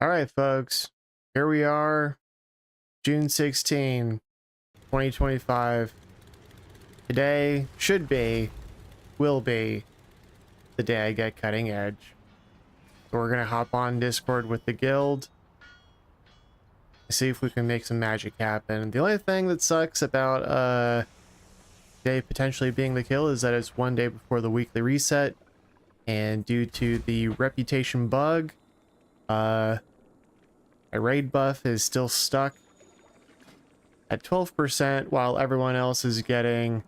All right, folks, here we are, June 16, 2025. Today will be the day I get cutting edge. So we're gonna hop on Discord with the guild, see if we can make some magic happen. The only thing that sucks about today potentially being the kill is that it's one day before the weekly reset, and due to the reputation bug, my raid buff is still stuck at 12% while everyone else is getting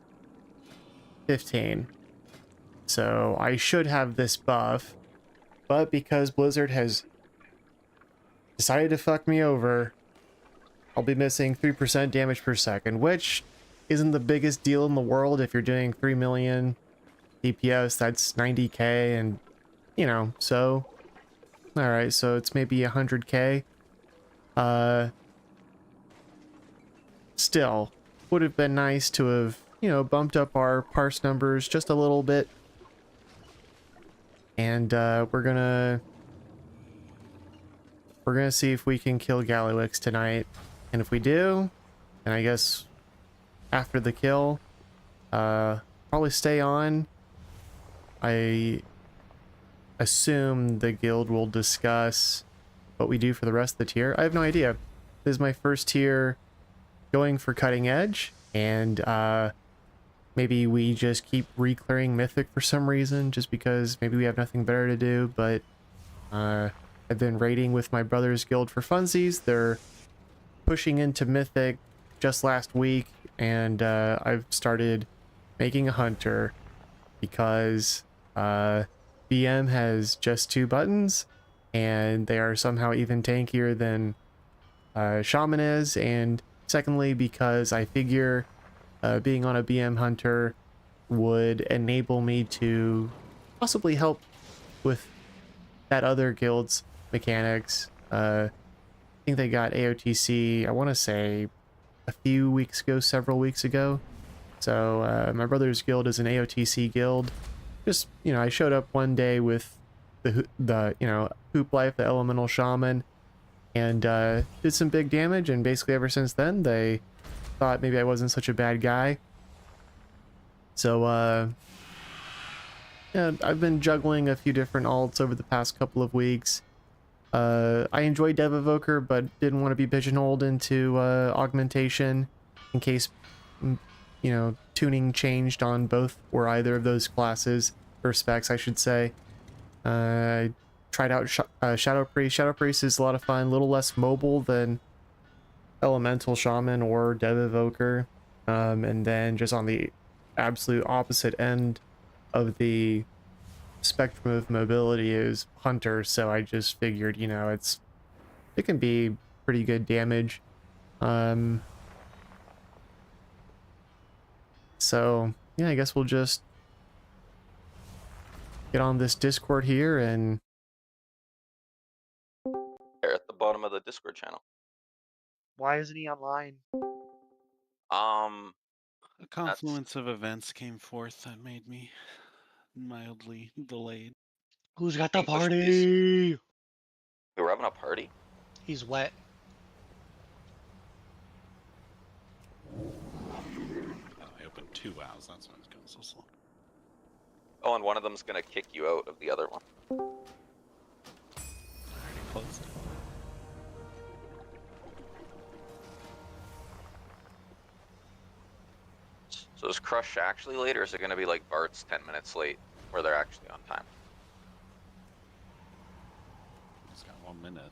15. So I should have this buff, but because Blizzard has decided to fuck me over, I'll be missing 3% damage per second, which isn't the biggest deal in the world. If you're doing 3 million DPS, that's 90k, and you know, so alright, so it's maybe 100k. Still would have been nice to have, you know, bumped up our parse numbers just a little bit. And we're gonna see if we can kill Gallywix tonight. And if we do, and I guess after the kill, probably stay on. I assume the guild will discuss what we do for the rest of the tier. I have no idea. This is my first tier going for cutting edge, and maybe we just keep re-clearing Mythic for some reason, just because maybe we have nothing better to do. But I've been raiding with my brother's guild for funsies. They're pushing into Mythic just last week, and I've started making a hunter because BM has just 2 buttons, and they are somehow even tankier than Shaman is, and secondly because I figure being on a BM hunter would enable me to possibly help with that other guild's mechanics. I think they got AOTC, I want to say a few weeks ago, several weeks ago. So my brother's guild is an AOTC guild. Just, you know, I showed up one day with the you know, Hoop Life, the elemental shaman, and did some big damage, and basically ever since then they thought maybe I wasn't such a bad guy. So yeah, I've been juggling a few different alts over the past couple of weeks. I enjoy Dev Evoker, but didn't want to be pigeonholed into augmentation in case, you know, tuning changed on both or either of those classes, or specs I should say. I tried out Shadow Priest. Shadow Priest is a lot of fun, a little less mobile than Elemental Shaman or Dev Evoker. And then just on the absolute opposite end of the spectrum of mobility is Hunter, so I just figured, you know, it can be pretty good damage. So yeah, I guess we'll just get on this Discord here and There at the bottom of the Discord channel. Why isn't he online? Um, A confluence of events came forth that made me mildly delayed. Who's got the English, party? we were having a party. He's wet. I opened 2 WoWs, that's why I was going so slow. Oh, and one of them's gonna kick you out of the other one. I already closed it. So is Crush actually late, or is it gonna be like Bart's 10 minutes late, where they're actually on time? It's got 1 minute.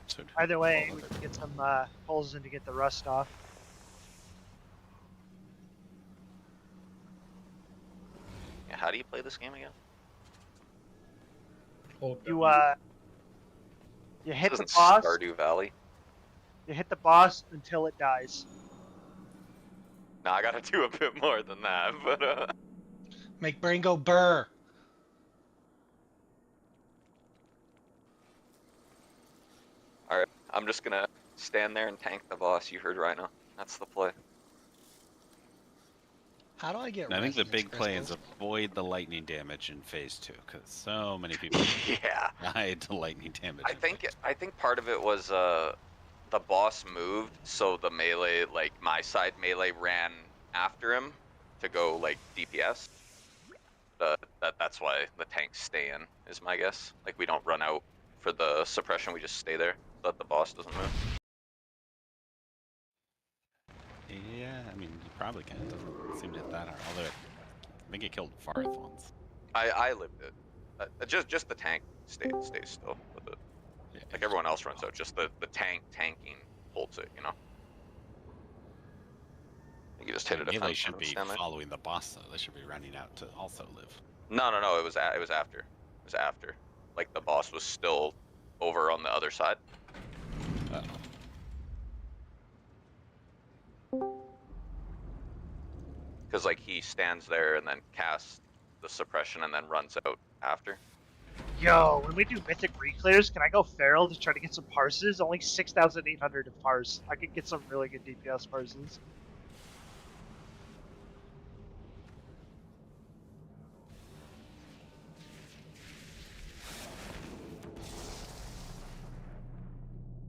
So Either way, we can get some holes in to get the rust off. Yeah, how do you play this game again? You hit This the isn't boss. Stardew Valley. You hit the boss until it dies. No, I gotta do a bit more than that, but Make brain go burr. alright. I'm just gonna stand there and tank the boss. You heard Rhino. That's the play. How do I get And I think the resonance big play is crystals? avoid the lightning damage in phase 2, because so many people Yeah. died to lightning damage. I think part of it was the boss moved, so the melee, like my side melee, ran after him to go like DPS. That's why the tanks stay in, is my guess. Like we don't run out for the suppression, we just stay there so that the boss doesn't move. Yeah, I mean, you probably can. It doesn't seem to hit that hard. Although, I think it killed Farth once. I lived it. Just the tank stays still with it. Yeah, Like everyone else runs out, just the tanking holds it, you know? I think you just hit a Melee defense should and be stand there. following the boss, though. They should be running out to also live. No, it was after. It was after. Like the boss was still over on the other side. Uh-oh. Because like he stands there and then casts the suppression and then runs out after. Yo, when we do Mythic reclears, can I go feral to try to get some parses? Only 6,800 to parse. I could get some really good DPS parses.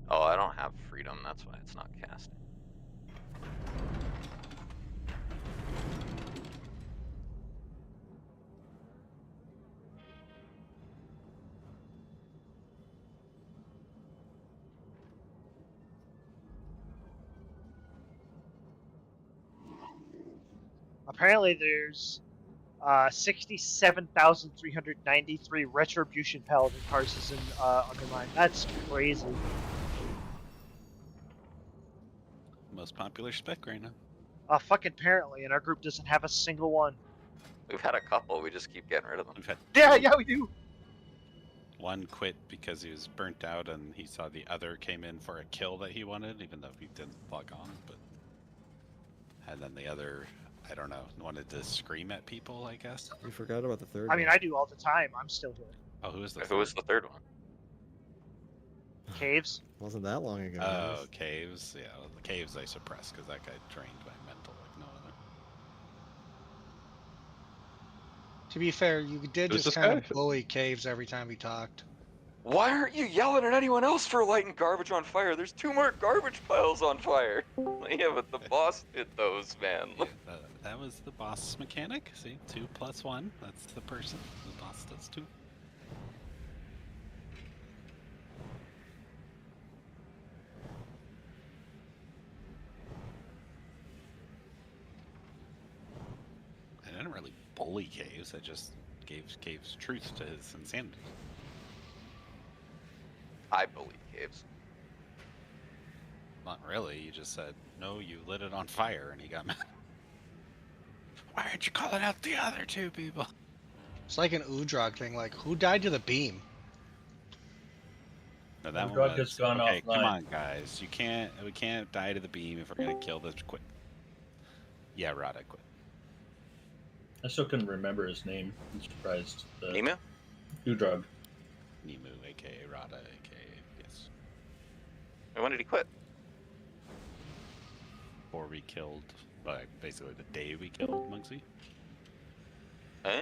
Oh, I don't have freedom, that's why it's not casting. Apparently there's 67,393 Retribution Paladin parses in Undermine. That's crazy. Most popular spec right now. Fucking apparently, and our group doesn't have a single one. We've had a couple, we just keep getting rid of them. We've had Yeah, we do. one quit because he was burnt out and he saw the other came in for a kill that he wanted, even though he didn't log on. But and then the other, I don't know, wanted to scream at people, I guess. We forgot about the third I mean, one. I do all the time. I'm still here. Oh, who was the Who was the third one? Caves. Wasn't that long ago. Oh, guys. Caves. Yeah, well, the Caves I suppressed because that guy drained my mental like no other. To be fair, you did Who's just this kind guy? of bully Caves every time we talked. Why aren't you yelling at anyone else for lighting garbage on fire? There's 2 more garbage piles on fire. Yeah, but the boss did those, man. Yeah, that was the boss mechanic. See, 2 + 1. That's the person. The boss does 2. I didn't really bully Caves. I just gave Caves truth to his insanity. I believe Caves. Not really. You just said, no, you lit it on fire, and he got mad. Why aren't you calling out the other 2 people? It's like an Udrog thing, like, who died to the beam? No, that one Drug was, has gone okay, come offline. on, guys. We can't die to the beam if we're gonna kill this. Quit. Yeah, Rada, quit. I still couldn't remember his name. I'm surprised. Nemu? Udrog. Nemu, aka Rada, aka yes. When did he quit? Before we killed, basically the day we killed Munksy. Oh.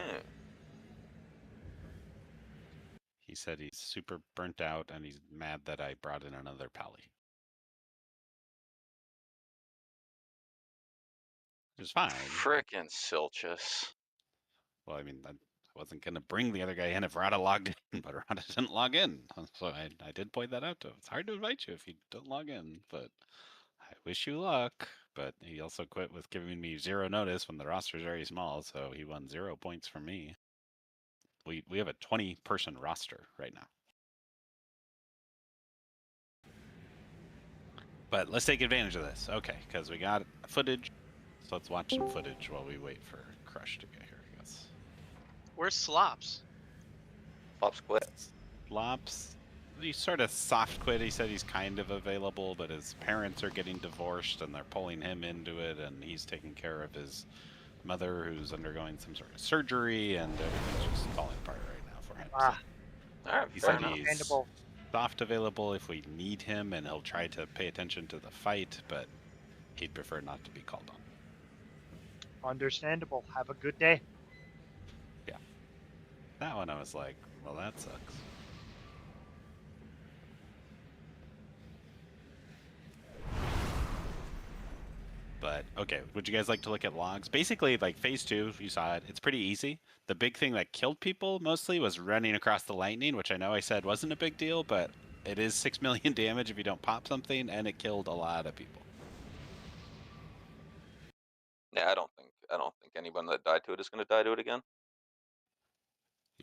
He said he's super burnt out and he's mad that I brought in another pally. Which is fine. Frickin' Silchus. Well, I mean, I wasn't going to bring the other guy in if Rada logged in, but Rada didn't log in. So I did point that out to him. It's hard to invite you if you don't log in, but I wish you luck. But he also quit with giving me 0 notice when the roster is very small, so he won 0 points from me. We have a 20-person roster right now. But let's take advantage of this. Okay, because we got footage. So let's watch some footage while we wait for Crush to get here, I guess. Where's Slops? Flops quit. Lops, he sort of soft quit. He said he's kind of available, but his parents are getting divorced and they're pulling him into it, and he's taking care of his mother who's undergoing some sort of surgery, and everything's just falling apart right now for him. So Alright, he fair said enough. he's Understandable. soft available if we need him, and he'll try to pay attention to the fight, but he'd prefer not to be called on. Understandable. Have a good day. That one I was like, well, that sucks. But okay, would you guys like to look at logs? Basically, like phase 2, you saw it. It's pretty easy. The big thing that killed people mostly was running across the lightning, which I know I said wasn't a big deal, but it is 6 million damage if you don't pop something, and it killed a lot of people. Yeah, I don't think anyone that died to it is going to die to it again.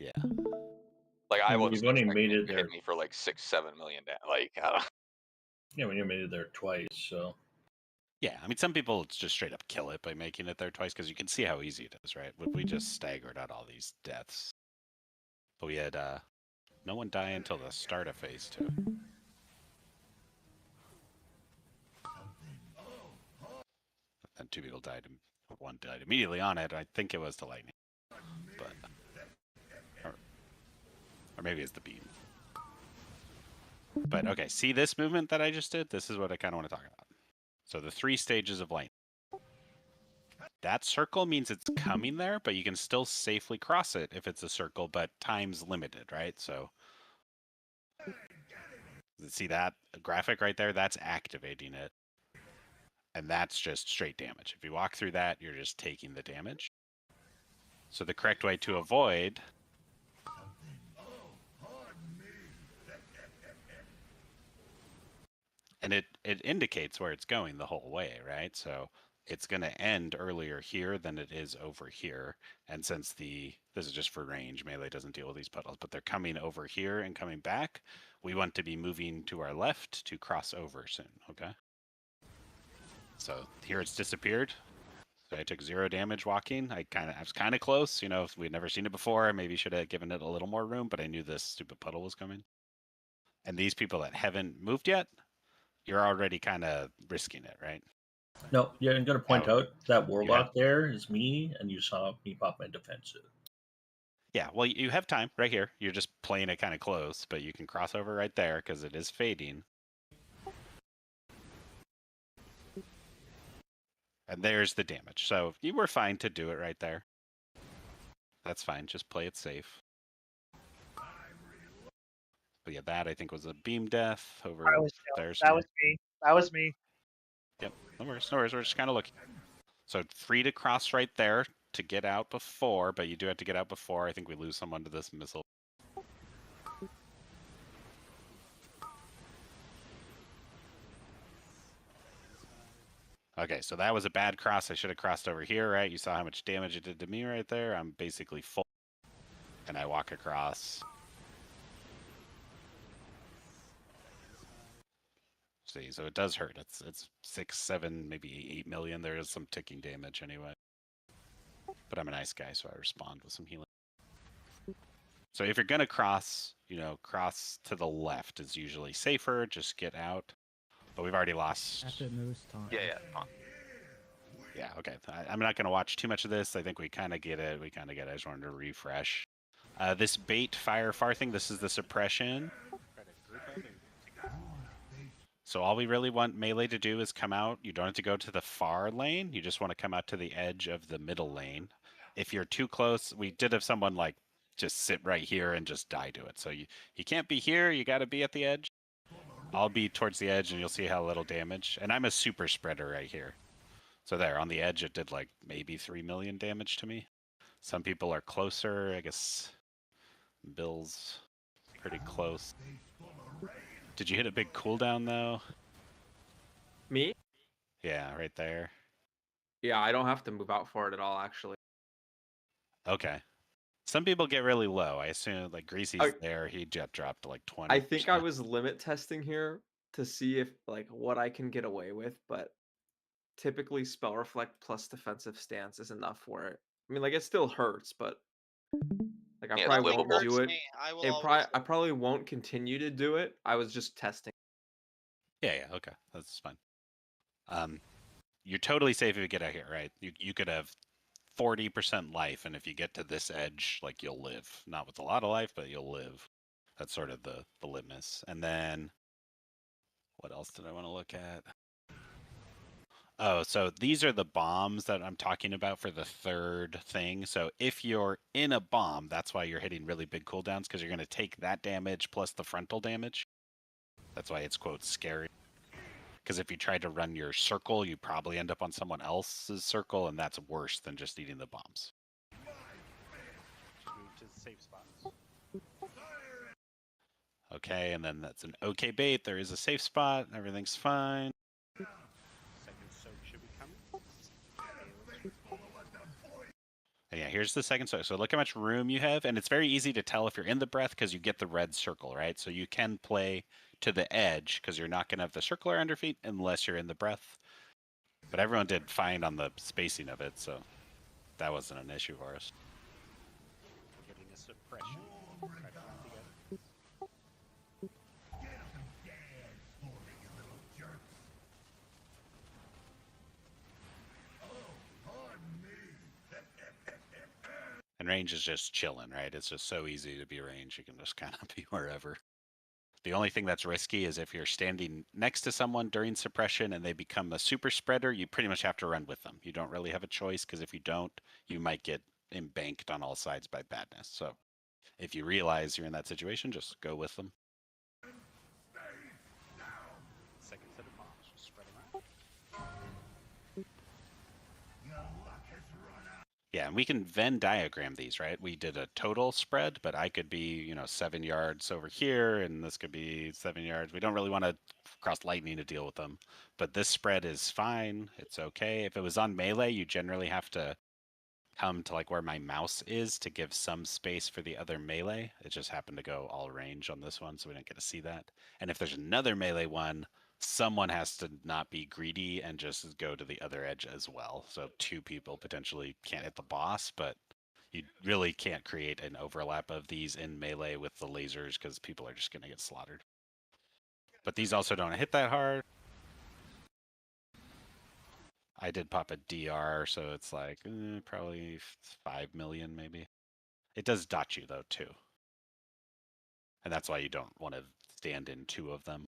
Yeah. Like I And wasn't we've only expecting made it it to there. hit me for like 6-7 million. Like I don't. Yeah, we only made it there twice, so Yeah, I mean, some people just straight up kill it by making it there twice, because you can see how easy it is, right? We just staggered out all these deaths. But we had no one die until the start of phase 2. And 2 people died, one died immediately on it. I think it was the lightning, but or maybe it's the beam. But okay, see this movement that I just did? This is what I kind of want to talk about. So the 3 stages of lightning. That circle means it's coming there, but you can still safely cross it if it's a circle, but time's limited, right? So see that graphic right there? That's activating it. And that's just straight damage. If you walk through that, you're just taking the damage. So the correct way to avoid and it indicates where it's going the whole way, right? So it's going to end earlier here than it is over here. And since this is just for range, melee doesn't deal with these puddles, but they're coming over here and coming back, we want to be moving to our left to cross over soon, okay? So here it's disappeared. So I took 0 damage walking. I was kind of close, you know, if we'd never seen it before, maybe should have given it a little more room, but I knew this stupid puddle was coming. And these people that haven't moved yet, you're already kind of risking it, right? no. Yeah, I'm gonna point out that warlock have- there is me, and you saw me pop my defensive. Yeah, well, you have time right here. You're just playing it kind of close, but you can cross over right there because it is fading. And there's the damage. So you were fine to do it right there. That's fine. Just play it safe. But yeah, that I think was a beam death over there. That was me. That was me. Yep, no worries, no worries. We're just kind of looking. So free to cross right there to get out before, but you do have to get out before. I think we lose someone to this missile. Okay, so that was a bad cross. I should have crossed over here, right? You saw how much damage it did to me right there. I'm basically full. And I walk across. See, so it does hurt. It's 6, 7, maybe 8 million. There is some ticking damage anyway. But I'm a nice guy, so I respond with some healing. So if you're gonna cross, you know, cross to the left is usually safer. Just get out. But we've already lost. After moose time. Yeah. Yeah, okay. I'm not gonna watch too much of this. I think we kind of get it. We kind of get it. I just wanted to refresh. This bait fire far thing. This is the suppression. So all we really want melee to do is come out. You don't have to go to the far lane. You just want to come out to the edge of the middle lane. If you're too close, we did have someone like just sit right here and just die to it. So you can't be here. You got to be at the edge. I'll be towards the edge and you'll see how little damage. And I'm a super spreader right here. So there on the edge, it did like maybe 3 million damage to me. Some people are closer. I guess Bill's pretty close. Did you hit a big cooldown though? Me? Yeah, right there. Yeah, I don't have to move out for it at all, actually. Okay. Some people get really low. I assume like Greasy's there. He jet dropped to like 20. I think I was limit testing here to see if like what I can get away with, but typically spell reflect plus defensive stance is enough for it. I mean, like it still hurts, but like I Yeah, probably it's won't livable. do it. Me. I will always I probably won't continue to do it. I was just testing. Yeah, okay. That's fine. You're totally safe if you get out here, right? You could have 40% life, and if you get to this edge, like you'll live. Not with a lot of life, but you'll live. That's sort of the litmus. And then what else did I want to look at? Oh, so these are the bombs that I'm talking about for the third thing. So if you're in a bomb, that's why you're hitting really big cooldowns, because you're going to take that damage plus the frontal damage. That's why it's, quote, scary. Because if you try to run your circle, you probably end up on someone else's circle, and that's worse than just eating the bombs. Move to the safe spots. Okay, and then that's an okay bait. There is a safe spot. Everything's fine. Second soak should be coming. And yeah, here's the second soak. So look how much room you have, and it's very easy to tell if you're in the breath because you get the red circle, right? So you can play to the edge because you're not going to have the circle around your feet unless you're in the breath. But everyone did fine on the spacing of it, so that wasn't an issue for us. We're getting a suppression. Try to run together. And range is just chilling, right? It's just so easy to be range. You can just kind of be wherever. The only thing that's risky is if you're standing next to someone during suppression and they become a super spreader, you pretty much have to run with them. You don't really have a choice, because if you don't, you might get embanked on all sides by badness. So if you realize you're in that situation, just go with them. Second set of bombs, just spread them out. Yeah, and we can Venn diagram these, right? We did a total spread, but I could be, 7 yards over here, and this could be 7 yards. We don't really want to cross lightning to deal with them, but this spread is fine. It's okay. If it was on melee, you generally have to come to like where my mouse is to give some space for the other melee. It just happened to go all range on this one, so we didn't get to see that. And if there's another melee one, someone has to not be greedy and just go to the other edge as well. So 2 people potentially can't hit the boss, but you really can't create an overlap of these in melee with the lasers because people are just going to get slaughtered. But these also don't hit that hard. I did pop a DR, so it's like probably 5 million maybe. It does dot you though too. And that's why you don't want to stand in 2 of them.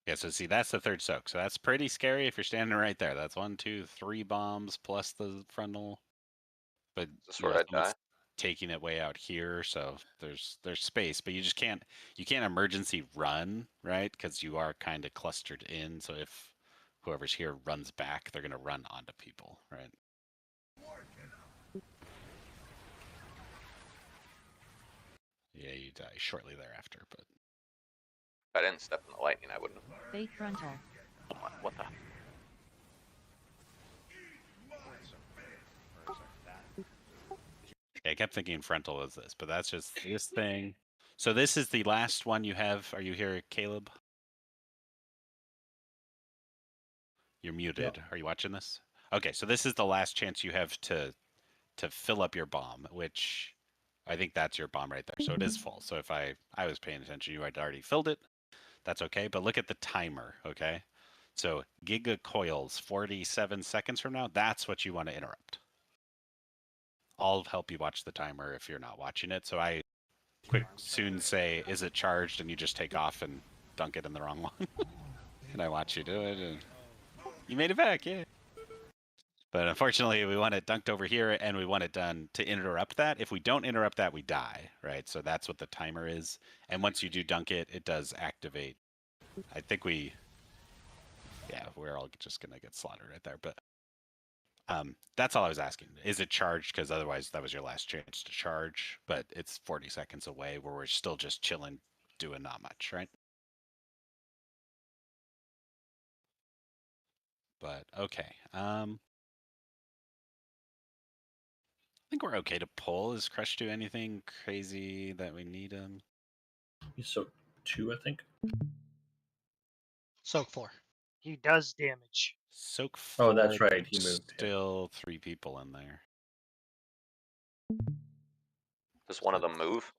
Yeah, so see, that's the third soak. So that's pretty scary if you're standing right there. That's 1, 2, 3 bombs plus the frontal. But This is where I die. taking it way out here, so there's space, but you can't emergency run, right? Because you are kind of clustered in. So if whoever's here runs back, they're gonna run onto people, right? Yeah, you die shortly thereafter, but If I didn't step in the lightning, I wouldn't have. Fake frontal. What the? yeah, I kept thinking frontal was this, but that's just this thing. So this is the last one you have. Are you here, Caleb? You're muted. Yeah. Are you watching this? Okay, so this is the last chance you have to fill up your bomb, which I think that's your bomb right there. So it is full. So if I was paying attention, you had already filled it. That's okay. But look at the timer, okay? So giga coils, 47 seconds from now, that's what you want to interrupt. I'll help you watch the timer if you're not watching it. So I soon say, is it charged? And you just take off and dunk it in the wrong one. And I watch you do it. And you made it back, yeah. But unfortunately, we want it dunked over here, and we want it done to interrupt that. If we don't interrupt that, we die, right? So that's what the timer is. And once you do dunk it, it does activate. I think we're all just going to get slaughtered right there. But that's all I was asking. Is it charged? Because otherwise, that was your last chance to charge. But it's 40 seconds away where we're still just chilling, doing not much, right? But okay. I think we're okay to pull. Is Crush do anything crazy that we need him? He's soaked 2, I think. Soak 4. He does damage. Soak Oh, that's 4, right, he moved, yeah. Still 3 people in there. Does one of them move?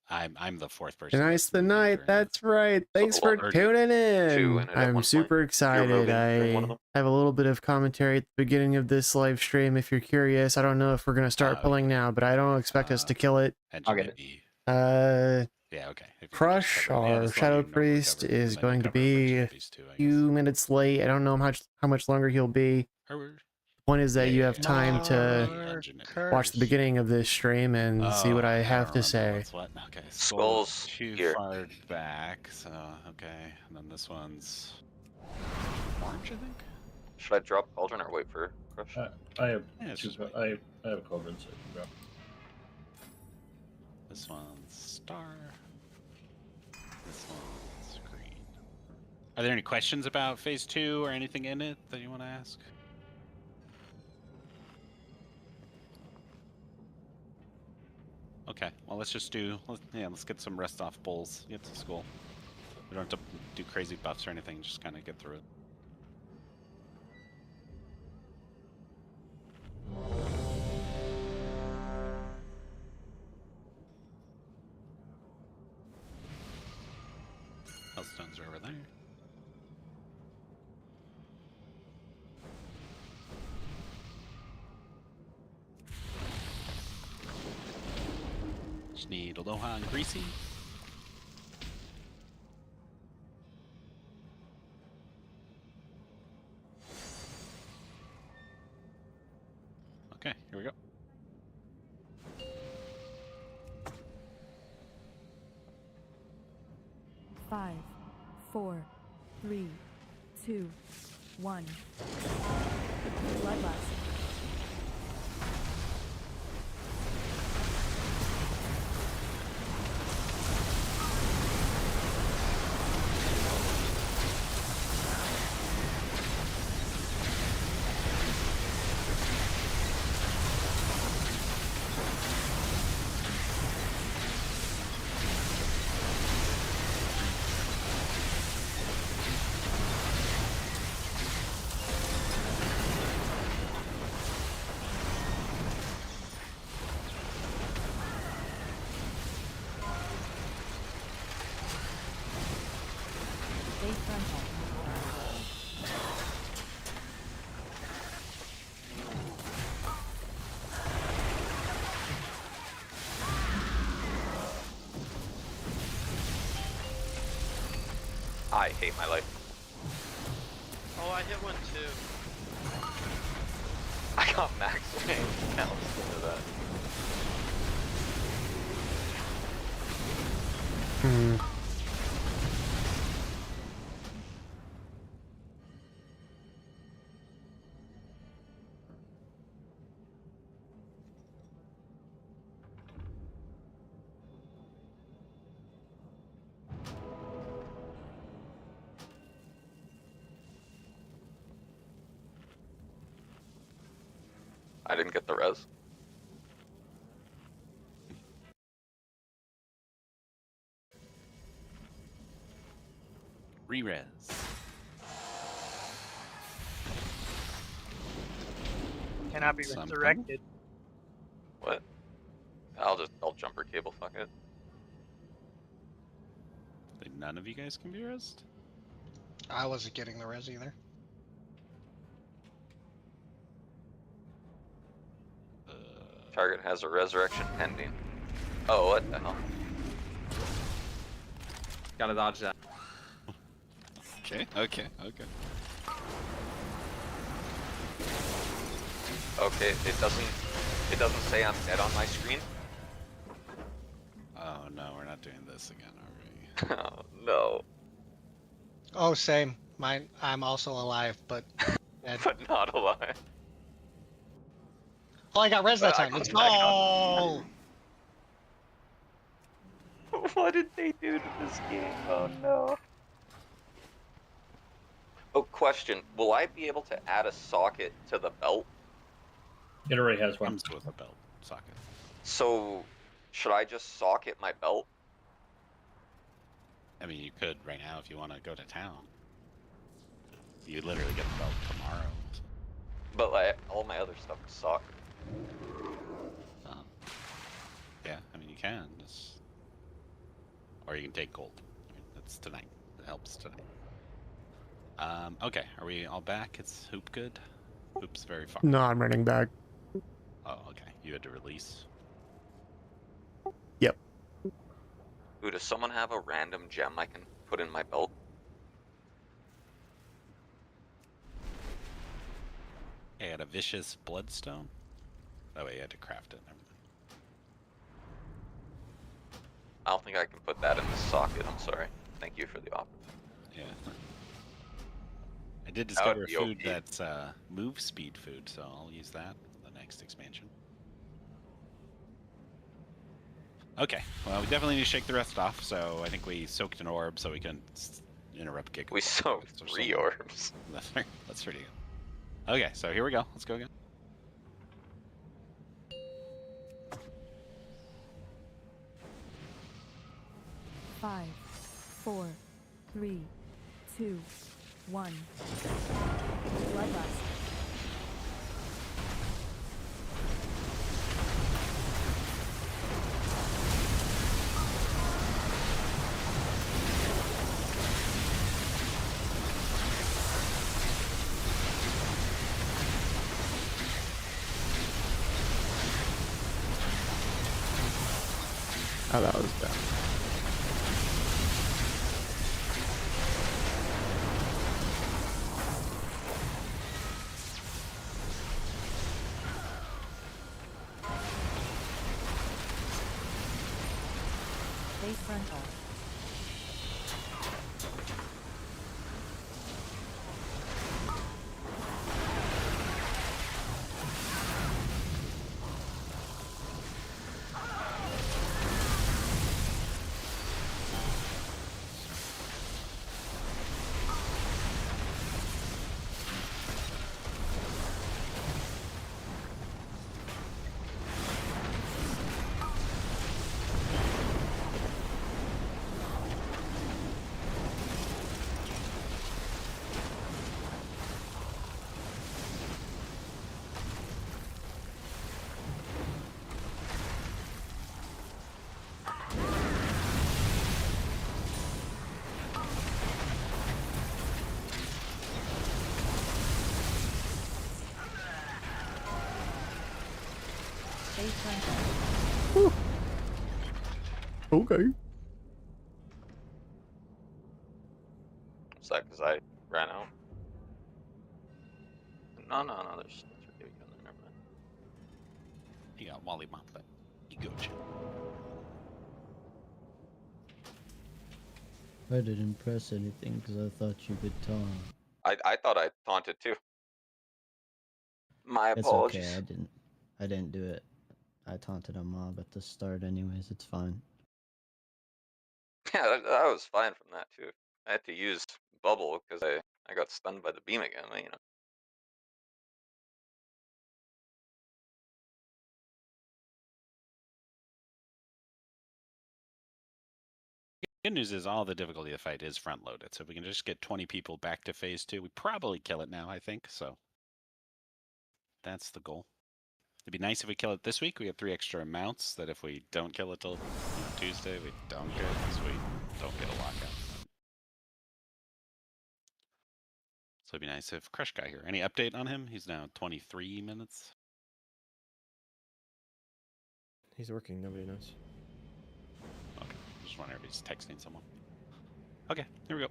I'm the 4th person. Tonight's the night. That's right. Thanks the for one- tuning 2 in. in it at I'm one super point. If you're excited. moving, bring one of I them. have a little bit of commentary at the beginning of this live stream. If you're curious, I don't know if we're gonna start pulling now, but I don't expect us to kill it. And I'll get it. maybe, Yeah, Yeah, okay. If you could just Crush, cover- yeah, our this one Shadow you don't Priest, recover, is then you going to cover a bunch of be a heavies too, I guess. few minutes late. I don't know how much longer he'll be. Or- Point is that Yeah, you yeah, have yeah. time to Marker. watch the beginning of this stream and see what I have to don't remember say. what's what. Okay, Skull's Skull's too here. far back, so okay. And then this one's orange, I think. Should I drop Cauldron or wait for Crush? I have Yeah, it's two. just wait. I have Cauldron, so you can go. This one's star. This one's green. Are there any questions about phase 2 or anything in it that you want to ask? Okay, well let's just let's get some rest off bowls. Get to school. We don't have to do crazy buffs or anything. Just kind of get through it. Hellstones are over there. Just need Aloha and Greasy. Okay, here we go. Five, 4, 3, 2, 1. Bloodlust. Stay frontal. I hate my life. Oh, I hit one too. I got max range. Now listen to that. I didn't get the res. Re-res. Cannot be Something. resurrected. What? I'll jumper cable, fuck it. None of you guys can be resed? I wasn't getting the res either. Target has a resurrection pending. Oh, what the hell? Gotta dodge that. Okay. Okay, it doesn't say I'm dead on my screen. Oh no, we're not doing this again, are we? Oh, no. Oh, same. Mine. I'm also alive, but dead. But not alive. Oh, I got res that But I time. Let's got back go. What did they do to this game? Oh no. Oh, question. Will I be able to add a socket to the belt? It already has one. Comes with a belt socket. So, should I just socket my belt? I mean, you could right now if you want to go to town. You literally get the belt tomorrow. But like, all my other stuff is socket. Yeah, I mean you can. Or you can take gold. I mean, that's tonight. It helps tonight. Okay, are we all back? It's Hoop good? Hoop's very far. No, I'm running back. Oh, okay. You had to release. Yep. Ooh, does someone have a random gem I can put in my belt? I had a vicious bloodstone. Oh wait, you had to craft it. Never mind. I don't think I can put that in the socket. I'm sorry. Thank you for the offer. Yeah. I did That would discover a be food OP. that's move speed food, so I'll use that for the next expansion. Okay, well, we definitely need to shake the rest off, so I think we soaked an orb so we can interrupt kick. We soaked 3 orbs. That's pretty good. Okay, so here we go. Let's go again. Five, 4, 3, 2, 1. Bloodlust. Oh, that was bad. Base frontal. Base frontal. Okay. Is that because I ran out? No, there's 3 again there. Never mind. You got Wally Mop. You go, Jim. I didn't press anything because I thought you could taunt. I thought I taunted too. My It's apologies. okay. I didn't do it. I taunted a mob at the start, anyways. It's fine. Yeah, that was fine from that too. I had to use bubble because I got stunned by the beam again. You know. Good news is all the difficulty of the fight is front loaded, so if we can just get 20 people back to phase 2, we probably kill it now, I think, so that's the goal. It'd be nice if we kill it this week. We have 3 extra mounts that if we don't kill it till Tuesday, we don't get it because we don't get a lockout. So it'd be nice if Crush got here. Any update on him? He's now 23 minutes. He's working. Nobody knows. Okay, just wondering if he's texting someone. Okay, here we go.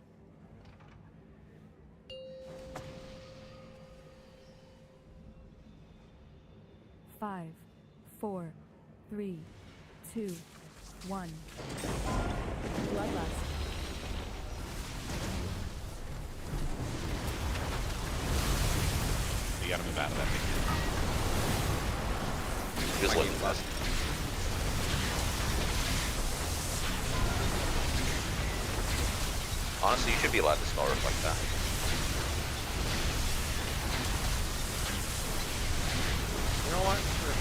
Five, 4, 3, 2, 1. Bloodlust. You gotta move out of that thing. Just let me last. Honestly, you should be allowed to spell reflect that. You know what? Sure.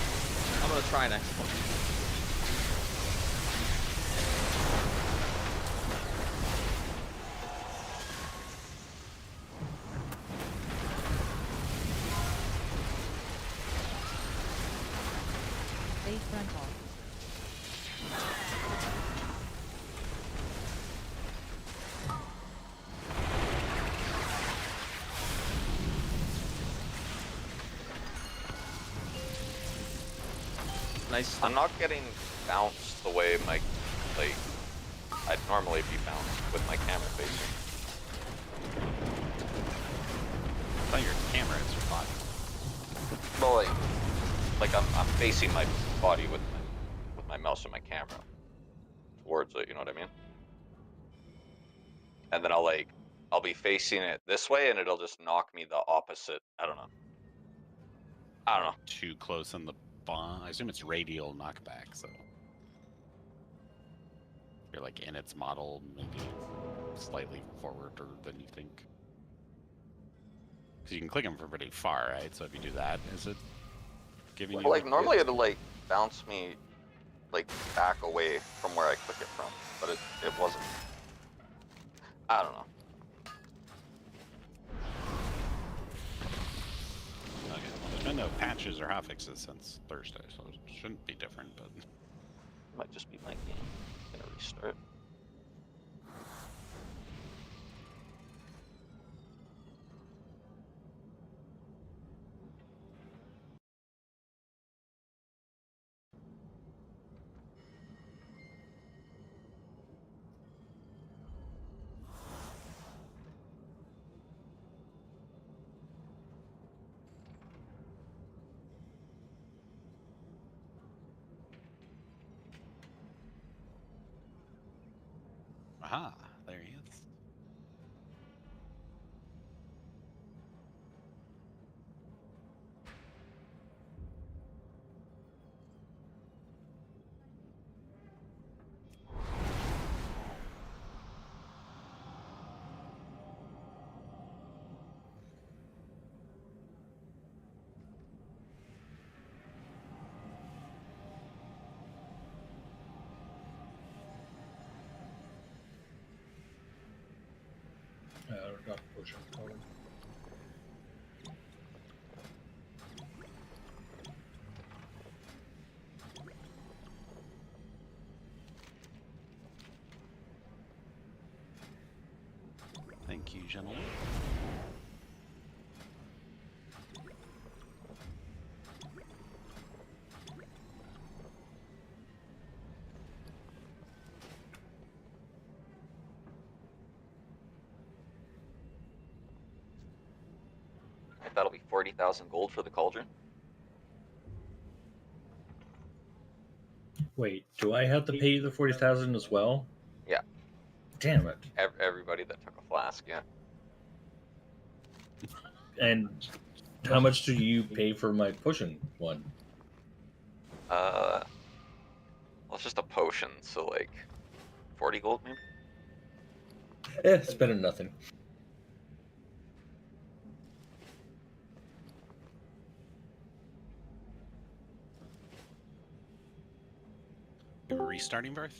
I'm gonna try next one. Base frontal. Nice. I'm not getting bounced the way my like I'd normally be bounced with my camera facing. It's not your camera, it's your body. Well, like I'm facing my body with my mouse and my camera towards it. You know what I mean? And then I'll be facing it this way, and it'll just knock me the opposite. I don't know. Too close in the bond. I assume it's radial knockback, so you're like in its model, maybe slightly forwarder than you think. Because you can click them from pretty far, right? So if you do that, is it giving you? Like normally it'll like bounce me like back away from where I click it from, but it wasn't. I don't know. Okay, well, there's been no patches or hotfixes since Thursday, so it shouldn't be different, but It might just be my game. I'm gonna restart. aha, there he is. Not pushing forward. Thank you, gentlemen. That'll be 40,000 gold for the cauldron. Wait, do I have to pay you the 40,000 as well? Yeah. Damn it! Everybody that took a flask, yeah. And how much do you pay for my pushing one? Well, it's just a potion, so like 40 gold maybe. It's better than nothing. You were restarting, Barth?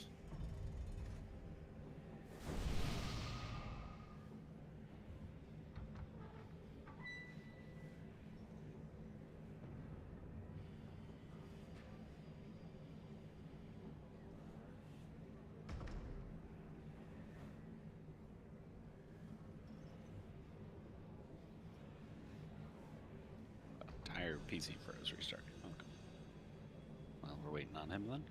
Entire PC froze restarting. Okay. Well, we're waiting on him then.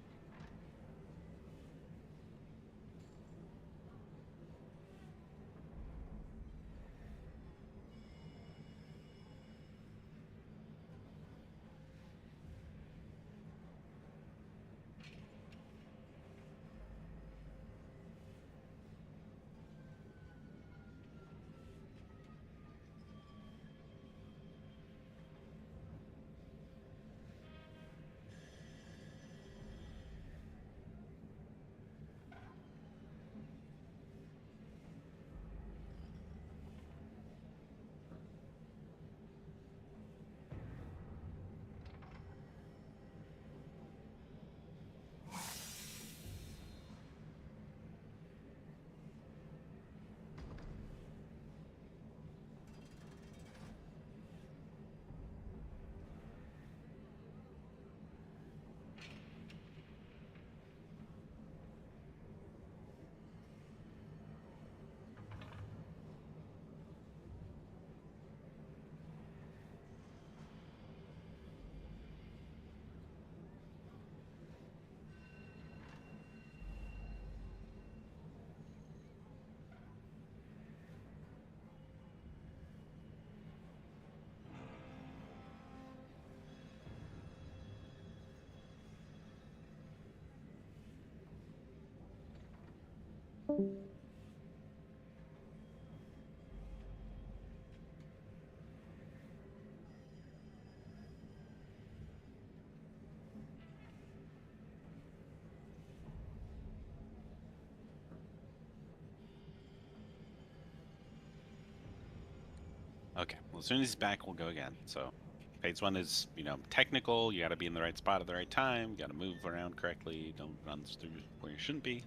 Okay, well, as soon as he's back, we'll go again. So, phase 1 is, you know, technical. You got to be in the right spot at the right time. You got to move around correctly. Don't run through where you shouldn't be.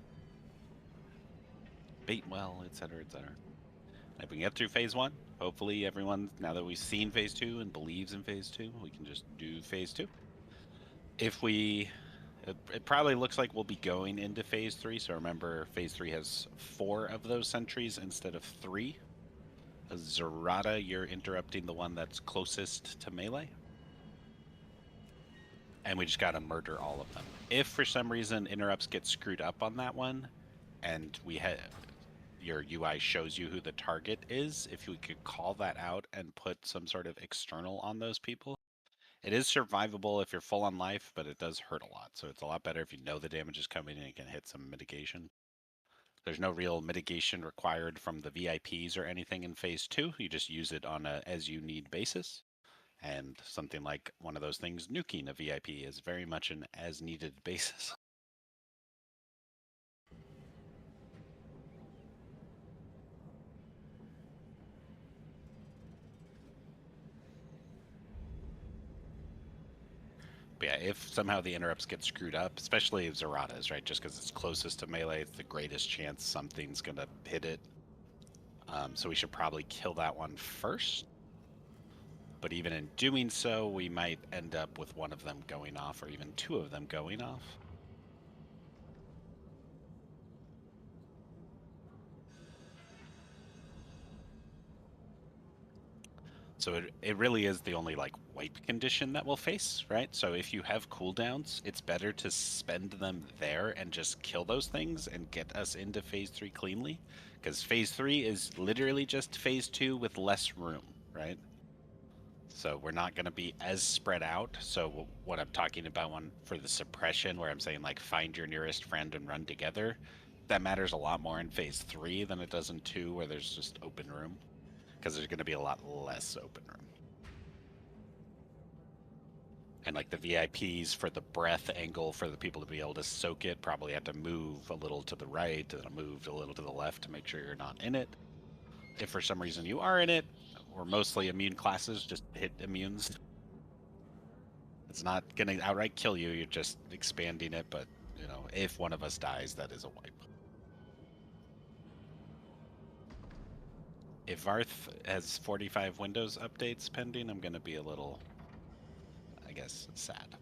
Bait well, etc., etc. If we can get through phase 1, hopefully everyone, now that we've seen phase 2 and believes in phase 2, we can just do phase 2. If we, it probably looks like we'll be going into phase 3. So remember, phase 3 has 4 of those sentries instead of 3. Zerata, you're interrupting the one that's closest to melee. And we just gotta murder all of them. If for some reason interrupts get screwed up on that one, and we had your UI shows you who the target is, if we could call that out and put some sort of external on those people. It is survivable if you're full on life, but it does hurt a lot. So it's a lot better if you know the damage is coming and you can hit some mitigation. There's no real mitigation required from the VIPs or anything in phase 2. You just use it on a as you need basis. And something like one of those things, nuking a VIP, is very much an as needed basis. But yeah, if somehow the interrupts get screwed up, especially if Zerata's, right? Just because it's closest to melee, it's the greatest chance something's going to hit it. So we should probably kill that one first. But even in doing so, we might end up with one of them going off, or even 2 of them going off. So it really is the only like wipe condition that we'll face, right? So if you have cooldowns, it's better to spend them there and just kill those things and get us into phase 3 cleanly. Because phase 3 is literally just phase 2 with less room, right? So we're not going to be as spread out. So what I'm talking about for the suppression, where I'm saying like find your nearest friend and run together, that matters a lot more in phase 3 than it does in 2, where there's just open room. Because there's going to be a lot less open room. And like the VIPs for the breath angle for the people to be able to soak it probably have to move a little to the right and move a little to the left to make sure you're not in it. If for some reason you are in it, we're mostly immune classes, just hit immunes. It's not going to outright kill you, you're just expanding it, but you know, if one of us dies, that is a wipe. If Varth has 45 Windows updates pending, I'm going to be a little, I guess, sad.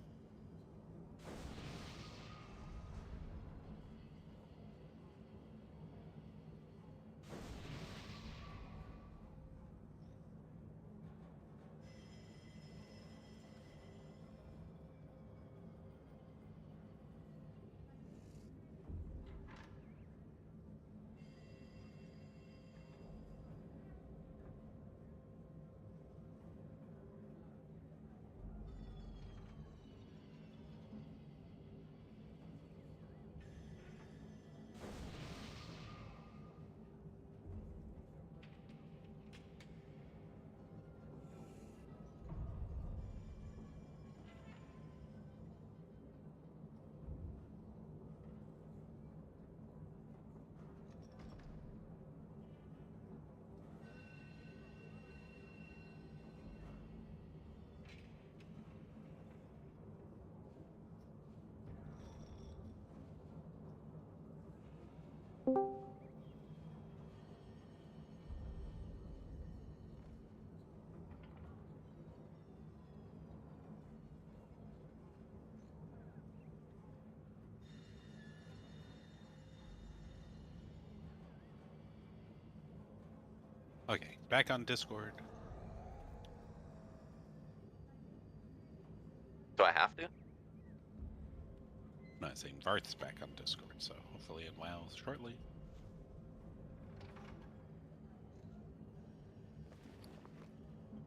Okay, back on Discord. Do I have to? No, I'm saying Varth's back on Discord, so hopefully in WoW shortly.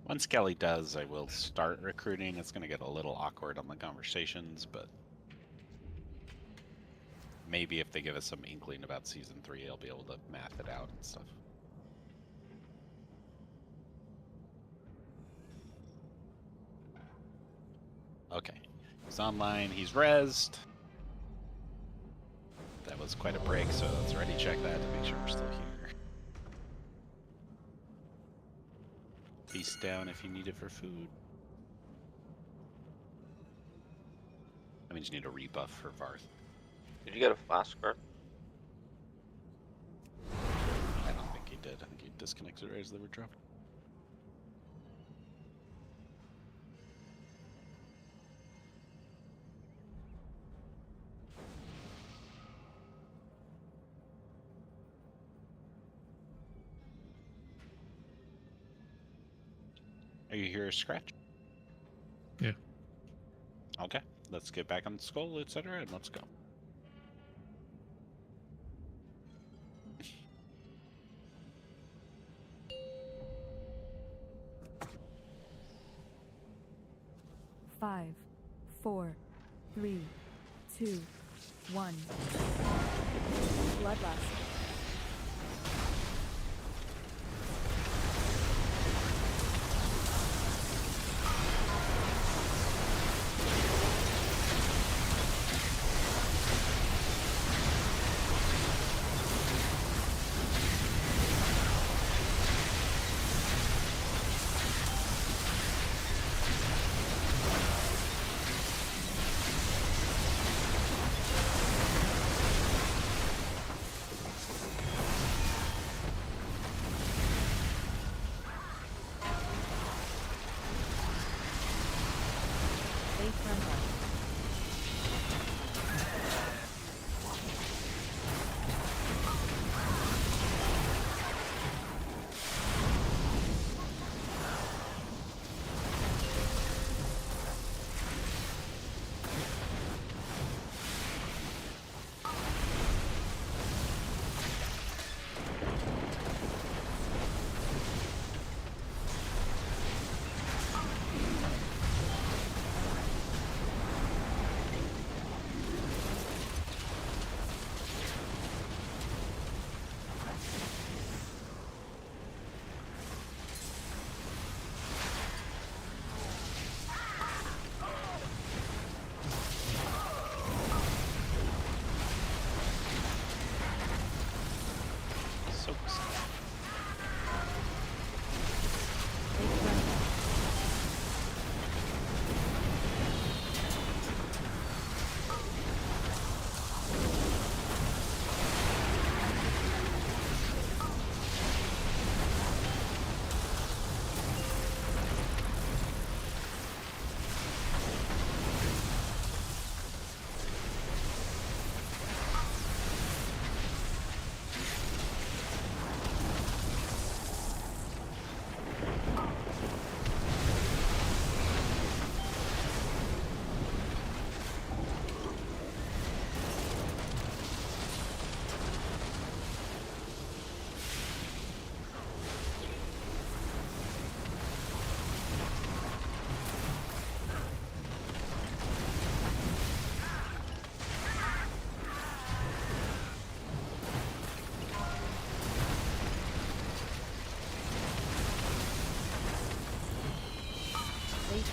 Once Kelly does, I will start recruiting. It's going to get a little awkward on the conversations, but maybe if they give us some inkling about season 3, I'll be able to math it out and stuff. Okay, he's online. He's rezzed. That was quite a break, so let's ready check that to make sure we're still here. Feast down if you need it for food. That means you need a rebuff for Varth. Did you get a flask card? I don't think he did. I think he disconnected right as they were dropping. Are you here, Scratch? Yeah. Okay, let's get back on the skull, etc., and let's go. Five, 4, 3, 2, 1. Bloodlust.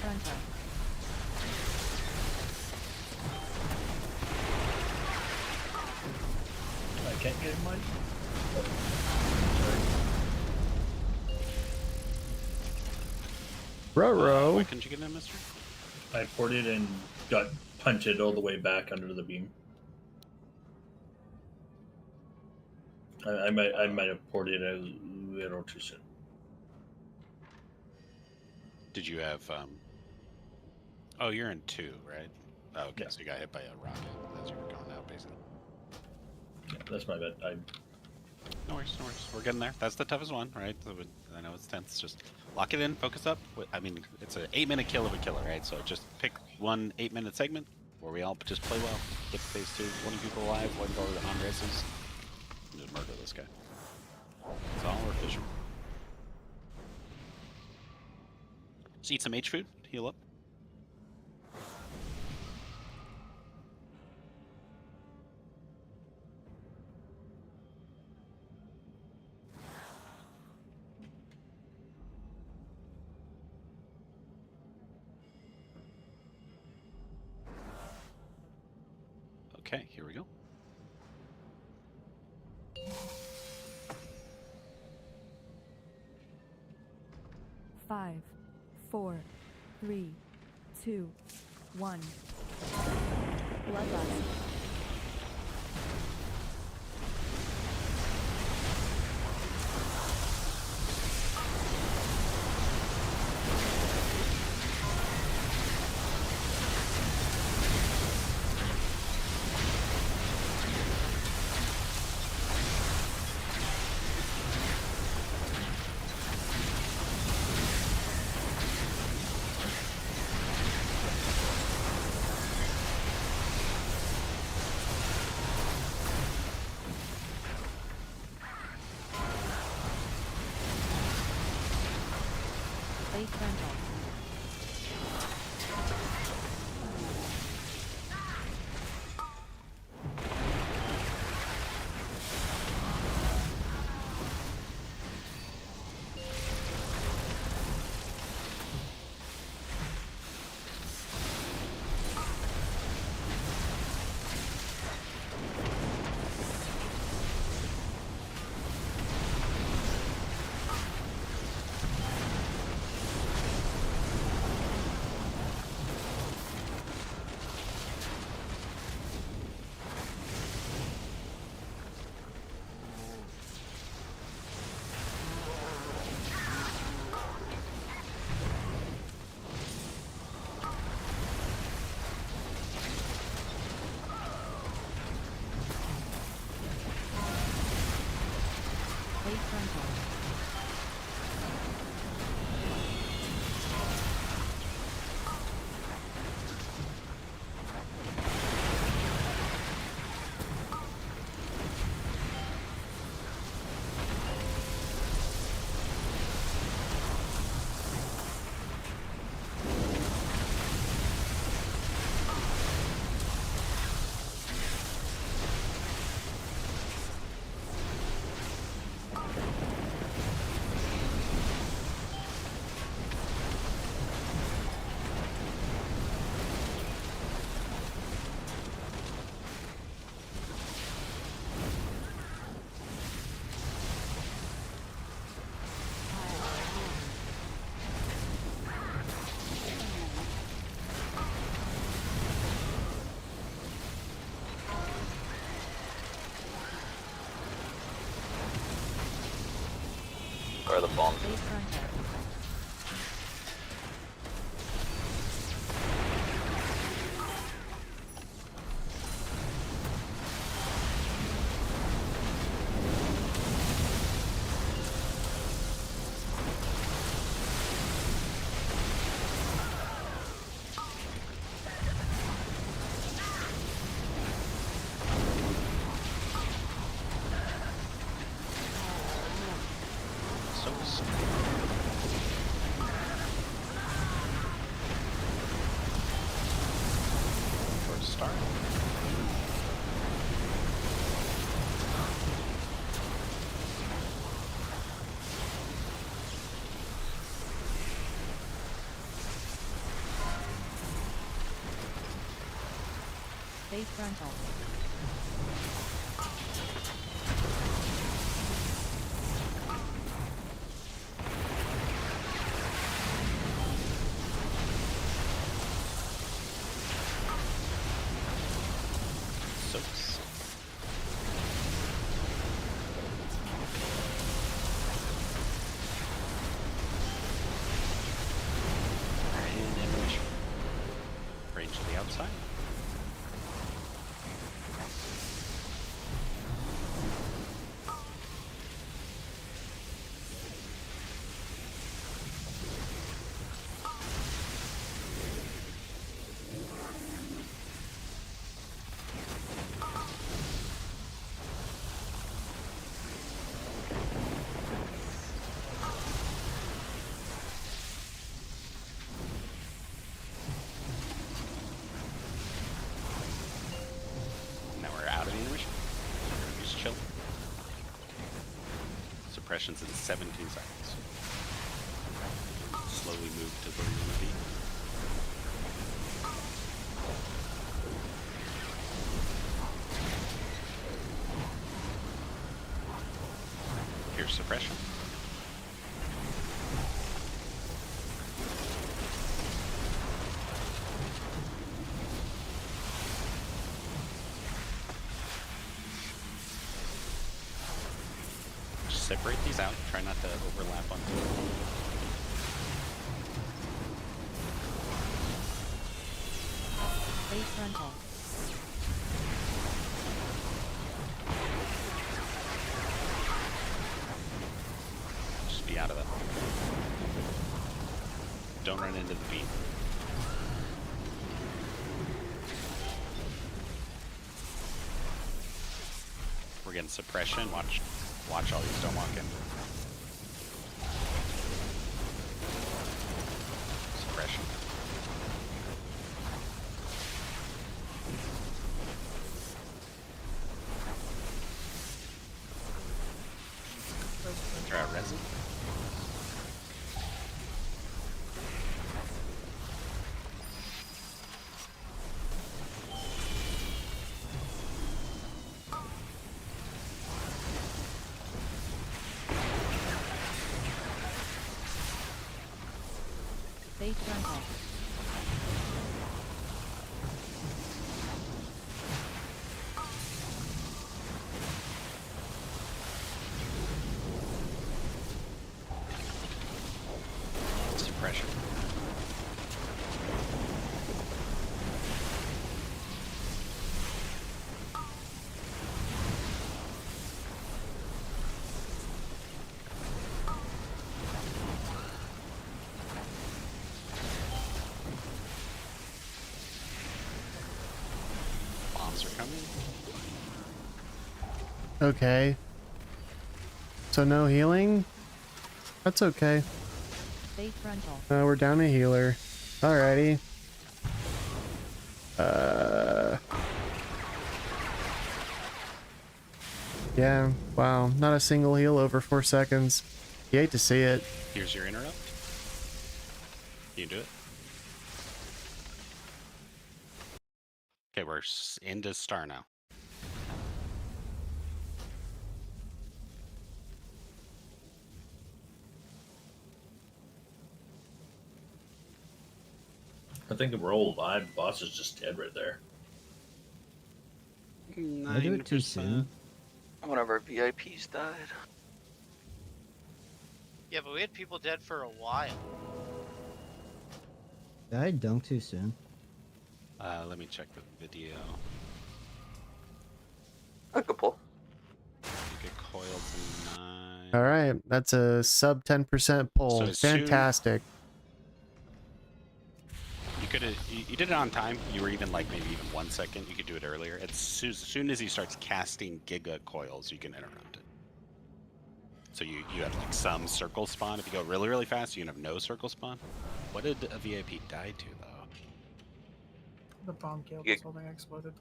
Frontal. I can't get mine. Ruh-roh. Why couldn't you get in, mister? I ported and got punted all the way back under the beam. I might have ported a little too soon. Did you have oh, you're in 2, right? Oh, okay, Yeah. so you got hit by a rocket as you were going out, basically. Yeah, that's my bad. No worries, no worries. We're getting there. That's the toughest one, right? So I know it's tense. Just lock it in, focus up. I mean, it's an 8-minute kill of a killer, right? So just pick one 8-minute segment where we all just play well. Get to phase 2, 20 people alive, 1 go to non-races, and just murder this guy. That's all we're fishing. Just eat some H food, heal up. Okay, here we go. Five, 4, 3, 2, 1. Bloodlust. Late rental. Late rental. Where are the bombs? Late rental. For a start. Late rental. Soaks. And ammunition. Range to the outside. Now we're out of ammunition. We're just chilling. Suppression's in 17 seconds. Slowly move to where you want to be. your suppression. Just separate these out. Try not to overlap on them. Base frontal. Just be out of it. Don't run into the beam. We're getting suppression. Watch all these don't walk in. Suppression. Try out resin. Base frontal. Suppression. Bombs are coming. Okay. So no healing? That's okay. Base frontal. We're down a healer. Alrighty. Yeah, wow. Not a single heal over 4 seconds. You hate to see it. Here's your interrupt. You do it. Okay, we're into star now. I think if we're all alive, boss is just dead right there. I do it too soon. One of our VIPs died. Yeah, but we had people dead for a while. Did I dunk too soon? Let me check the video. I could pull. You get coiled to 9. Alright, that's a sub 10% pull. So as soon- Fantastic. You could you did it on time. You were even like maybe even 1 second. You could do it earlier. As soon as he starts casting giga coils, you can interrupt it. So you have like some circle spawn. If you go really, really fast, you can have no circle spawn. What did a VIP die to though? The bomb killed Yeah. this whole thing exploded.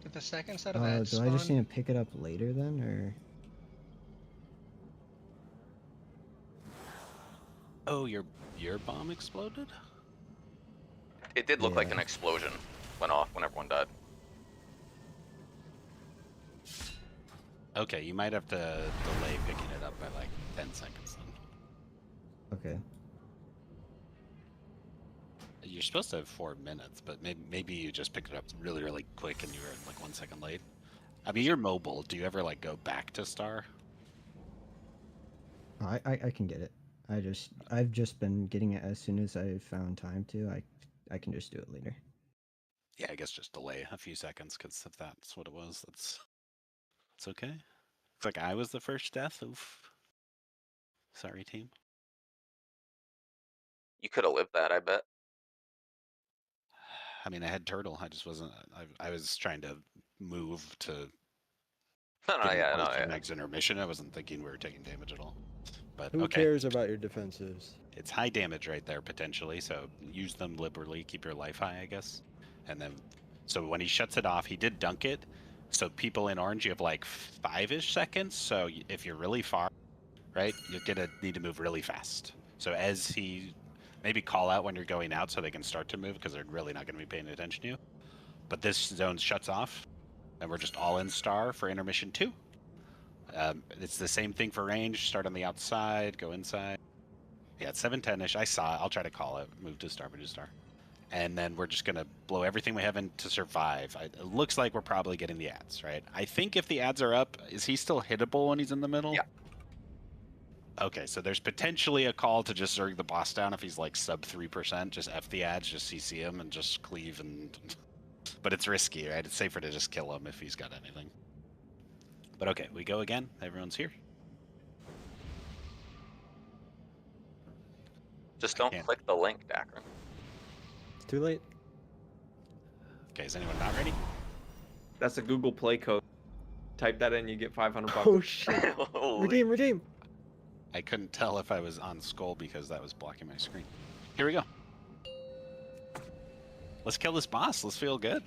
Did the second set of Oh, ads do I just spawn? need to pick it up later then, or? Oh, your bomb exploded? It did look like Yeah. an explosion went off when everyone died. Okay, you might have to delay picking it up by like 10 seconds then. Okay. You're supposed to have 4 minutes, but maybe you just picked it up really, really quick and you were like 1 second late. I mean, you're mobile. Do you ever like go back to star? I can get it. I've just been getting it as soon as I found time to. I can just do it later. Yeah, I guess just delay a few seconds, because if that's what it was, it's okay. It's like I was the first death. Oof. Sorry, team. You could have lived that, I bet. I mean, I had turtle. I just wasn't. I was trying to move to No, no, getting yeah, close no, to yeah. next intermission. I wasn't thinking we were taking damage at all. But Who okay, cares about your defensives? it's high damage right there potentially. So use them liberally. Keep your life high, I guess. And then, so when he shuts it off, he did dunk it. So people in orange, you have like 5-ish seconds. So if you're really far, right, you're gonna need to move really fast. So as he, maybe call out when you're going out so they can start to move, because they're really not gonna be paying attention to you. But this zone shuts off. And we're just all in star for intermission 2. It's the same thing for range. Start on the outside, go inside. Yeah, it's 7:10-ish. I saw it. I'll try to call it. Move to star, move to star. And then we're just going to blow everything we have in to survive. It looks like we're probably getting the ads, right? I think if the ads are up, is he still hittable when he's in the middle? Yeah. Okay, so there's potentially a call to just zerg the boss down if he's like sub 3%. Just F the ads, just CC him, and just cleave. But it's risky, right? It's safer to just kill him if he's got anything. But okay, we go again. Everyone's here. Just don't click the link, Dakron. It's too late. Okay, is anyone not ready? That's a Google Play code. Type that in, you get 500 bucks. Oh shit! Redeem, redeem. I couldn't tell if I was on Skull because that was blocking my screen. Here we go. Let's kill this boss. Let's feel good.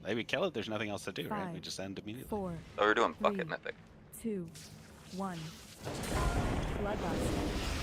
Maybe kill it. There's nothing else to do, right? We just end immediately. 4, Oh, we're doing bucket 3, mythic. 2, 1. Bloodlust.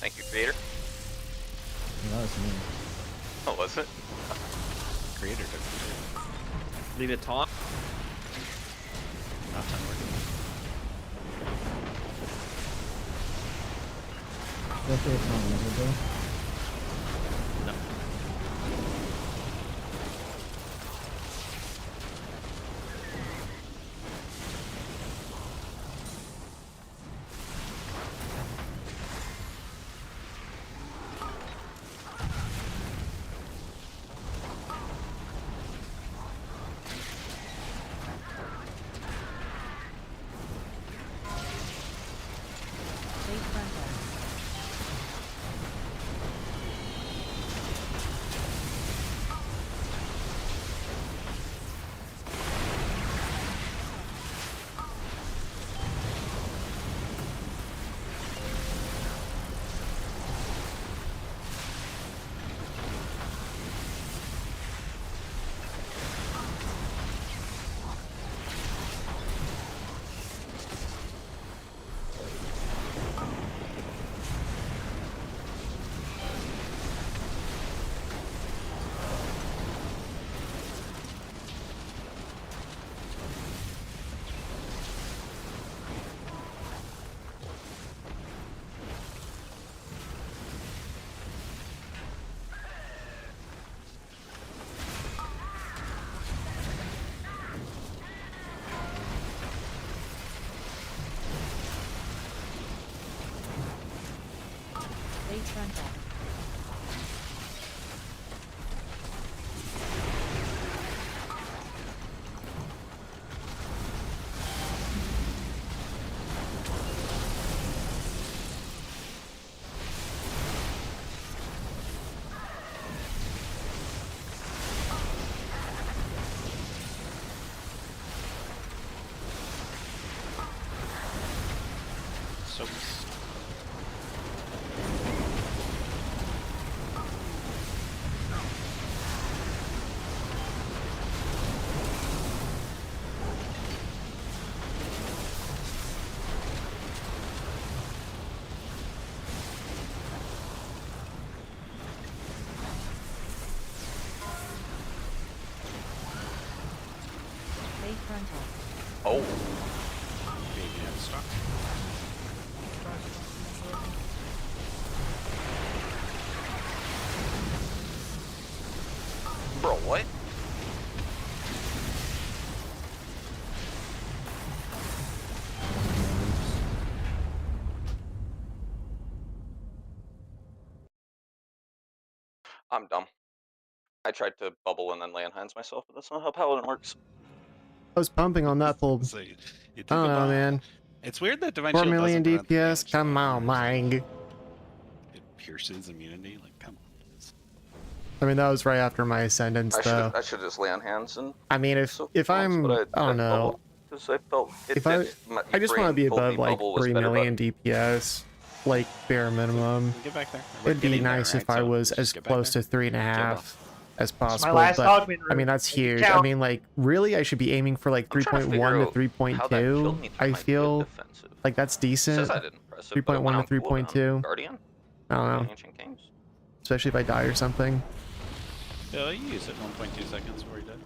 Thank you, creator. That was me. Oh, was it? Creator took it. Leave it taunt. Not done working. Feel free to tell me what to do. No. Base frontal. Base frontal. So Base frontal. Oh, baby out of stock. bro, what? I'm dumb. I tried to bubble and then lay on hands myself, but that's not how Paladin works. I was pumping on that pull. So you I took don't a know, bomb. man. It's weird that Divine 4 Shield million doesn't prevent the DPS? damage, Come though. on, Mang. It pierces immunity. Like, come on. I mean, that was right after my Ascendance, though. I should just lay on hands and. I mean, if I'm, I don't know. Because I felt it If I just want to be told me above like bubble was 3 better, million DPS, like bare minimum. Get back there. We're It'd be getting there, nice right? if I So was just as get back close to there. 3.5 as It's possible. my last But augment I mean, room. that's Make it huge. I count. mean, like really, I should be aiming for like I'm trying to 3.1 figure to out how that killed 3.2. me for I my feel good defensive. like that's It decent. says I did impressive, but it 3.1 went to on cooldown. 3.2. Guardian? I don't know. Ancient Kings? Especially if I die or something. Yeah, you used it 1.2 seconds before you died.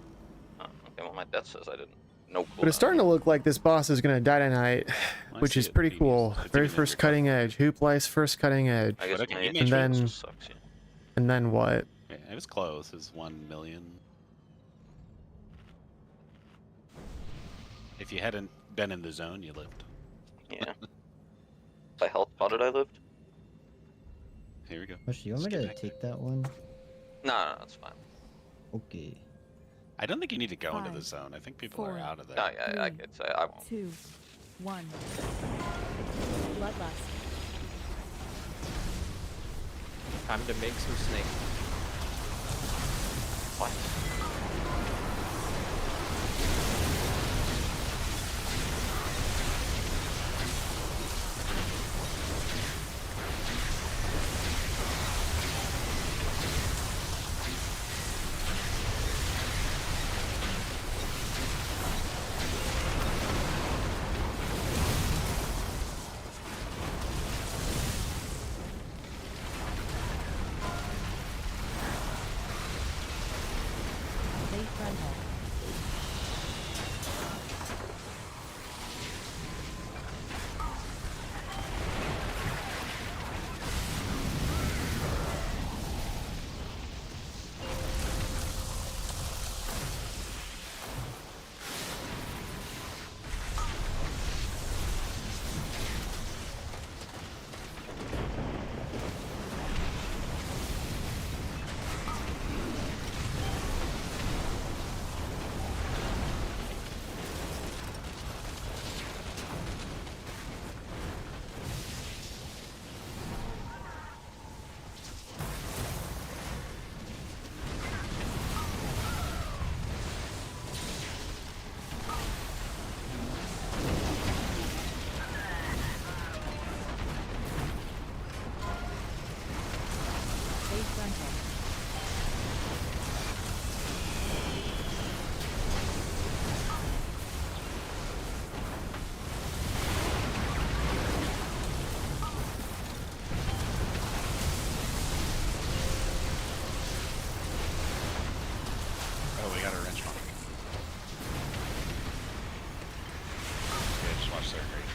Oh, okay, well my death says I didn't. No cooldown. But it's starting to look like this boss is gonna die tonight, I which see is it pretty being cool. used. It's Very even in first your cutting edge. Hoop Lice first cutting edge. I guess But okay, my you And made then, just sucks, yeah. and then what? Yeah, it was close. It was 1 million. If you hadn't been in the zone, you lived. Yeah. By health spotted I lived? Here we go. Gosh, do you want me Let's to get back take that one? No, that's fine. Okay. I don't think you need to go into the 5, zone. I think people 4, are out of there. No, yeah, I 3, could say I won't. 2, 1. Bloodlust. Time to make some snake. What? Late frontal. Late frontal. Oh, we got a wrench mark. Okay, just watch their rage.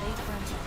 Late frontal.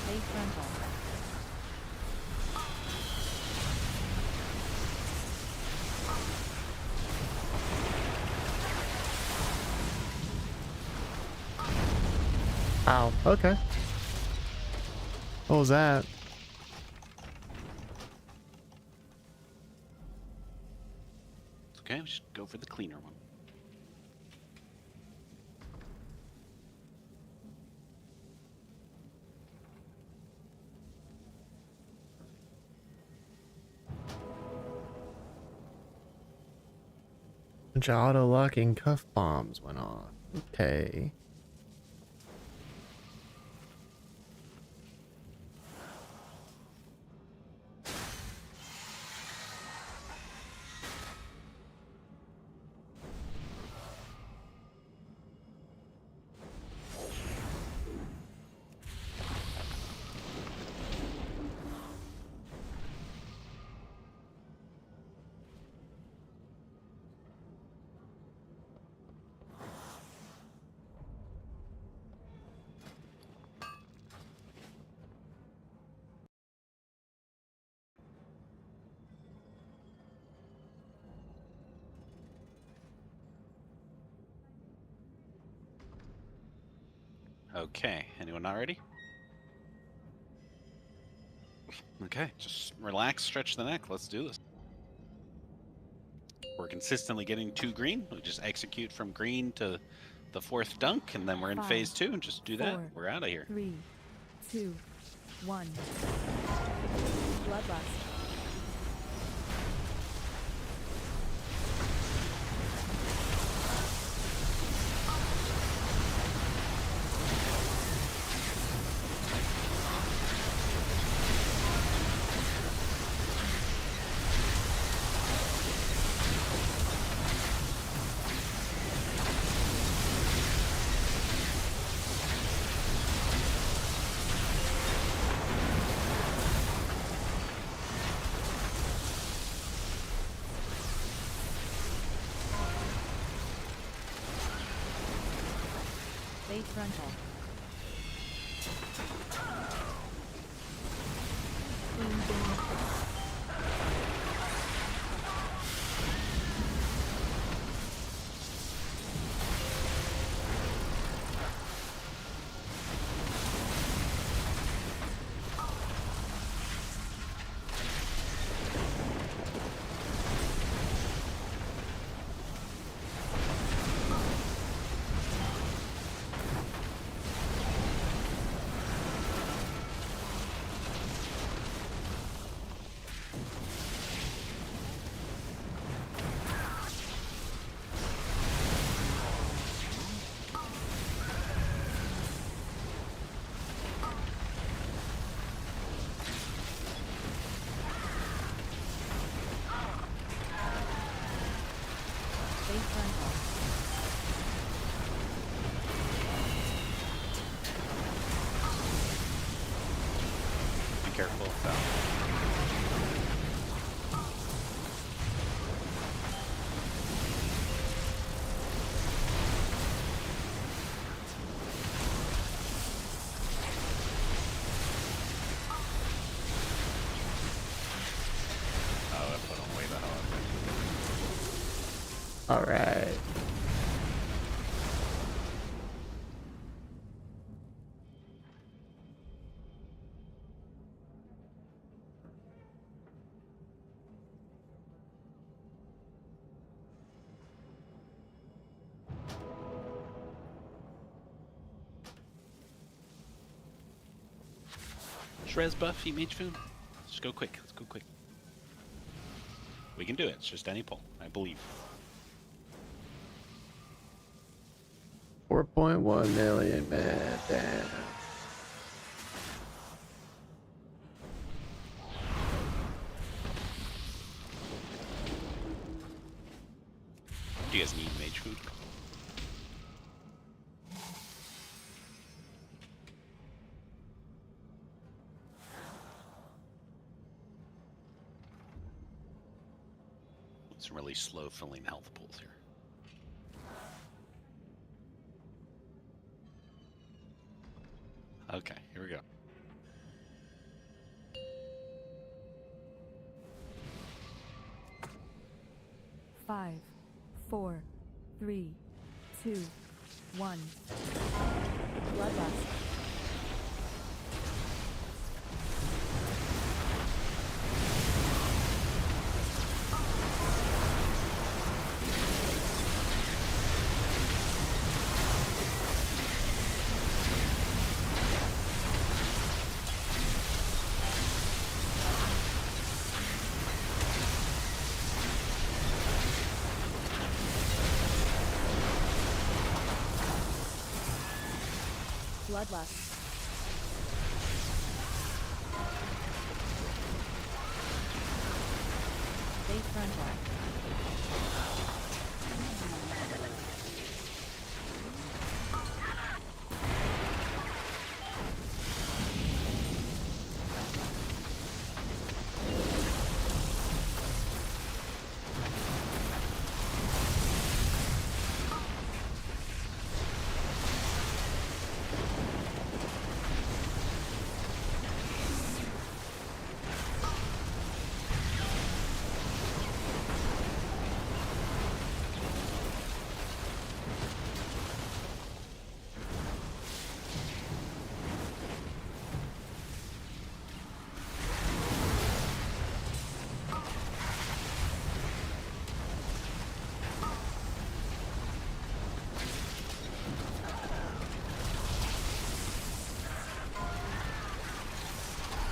Late frontal. Wow. Okay. What was that? It's okay. We should go for the cleaner one. Bunch of auto-locking cuff bombs went off. Okay. Okay, anyone not ready? Okay, just relax, stretch the neck. Let's do this. We're consistently getting 2 green. We just execute from green to the 4th dunk, and then we're in 5, phase 2 and just do that. 4, We're out of here. 3, 2, 1. Bloodlust. Base frontal. Boom, boom. Base frontal. Be careful with that. Oh, that put him way the hell up. All right. Shrez buff, eat mage food. Just go quick. Let's go quick. We can do it. It's just any pull, I believe. 4.1 million, man. Damn. Do you guys need mage food? Some really slow filling health pools here. Okay, here we go. Five, 4, 3, 2, 1. Bloodlust. Bloodlust. Fate Frontal.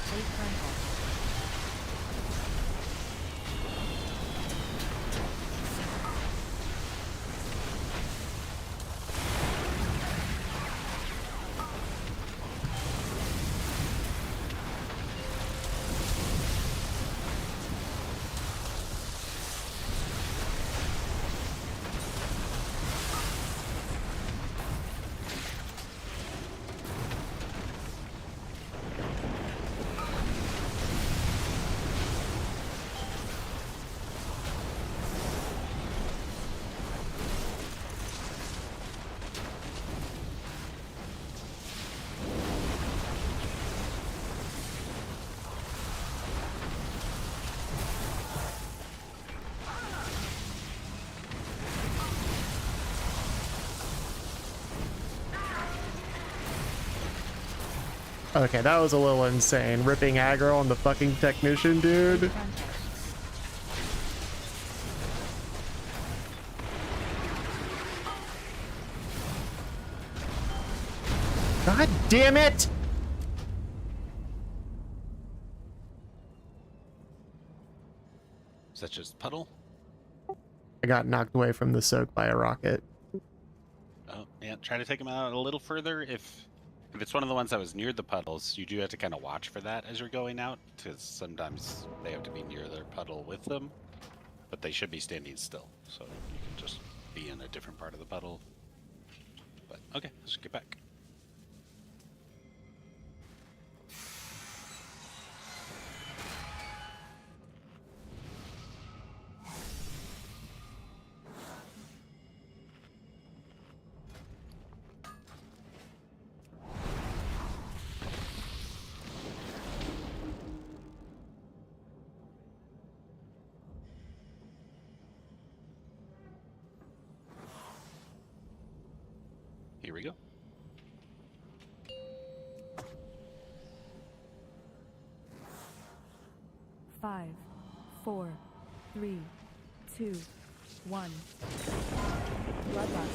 Fate Frontal. Okay, that was a little insane. Ripping aggro on the fucking technician, dude. Fate Frontal. God damn it! Is that just puddle? I got knocked away from the soak by a rocket. Oh, yeah. Try to take him out a little further. If it's one of the ones that was near the puddles, you do have to kind of watch for that as you're going out, because sometimes they have to be near their puddle with them, but they should be standing still, so you can just be in a different part of the puddle. But okay, let's get back. Here we go. Five, 4, 3, 2, 1. Bloodlust.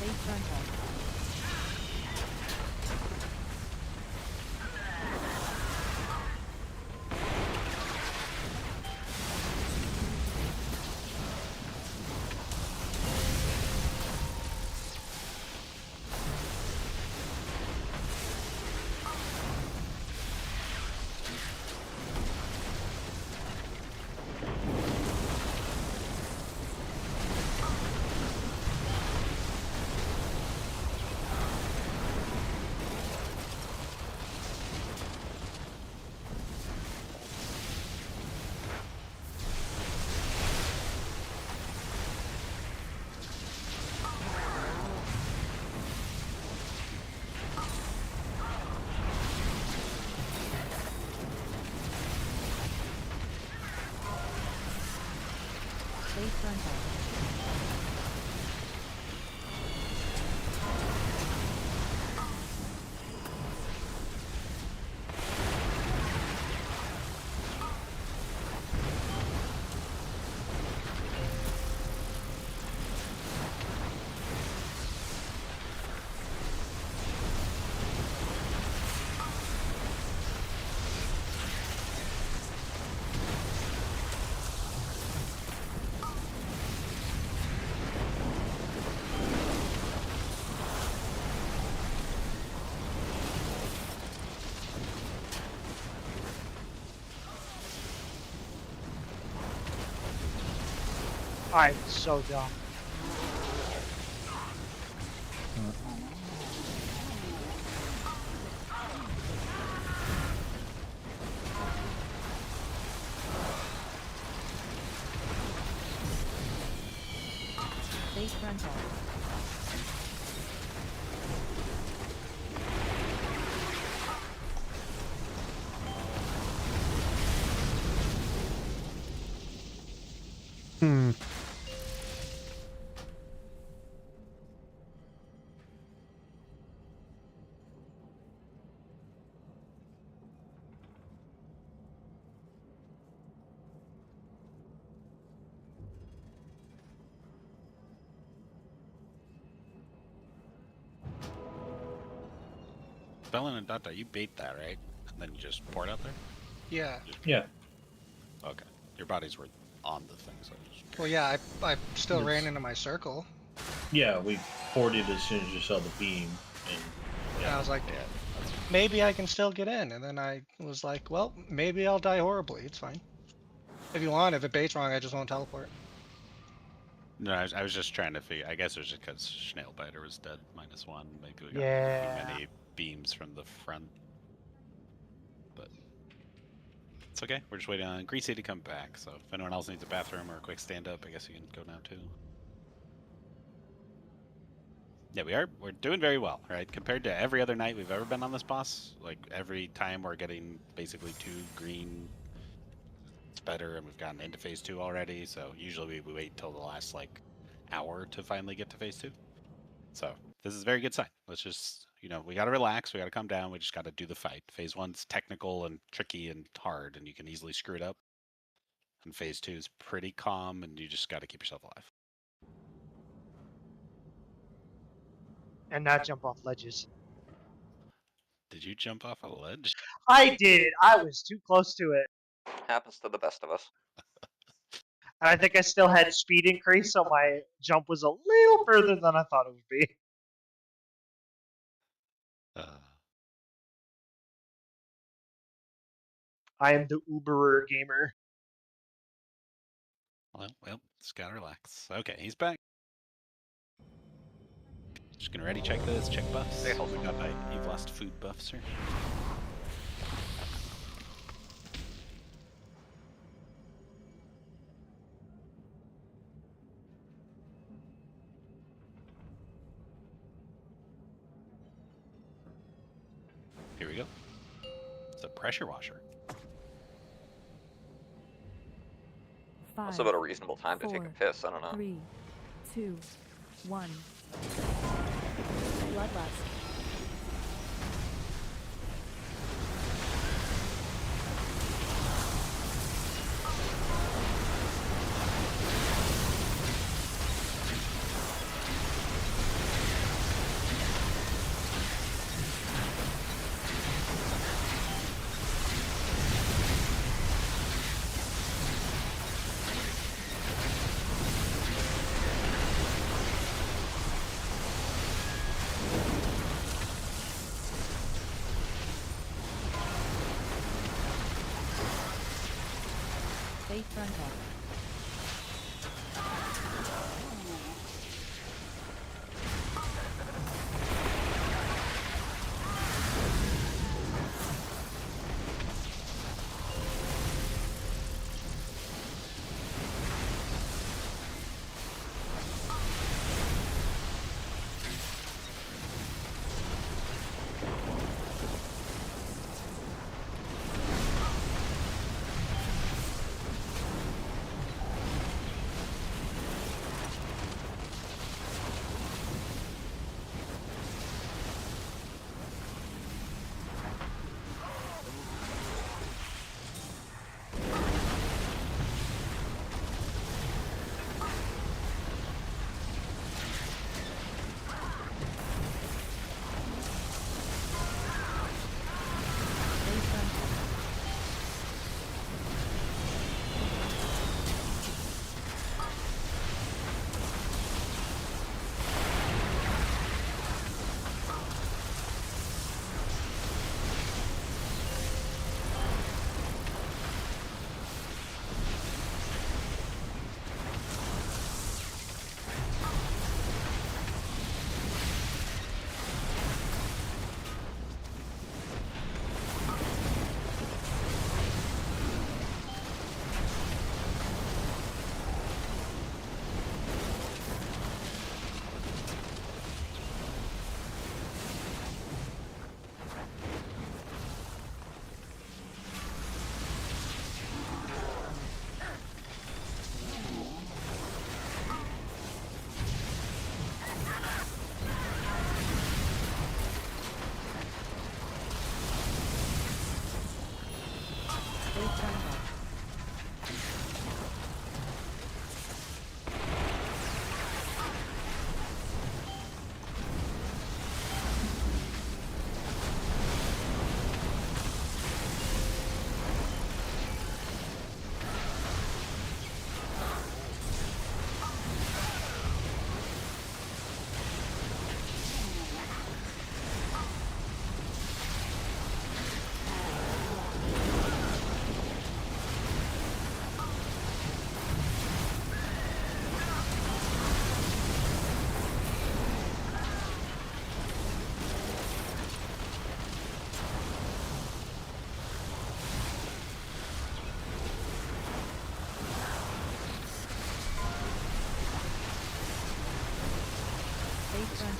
Fate Frontal. frontal. I'm so dumb. Base frontal. Hmm. Bellin and Data, you bait that, right? And then you just pour it out there? Yeah. Yeah. Okay. Your bodies were on the thing, so I just... Well, yeah, I still ran It's- into my circle. Yeah, we poured it as soon as you saw the beam, and And I was like, Yeah, that's... maybe I can still get in. And then I was like, well, maybe I'll die horribly. It's fine. If you want, if it baits wrong, I just won't teleport. No, I was just trying to figure... I guess it was just because Snailbiter was dead, -1. Maybe we got Yeah. too many beams from the front. But... It's okay. We're just waiting on Greasy to come back, so if anyone else needs a bathroom or a quick stand-up, I guess you can go now, too. Yeah, we're doing very well, right? Compared to every other night we've ever been on this boss, like every time we're getting basically 2 green, it's better, and we've gotten into phase 2 already, so usually we wait till the last like hour to finally get to phase 2. So this is a very good sign. Let's just, you know, we gotta relax, we gotta calm down, we just gotta do the fight. Phase 1's technical and tricky and hard, and you can easily screw it up. And phase 2 is pretty calm, and you just gotta keep yourself alive. And not jump off ledges. Did you jump off a ledge? I did. I was too close to it. Happens to the best of us. And I think I still had speed increase, so my jump was a little further than I thought it would be. I am the Uberer gamer. Well, just gotta relax. Okay, he's back. Just gonna ready check this, check buffs. Hey, We got you've lost food buff, sir. Here we go. It's a pressure washer. 5, That's about a reasonable time to take a 4, piss. I don't know. 3, 2, 1. Bloodlust. Base frontal.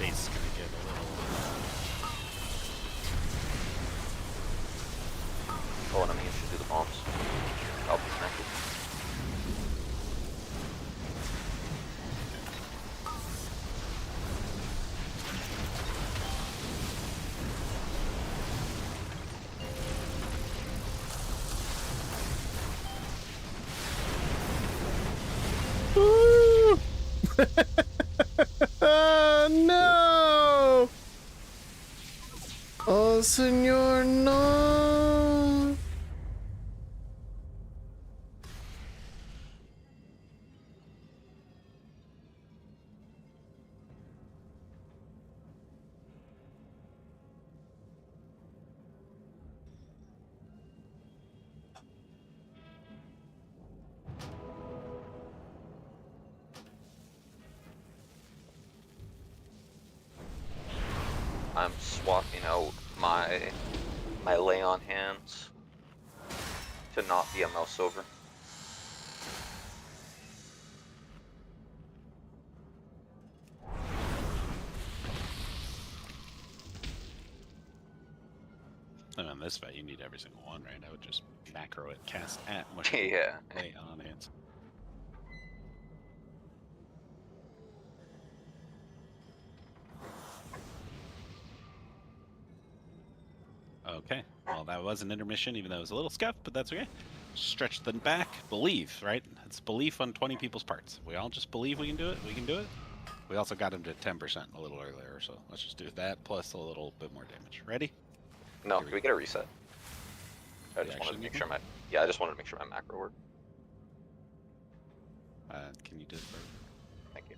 base is gonna get a little. Oh, and I mean, you should do the bombs. I'll be connected. Ooh! No! Oh, senor, no! I'm swapping out my lay on hands to not be a mouse over. And on this fight, you need every single one, right? I would just macro it, cast at much. Yeah. Lay on hands. Okay, well that was an intermission, even though it was a little scuffed, but that's okay. Stretch them back. Believe, right? It's belief on 20 people's parts. We all just believe we can do it. We can do it. We also got him to 10% a little earlier, so let's just do that plus a little bit more damage. Ready? No, can we get a reset? I just wanted to make sure my I just wanted to make sure my macro worked. Can you do it for? Thank you.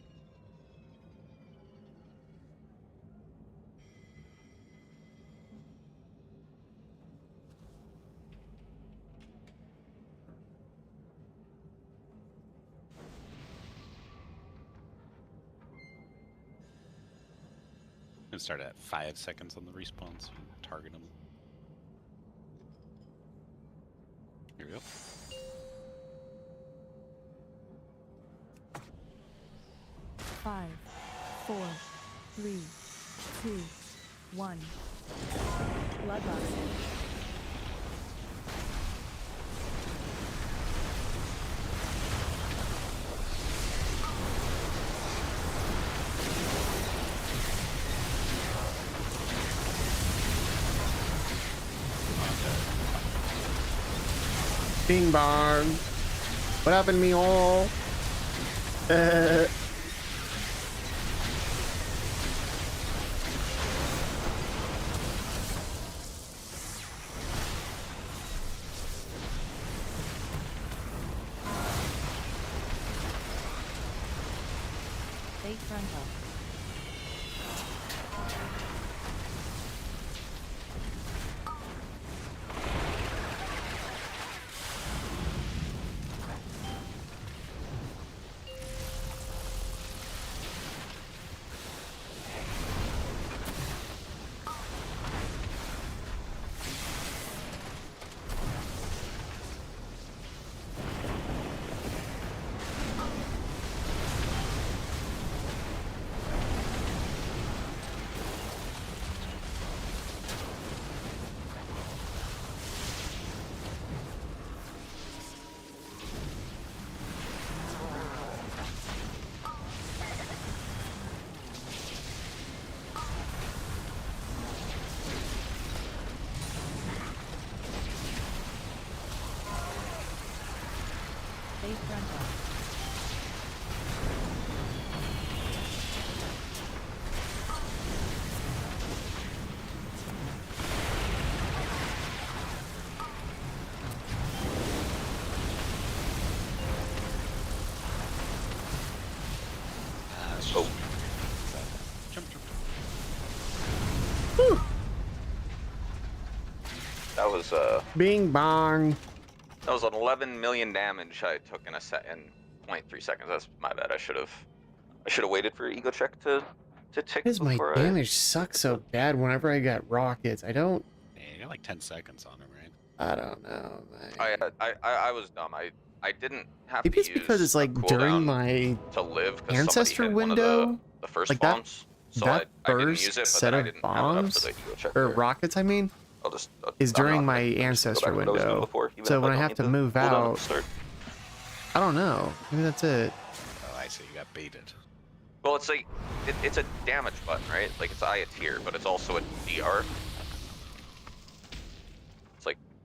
Gonna start at 5 seconds on the respawn, so you can target them. Here we go. Five, 4, 3, 2, 1. Bloodlust. Bing bong. What happened to me all? Fate frontal. Fate frontal. Oh. Jump, jump. Whew. That was Bing bong. that was an 11 million damage I took in 0.3 seconds. That's my bad. I should have waited for ego check to tick Because my before damage sucks so bad whenever I got rockets. I don't Yeah, you got like 10 seconds on him, right? I don't know, man. I was dumb. I didn't have Maybe to it's use because it's a like during cooldown my to live because somebody ancestor hit one of window. the first like that- bombs. So that I didn't first use it, but set then I of didn't have it up bombs, for the ego check. or there. rockets, I mean, is I'm during not my gonna- I'm just gonna go ancestor back to what I was doing window. before, even So if when I don't have need to move cool down at the out, start. I don't know. Maybe that's it. Oh, I see. You got baited. Well, it's like it's a damage button, right? Like it's a tier, but it's also a DR.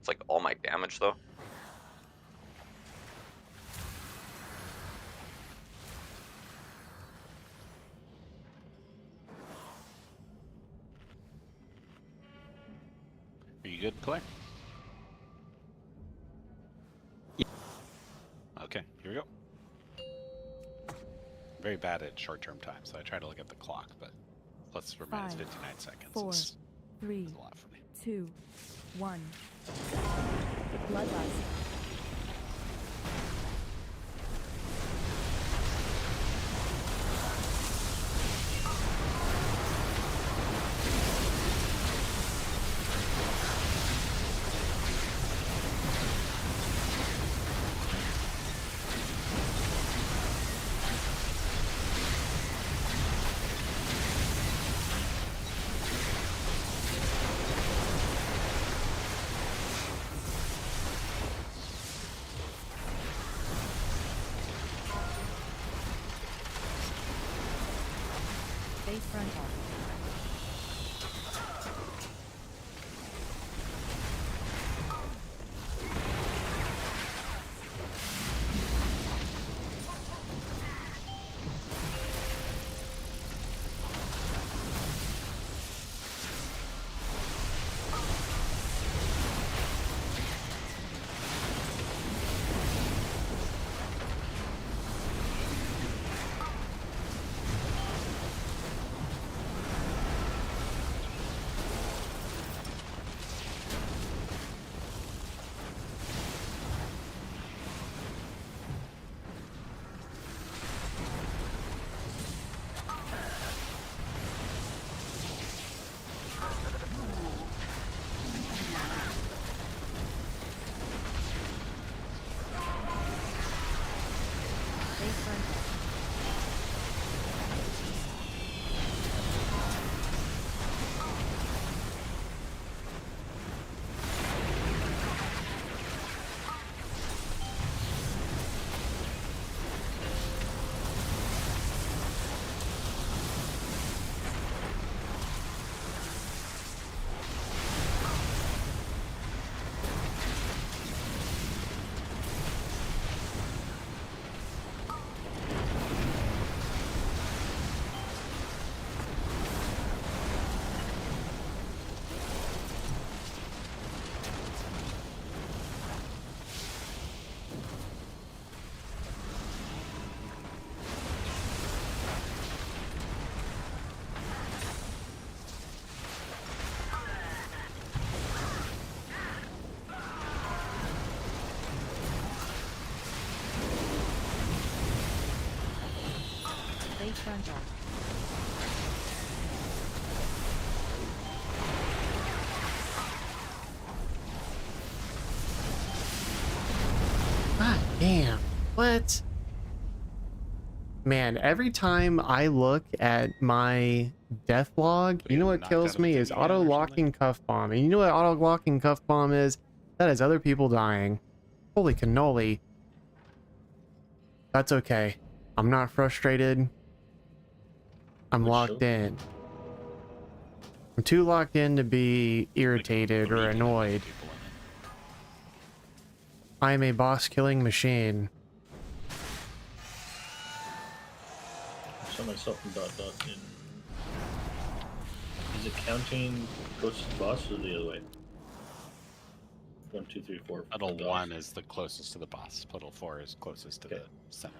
It's like all my damage though. Are you good, Claire? Okay, here we go. Very bad at short-term time, so I try to look at the clock, but plus or minus 5, 59 seconds 4, is 3, a lot for me. 2, 1. Bloodlust. Base frontal. Base frontal. Base frontal. God damn. What? Man, every time I look at my death log, you know what Knocked kills out of me the is thing again or auto-locking cuff bomb. And you know what auto-locking cuff bomb is? That is other people dying. Holy cannoli. That's okay. I'm not frustrated. I'm Good locked show. in. I'm too locked in to be irritated or Three annoyed. people in it. I am a boss-killing machine. I saw myself in dot in. Is it counting ghost to boss or the other way? 1, 2, 3, 4. Puddle dots. 1 is the closest to the boss. Puddle 4 is closest to Okay. the center.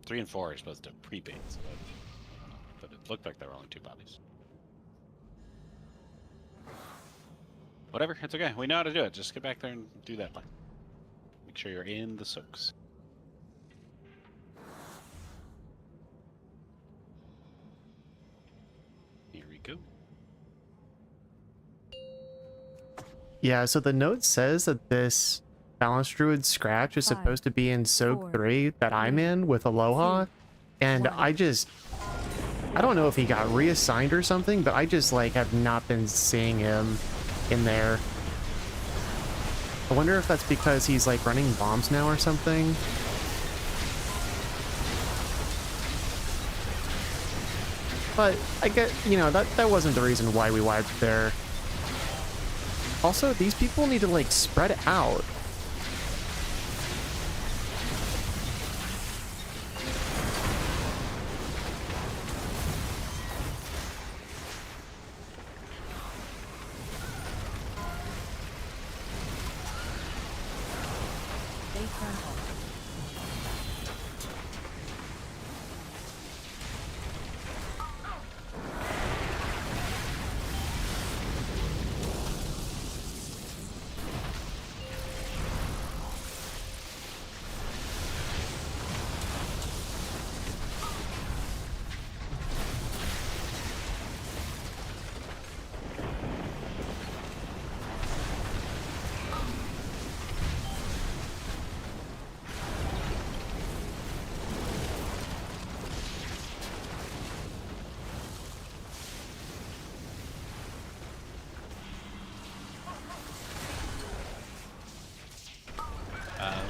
3 and 4 are supposed to pre-bait, so but it looked like there were only 2 bodies. Whatever, it's okay. We know how to do it. Just get back there and do that plan. Make sure you're in the soaks. Here we go. Yeah, so the note says that this Balance Druid Scratch is 5, supposed to be in Soak 4, 3 that I'm 3, in with Aloha. And I don't know if he got reassigned or something, but I just like have not been seeing him in there. I wonder if that's because he's like running bombs now or something. But I get, you know, that wasn't the reason why we wiped there. Also, these people need to like spread out. Stay frontal.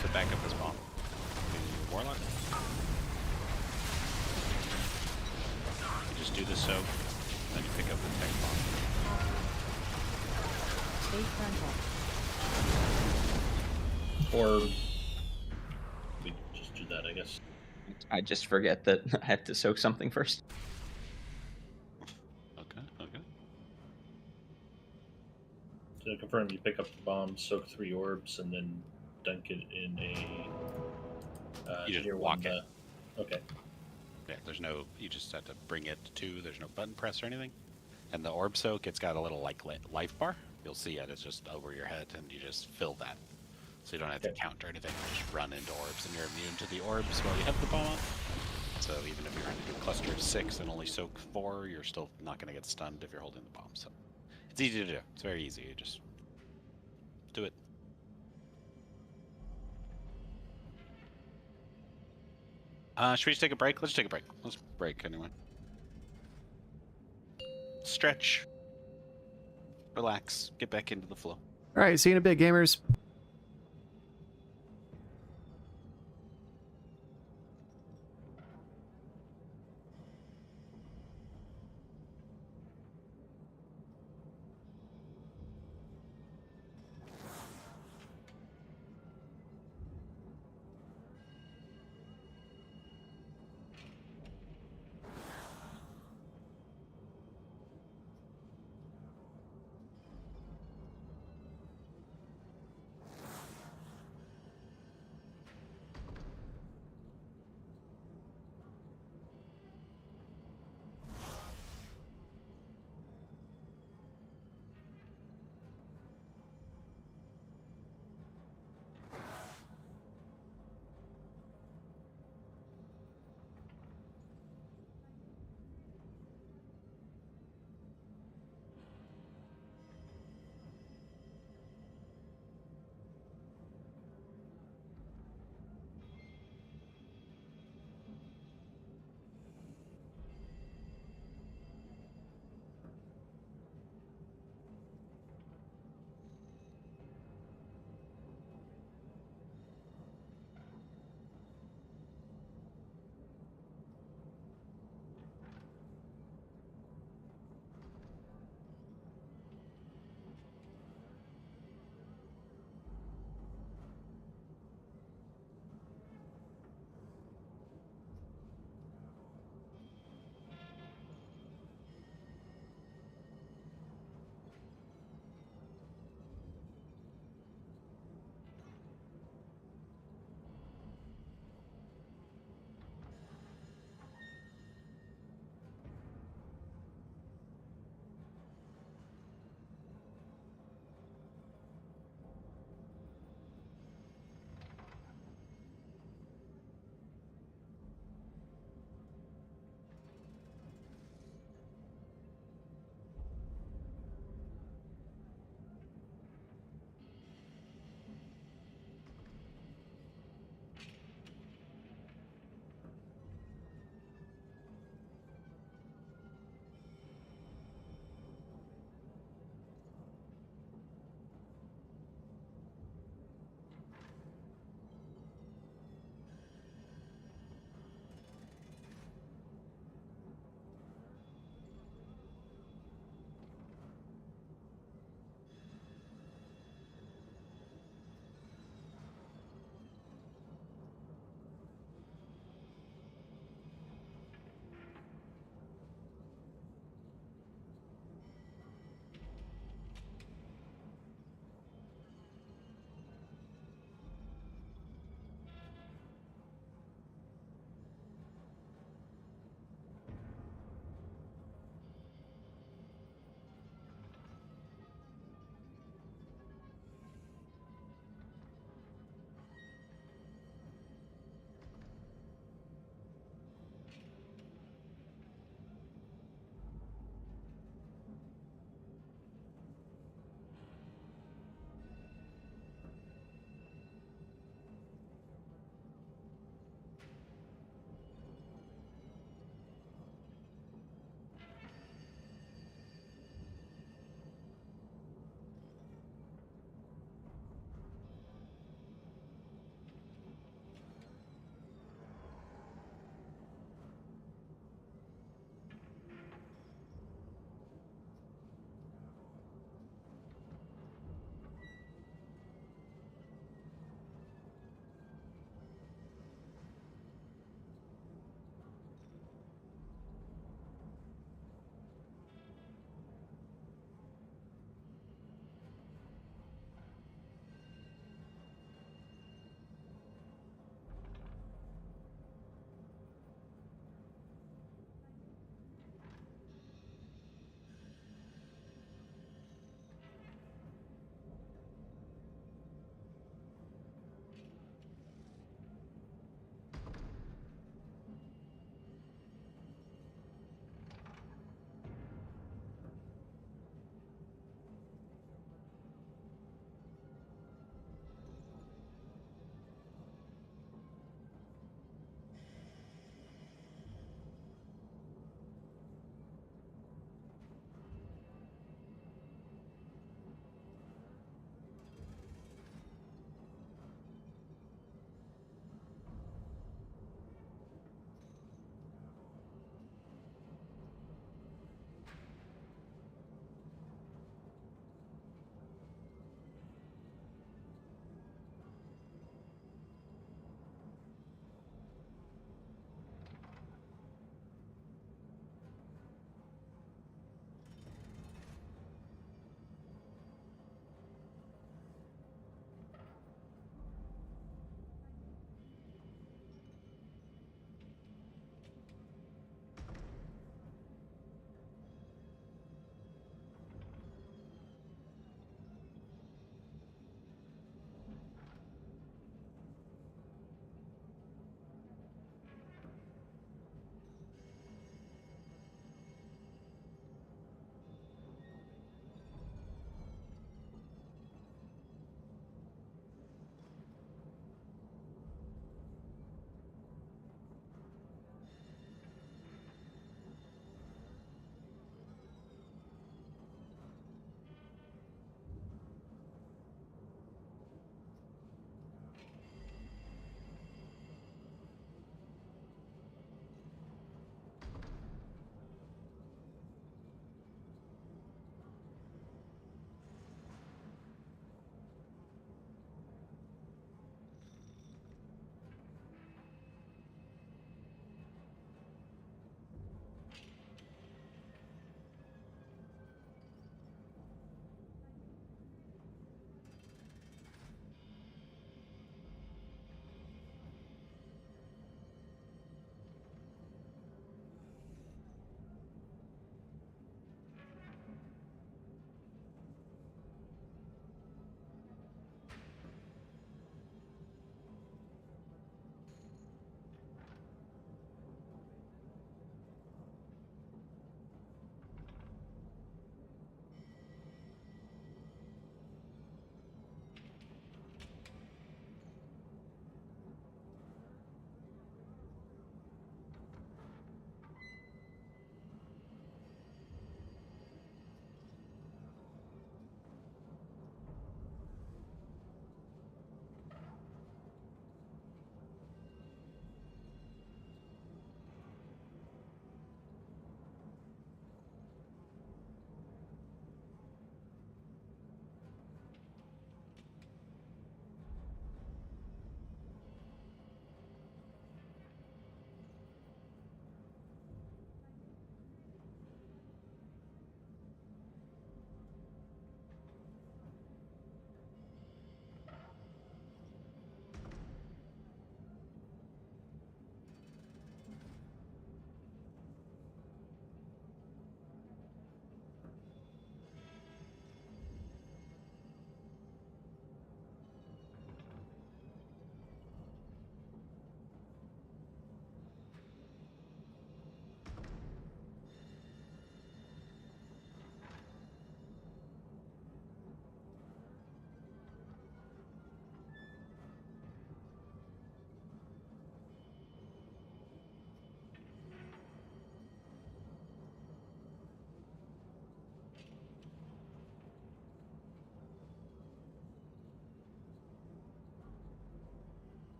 To back up this bomb. The Warlock. You just do the soak, then you pick up the tech bomb. Stay frontal. Or we just do that, I guess. I just forget that I have to soak something first. Okay, okay. So to confirm, you pick up the bomb, soak 3 orbs, and then dunk it in a. You just near walk one, it. Okay. Yeah, there's no. You just have to bring it to. There's no button press or anything. And the orb soak, it's got a little like life bar. You'll see it. It's just over your head, and you just fill that. So you don't have to count or anything. You just run into orbs, and you're immune to the orbs while you have the bomb up. So even if you're in a cluster of 6 and only soak 4, you're still not going to get stunned if you're holding the bomb. So it's easy to do. It's very easy. You just do it. Should we just take a break? Let's take a break. Let's break anyway. Stretch. Relax. Get back into the flow. All right, see you in a bit, gamers.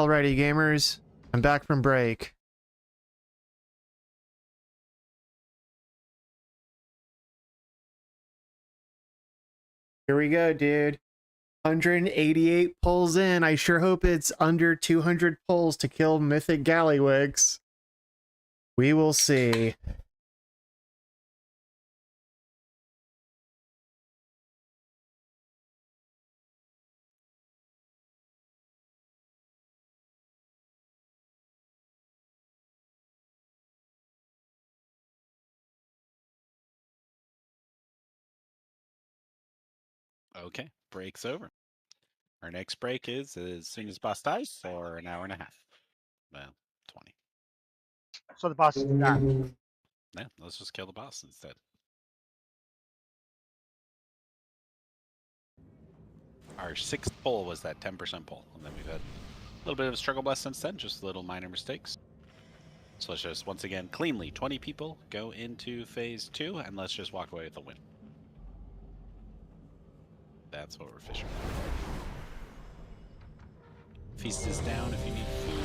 Alrighty, gamers. I'm back from break. Here we go, dude. 188 pulls in. I sure hope it's under 200 pulls to kill Mythic Gallywix. We will see. Okay, break's over. Our next break is as soon as boss dies, or an hour and a half. Well, 20. So the boss is back. Yeah, let's just kill the boss instead. Our 6th pull was that 10% pull, and then we've had a little bit of a struggle bus since then, just little minor mistakes. So let's just, once again, cleanly, 20 people go into phase 2, and let's just walk away with a win. That's what we're fishing for. Feast is down if you need food.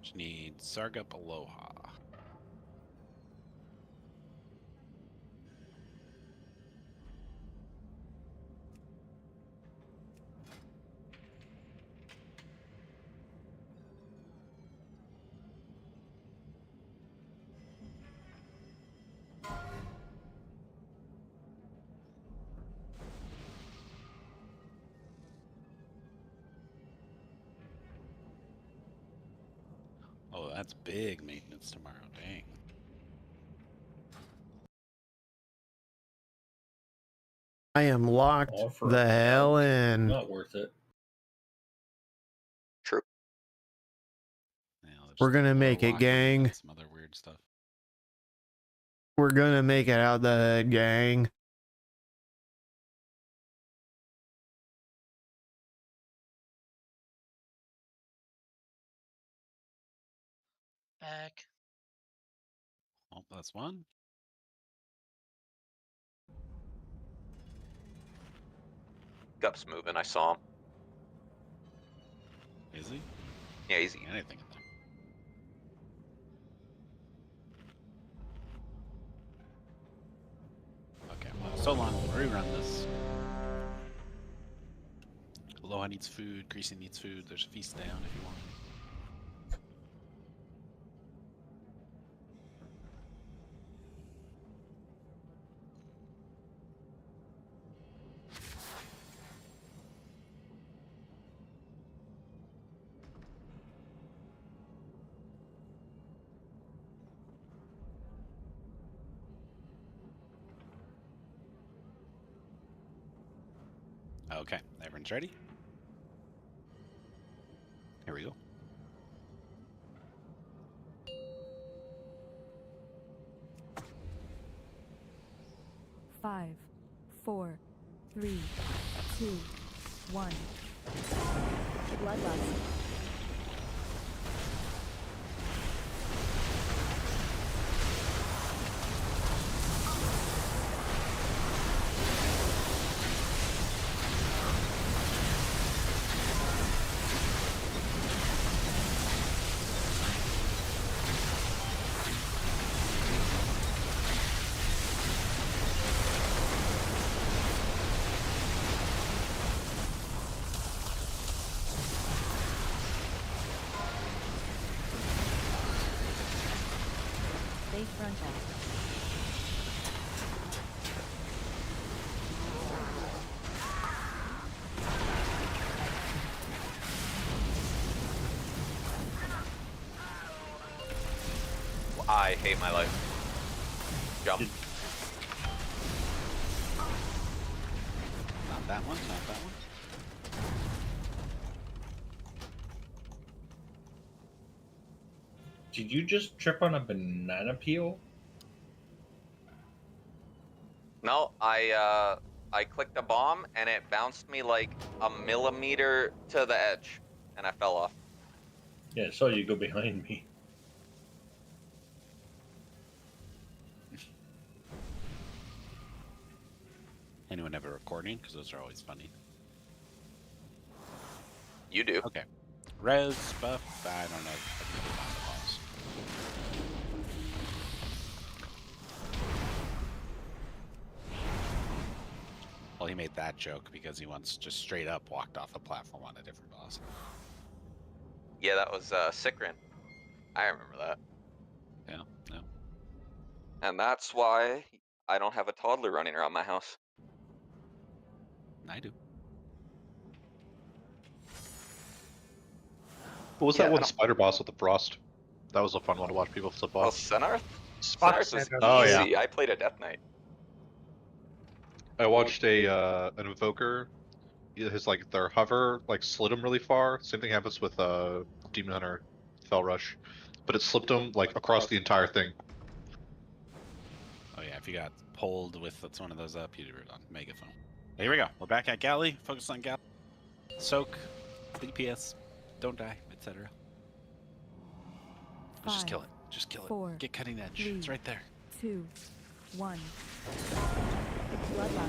Just need Sargup Aloha. Oh, that's big maintenance tomorrow. Dang. I am locked All for the a hell mount. in. Not worth it. True. Yeah, We're gonna make it, gang. Some other weird stuff. We're gonna make it out the hood, gang. Back. Oh, that's one. Gup's moving. I saw him. Is he? Yeah, he's eating. Anything in there. Okay, well, so long. We'll rerun this. Aloha needs food. Greasy needs food. There's a feast down if you want. Okay, everyone's ready? Here we go. Five, 4, 3, 2, 1. Bloodlust. Stay front out. I hate my life. Jump. Not that one, not that one. Did you just trip on a banana peel? No, I clicked a bomb and it bounced me like a millimeter to the edge, and I fell off. Yeah, I saw you go behind me. Anyone have a recording? Because those are always funny. You do. Okay. Res, buff, I don't know. I think they found the boss. Well, he made that joke because he once just straight up walked off a platform on a different boss. Yeah, that was Sikrin. I remember that. Yeah, yeah. And that's why I don't have a toddler running around my house. I do. What was Yeah, that one no. spider boss with the frost? That was a fun one to watch people flip Oh, off. Senarth? Spot Senarth was Senarth. Oh, yeah. easy. I played a Death Knight. I watched an invoker. His their hover slid him really far. Same thing happens with Demon Hunter Fell Rush, but it slipped him across the entire thing. Oh yeah, if you got pulled with that's one of those up, you were on megaphone. Here we go. We're back at Galley. Focus on Galley. Soak, DPS, don't die, etc. Just kill it. Just kill it. 4, Get cutting edge. 3, It's right there. 2, 1. Bloodlust.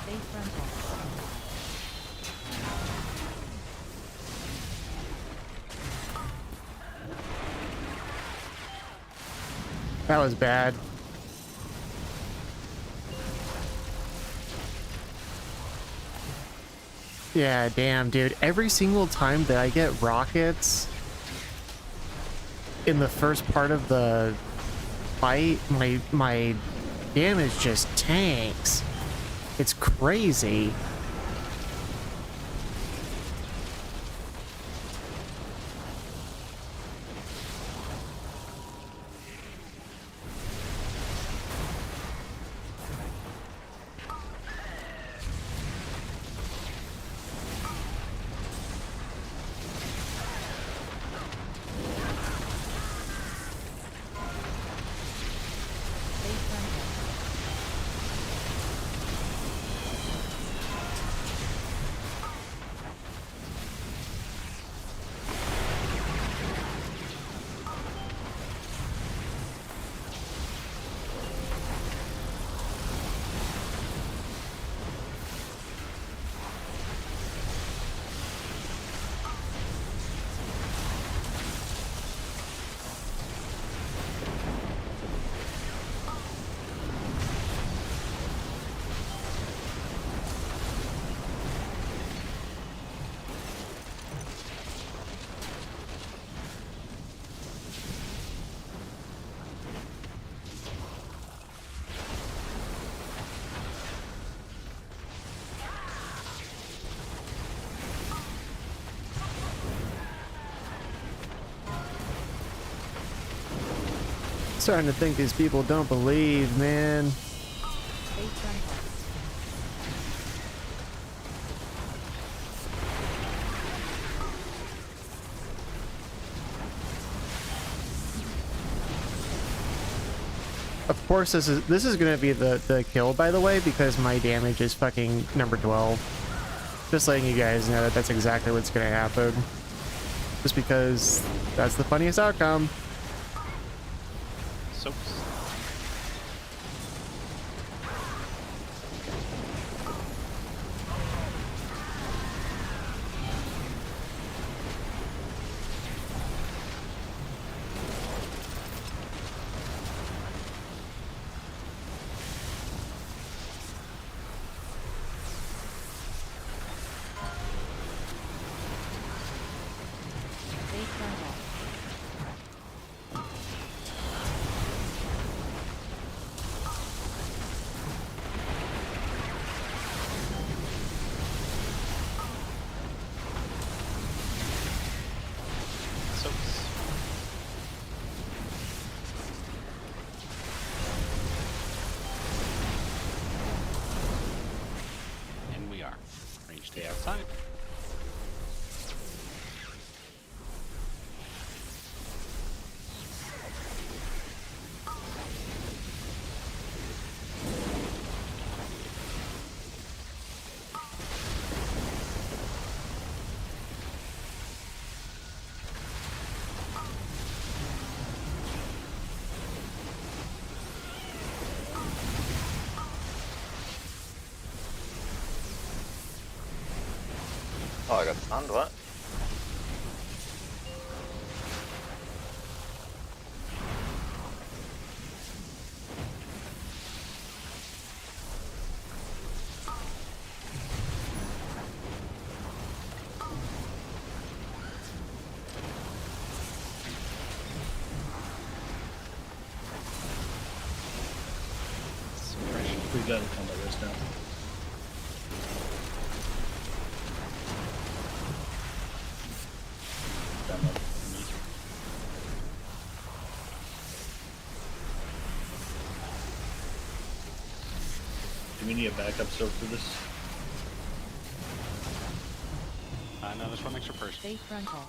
Stay frontal. That was bad. Yeah, damn, dude. Every single time that I get rockets in the first part of the fight, my damage just tanks. It's crazy. Stay frontal. Starting to think these people don't believe, man. Stay frontal. Of course, this is gonna be the kill, by the way, because my damage is fucking number 12. Just letting you guys know that that's exactly what's gonna happen. Just because that's the funniest outcome. Soaks. soaks. And we are. Range stay outside. Oh, I got stunned, what? We got it on my wrist now. Down up. Do we need a backup soak for this? No, there's one extra person. Stay frontal.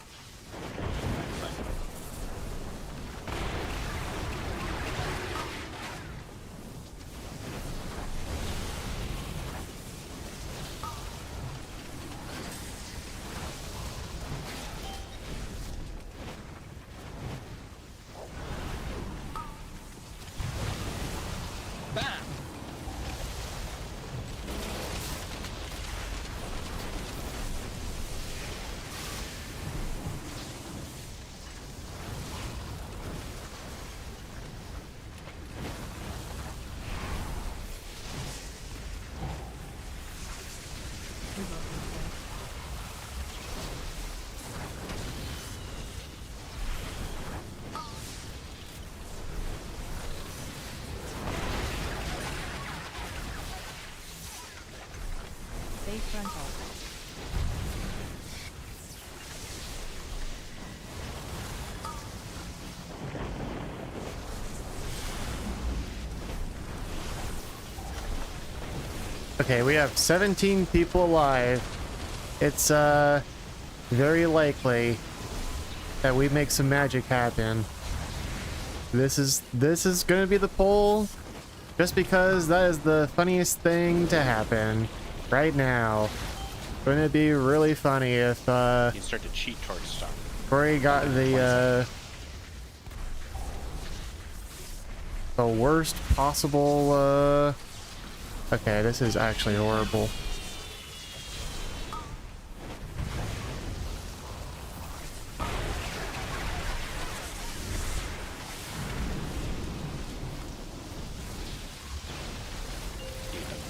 Stay frontal. Okay, we have 17 people alive. It's very likely that we make some magic happen. This is gonna be the poll, just because that is the funniest thing to happen right now. Wouldn't it be really funny if You start to cheat towards stuff. Corey got the worst possible okay, this is actually horrible.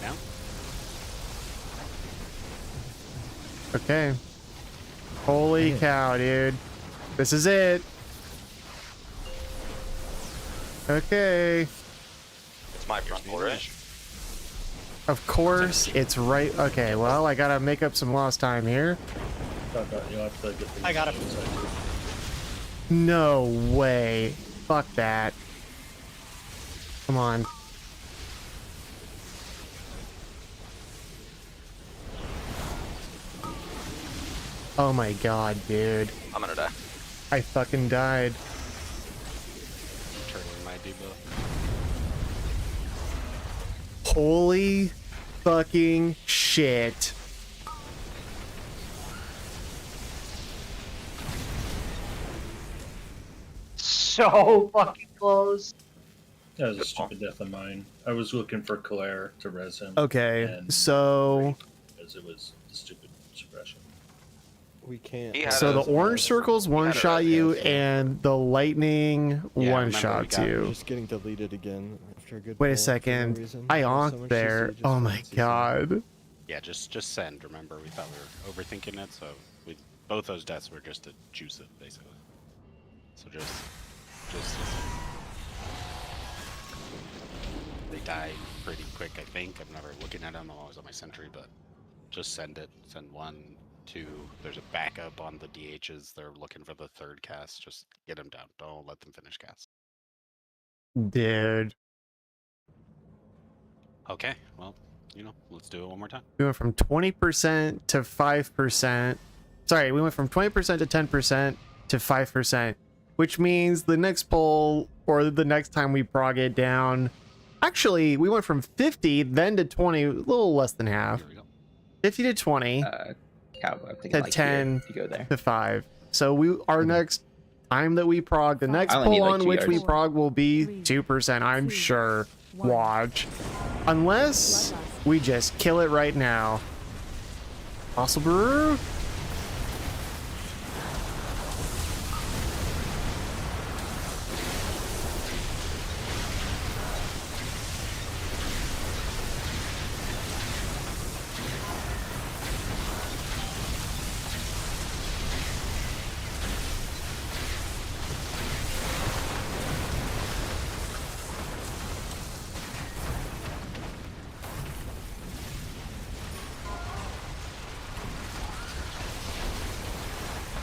Now. Okay. Holy cow, dude. This is it. Okay. It's my front door, right? Of course, it's right. Okay, well, I gotta make up some lost time here. You'll have to get the I got him. No way. Fuck that. Come on. Oh my god, dude. I'm gonna die. I fucking died. Turning my debuff. Holy fucking shit. So fucking close. That was a stupid death of mine. I was looking for Claire to res him. Okay, and so because it was the stupid suppression. We can't. so the orange circles one shot you, yeah. and the lightning Yeah, one remember, shots we got you. Just getting deleted again after a good. Wait a pull for no second. reason. I There's so onked much there. CC, just Oh my fancy god. Yeah, just send. Remember, we thought we were overthinking it, so we both those deaths were just to juice it, basically. So just they die pretty quick, I think. I'm never looking at them. I'm always on my sentry, but just send it. Send one. 2. There's a backup on the DHs. They're looking for the 3rd cast. Just get them down. Don't let them finish cast. Dude. Okay, well, let's do it one more time. We went from 20% to 5%. Sorry, we went from 20% to 10% to 5%, which means the next poll or the next time we prog it down, actually, we went from 50 then to 20, a little less than half. 50 to 20 to 10 to 5. So our next time that we prog, the next poll on which we prog will be 2%, I'm sure. Watch. Unless we just kill it right now. Possible.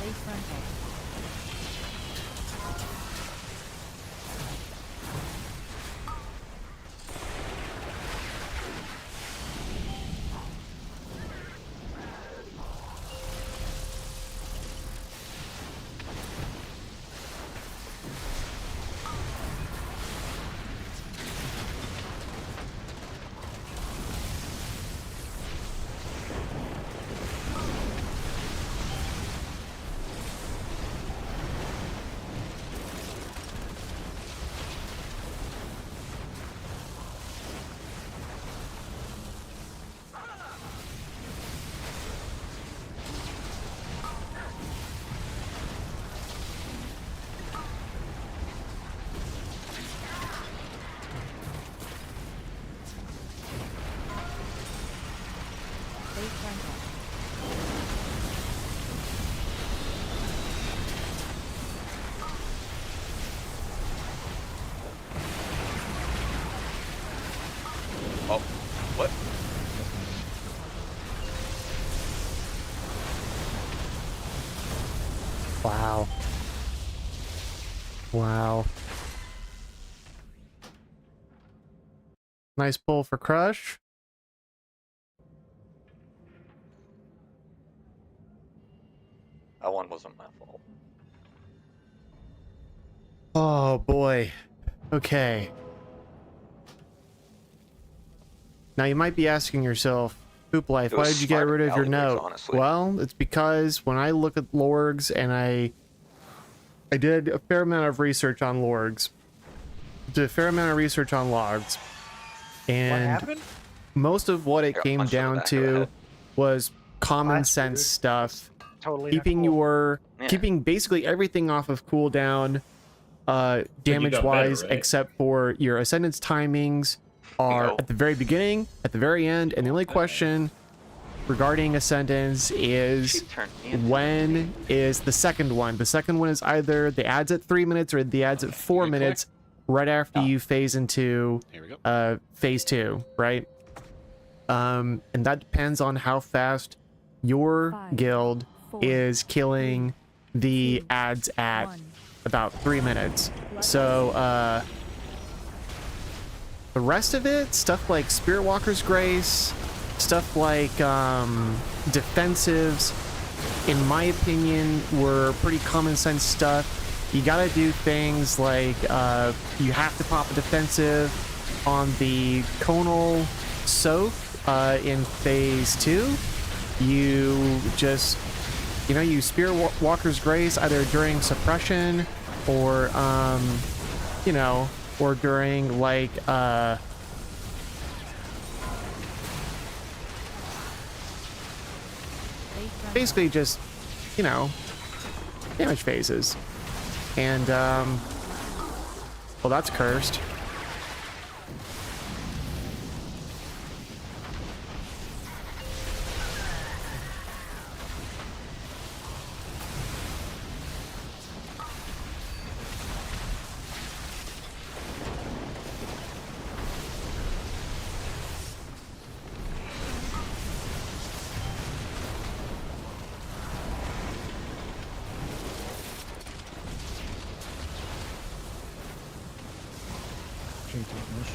Stay frontal. Stay frontal. Oh, what? Wow. Wow. Nice pull for Crush. That one wasn't my fault. Oh boy. Okay. Now you might be asking yourself, Poop Life, It why was did you get smart rid of your Gallywix, note? honestly. Well, it's because when I look at Lorgs and I did a fair amount of research on Lorgs. Did a fair amount of research on logs. And happened? most of what it Got came punched in the down back of the to head. was common Last sense dude. stuff. Totally Keeping Yeah. keeping basically everything off of cooldown, damage got wise, better, right? except for your ascendance timings are No. at the very beginning, at the very end, and the only question regarding ascendance She is turned me into when is the second one. The second one is either the adds at 3 minutes or the adds at 4 Good minutes right after you phase into Here we go. phase 2, right? And that depends on how fast your 5, guild 4, is killing the 2, adds at 1. about 3 minutes. So the rest of it, stuff like Spirit Walker's Grace, stuff like defensives, in my opinion, were pretty common sense stuff. You gotta do things like you have to pop a defensive on the Conal Soak in phase 2. You just, you Spirit Walker's Grace either during suppression or, or during like, basically just, damage phases. And, well, that's cursed. Tree top mush.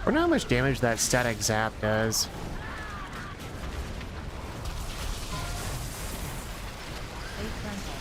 I wonder how much damage that static zap does. Base frontal.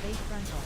Base frontal.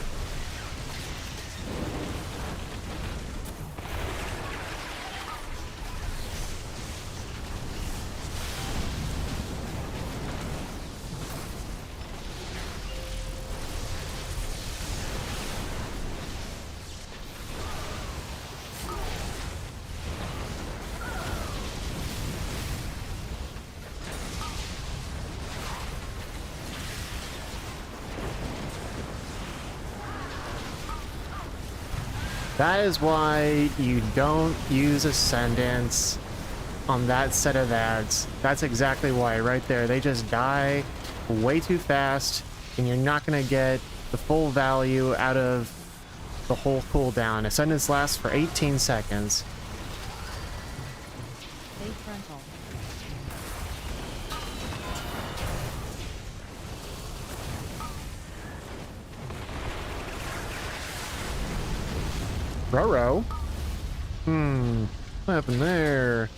That is why you don't use Ascendance on that set of ads. That's exactly why, right there. They just die way too fast, and you're not going to get the full value out of the whole cooldown. Ascendance lasts for 18 seconds. Base frontal. Roro? What happened there?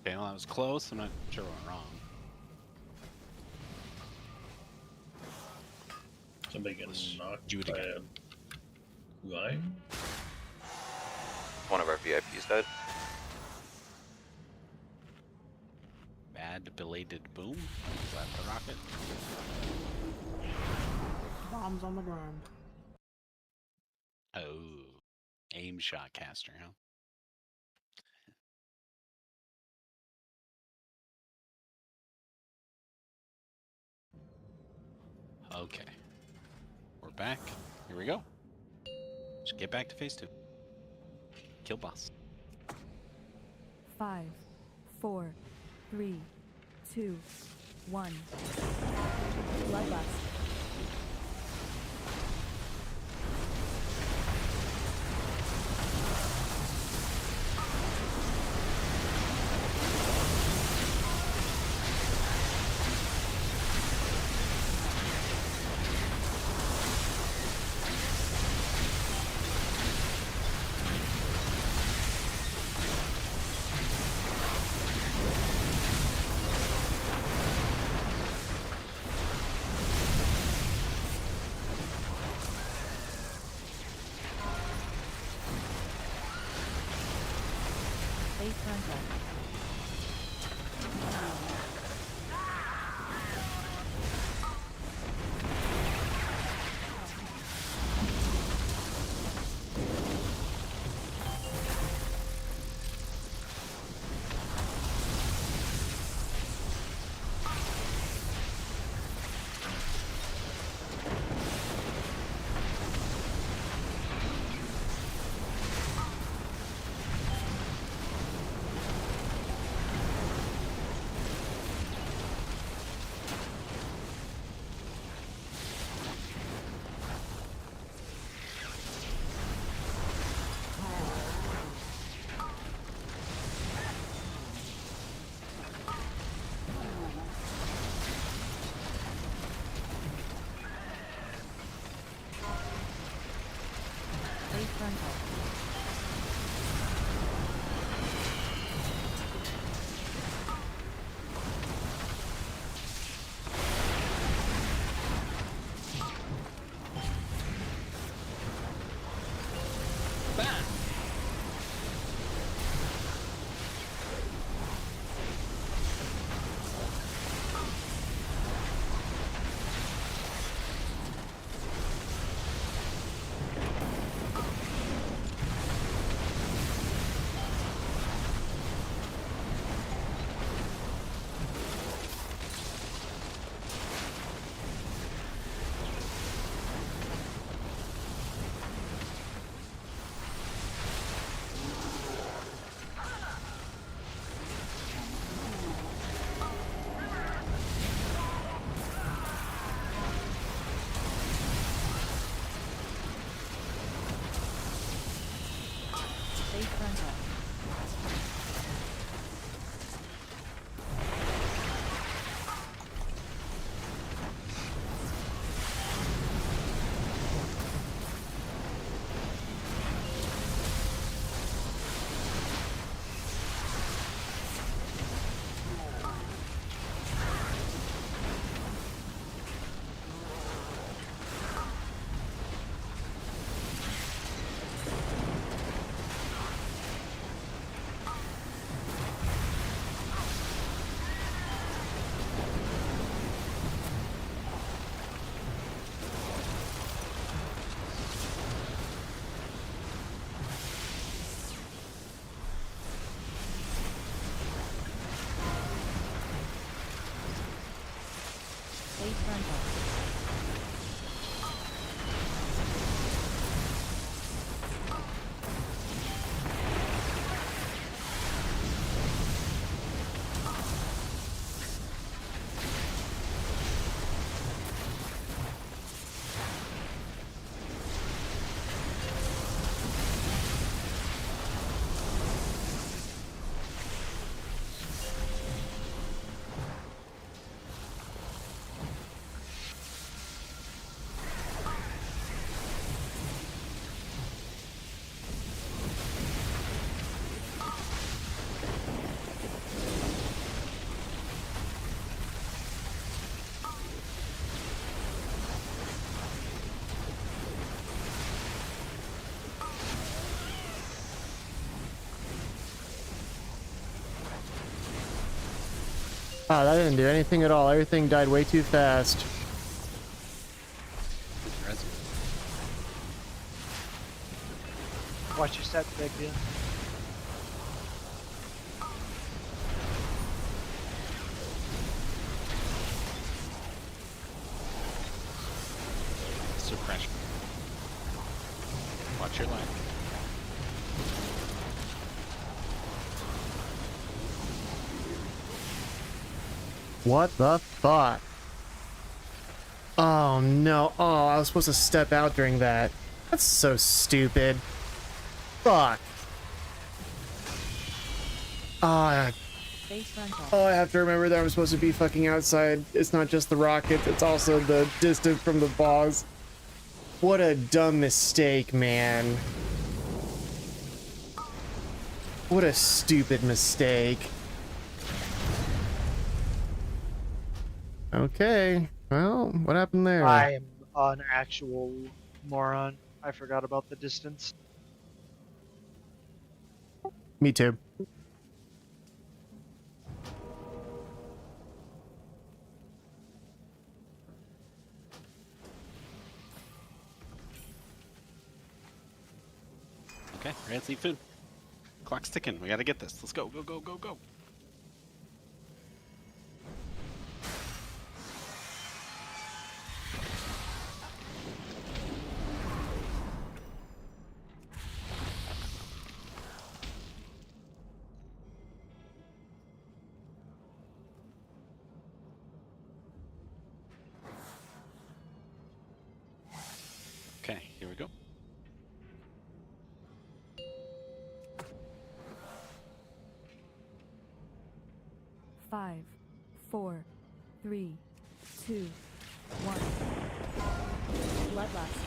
Okay, well, that was close. I'm not sure what went wrong. Somebody getting knocked do it by again. a line? One of our VIPs died. Bad belated boom. Is that the rocket? Bombs on the ground. Oh, aim shot caster, huh? Okay, we're back. Here we go. Just get back to phase 2. Kill boss. 5, 4, 3, 2, 1. Bloodlust. Base frontal. Frontal. Base frontal. Base frontal. Wow, that didn't do anything at all. Everything died way too fast. Watch your step, big deal. Suppression. Watch your line. What the fuck? Oh no. Oh, I was supposed to step out during that. That's so stupid. Fuck. Base frontal. Oh, I have to remember that I'm supposed to be fucking outside. It's not just the rockets, it's also the distance from the boss. What a dumb mistake, man. What a stupid mistake. Okay, well, what happened there? I am an actual moron. I forgot about the distance. Me too. Okay, we're gonna eat food. Clock's ticking. We gotta get this. Let's go, go, go, go, go. Okay, here we go. Five, 4, 3, 2, 1. Bloodlust.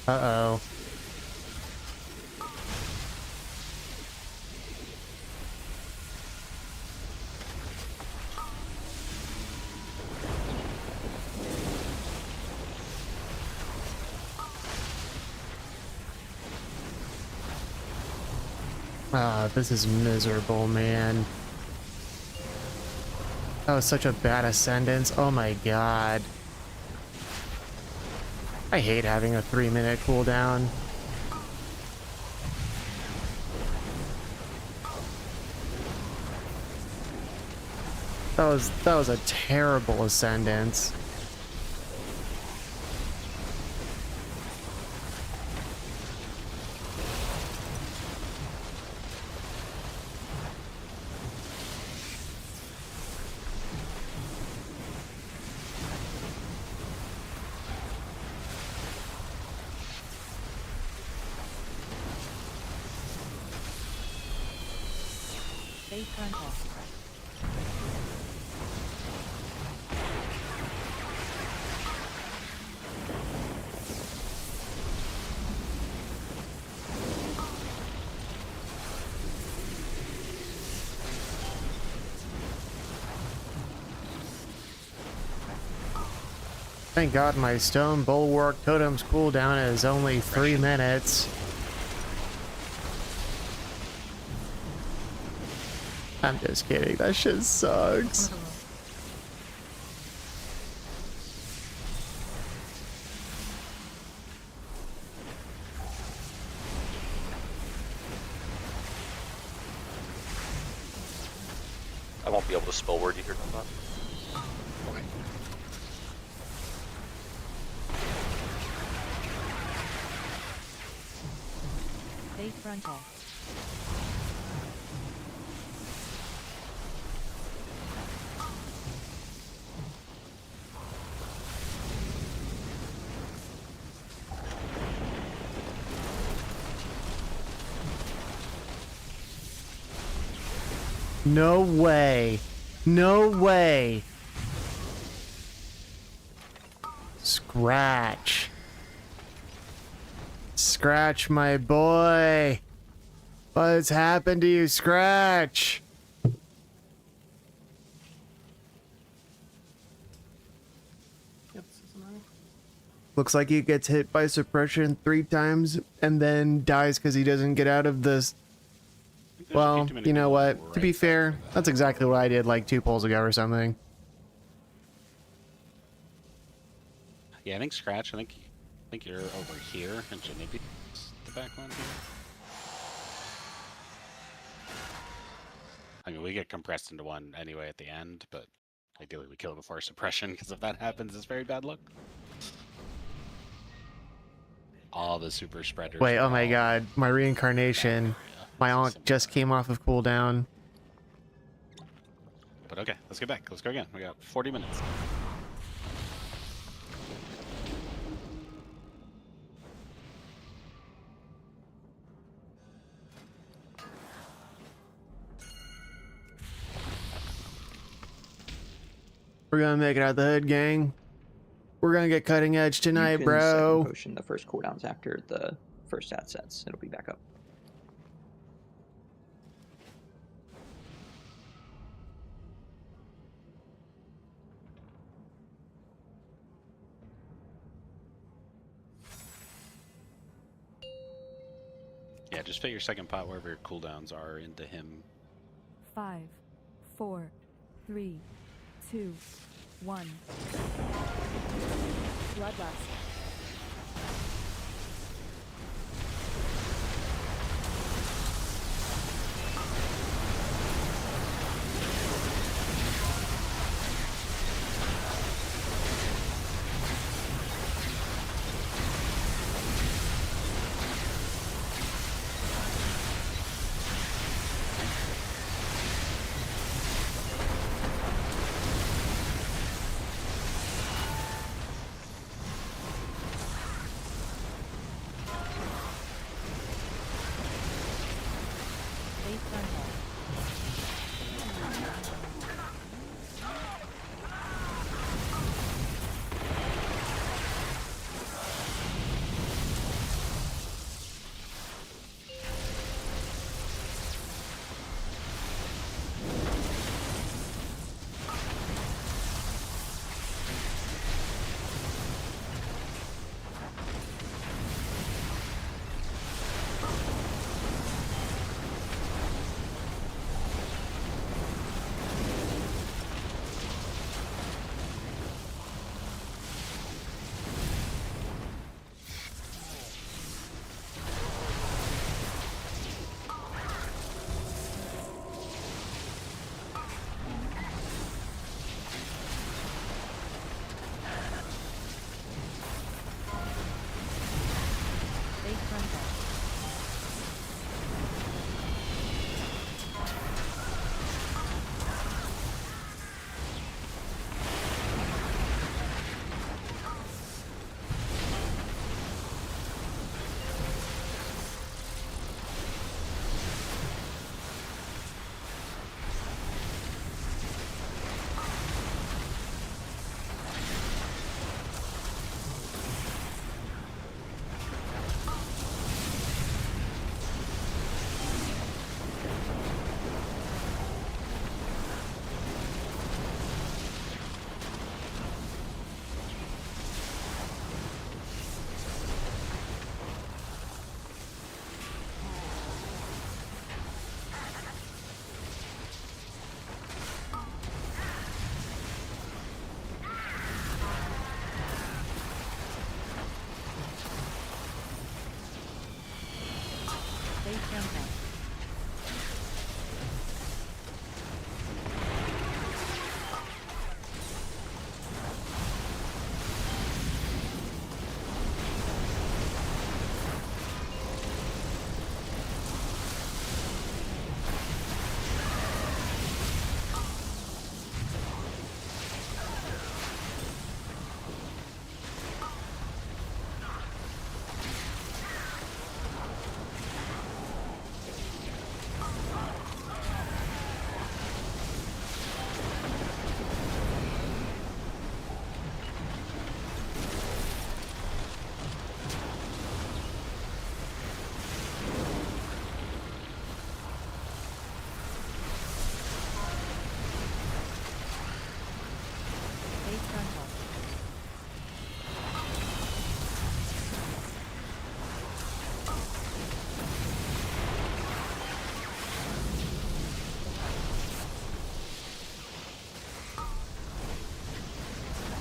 Uh-oh. Ah, this is miserable, man. That was such a bad ascendance. Oh my god. I hate having a 3-minute cooldown. That was a terrible ascendance. Stay frontal. Thank God my stone bulwark totem's cooldown is only 3 minutes. I'm just kidding, that shit sucks. I won't be able to spell word either. Stay frontal. No way. No way. Scratch. Scratch, my boy. What's happened to you, Scratch? Looks like he gets hit by suppression 3 times and then dies because he doesn't get out of this. Well, you know what? To be fair, that's exactly what I did like 2 polls ago or something. Yeah, I think Scratch. I think you're over here, and should maybe the back one here. I mean, we get compressed into one anyway at the end, but ideally we kill it before suppression, because if that happens, it's very bad luck. All the super spreaders. Wait, oh my god, my reincarnation. My Ankh just came off of cooldown. But okay, let's get back. Let's go again. We got 40 minutes. We're gonna make it out the hood, gang. We're gonna get cutting edge tonight, you can bro. Second potion the first cooldowns after the first stat sets. It'll be back up. Yeah, just fit your second pot wherever your cooldowns are into him. 5, 4, 3, 2, 1. Bloodlust.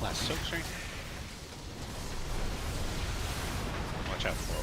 Last soak string. Watch out forward.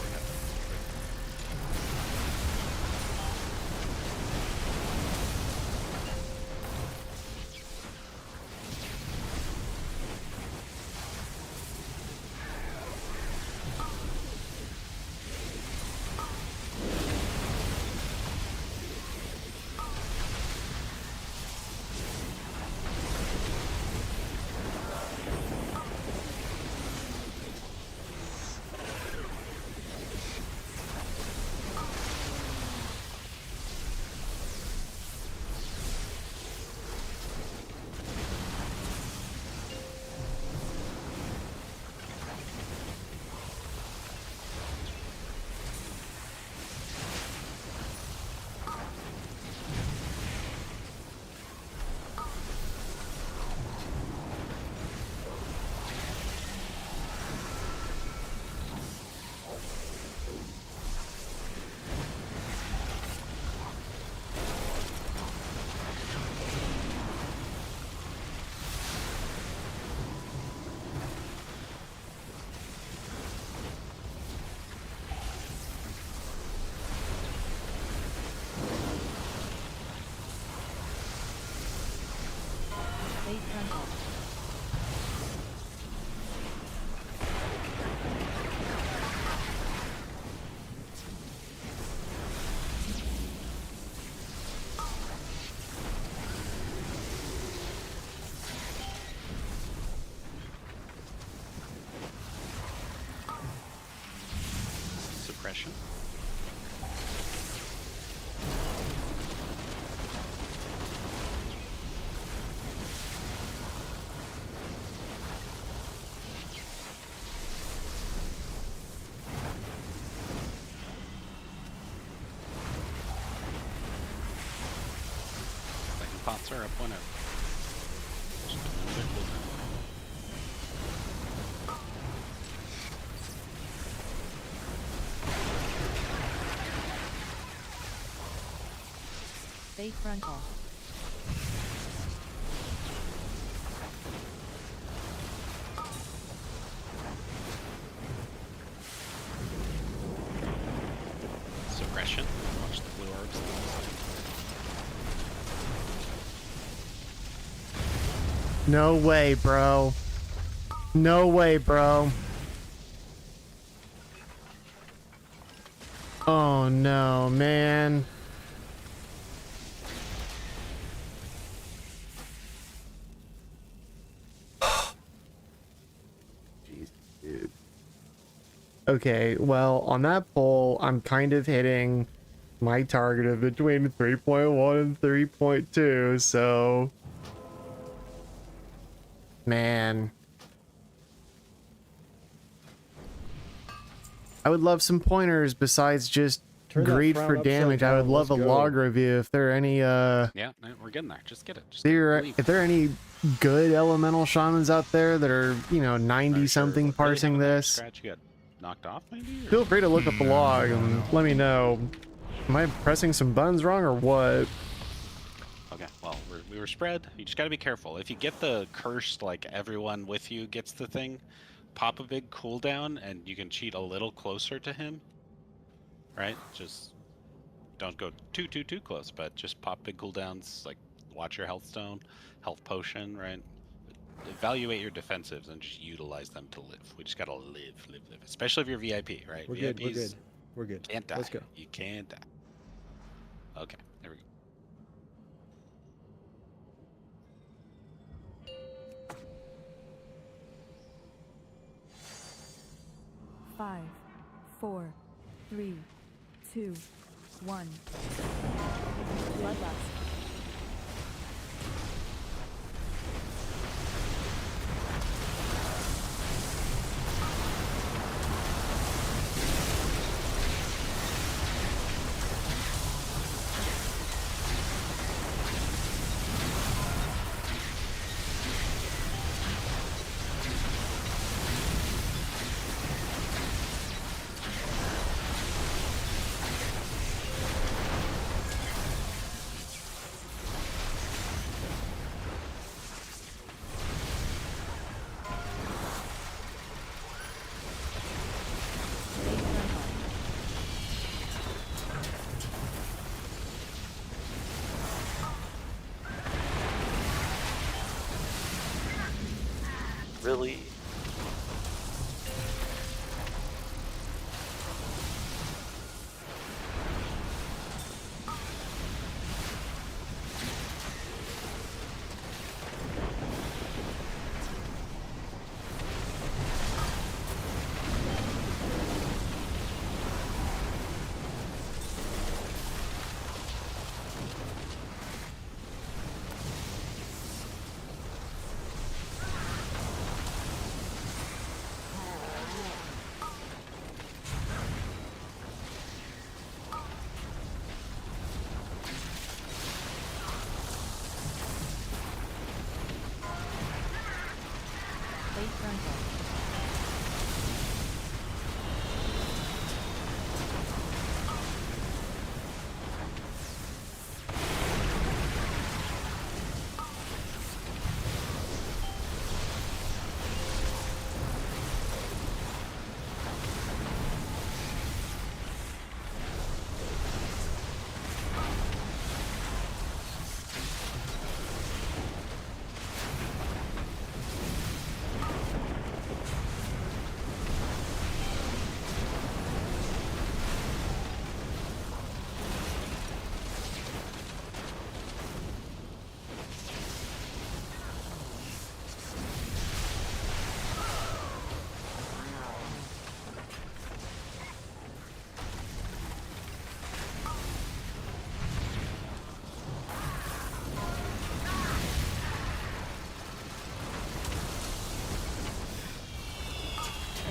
Base frontal. Suppression. Second pots are up 1-0. Just another cooldown. Base frontal. Suppression. Watch the blue orbs. No way, bro. No way, bro. Oh no, man. Jeez, dude. Okay, well, on that poll, I'm kind of hitting my target of between 3.1 and 3.2, so... Man. I would love some pointers besides just Turn that greed frown for upside damage. I would down, love a let's go. log review if there are any Yeah, no, we're getting there. Just get it. Just leave. if there are any good elemental shamans out there that are, you know, 90 something Really parsing having that this. scratch you got knocked off, maybe? Or? Feel free to look up the log and let me know. Am I pressing some buttons wrong or what? Okay, well, we were spread. You just gotta be careful. If you get the cursed, like everyone with you gets the thing, pop a big cooldown and you can cheat a little closer to him. Right? Just don't go too close, but just pop big cooldowns, like watch your health stone, health potion, right? Evaluate your defensives and just utilize them to live. We just gotta live. Especially if you're VIP, right? We're VIPs good. We're good. We're good. Can't die. Let's go. You can't die. Okay, there we go. Five, 4, 3, 2, 1. Bloodlust. Really? Late frontal.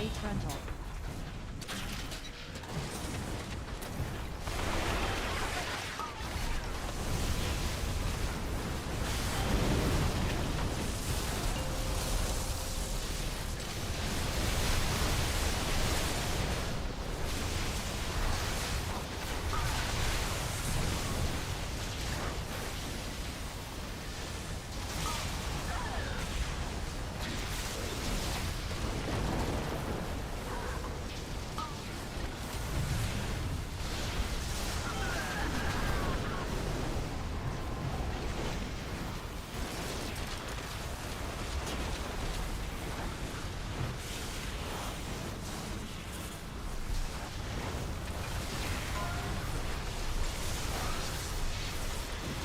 Late frontal.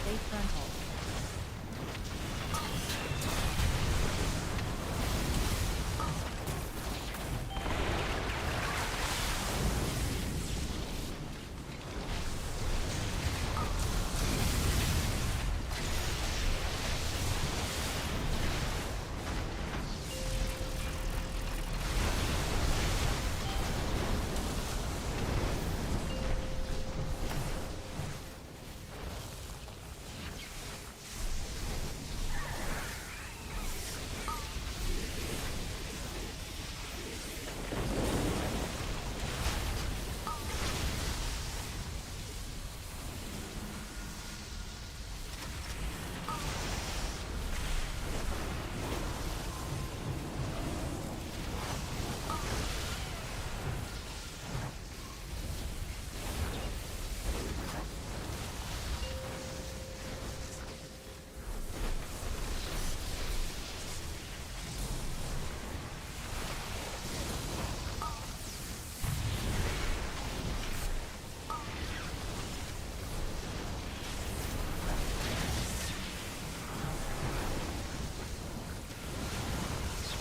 Late frontal.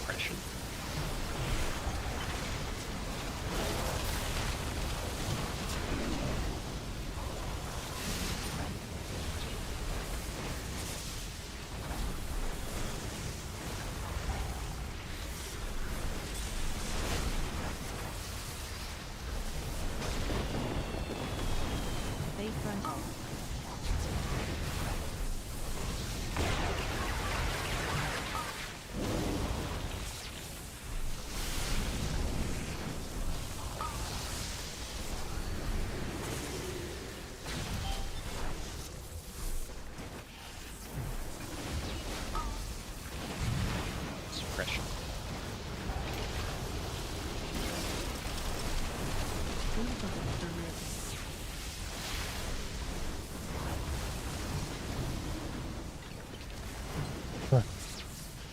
Suppression. Late frontal. Suppression.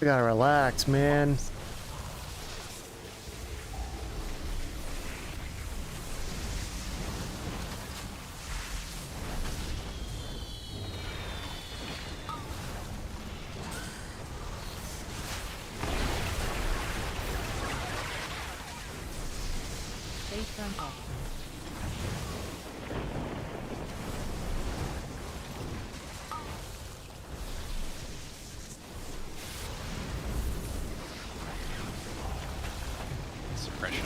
We gotta relax, man. Space rental. Suppression.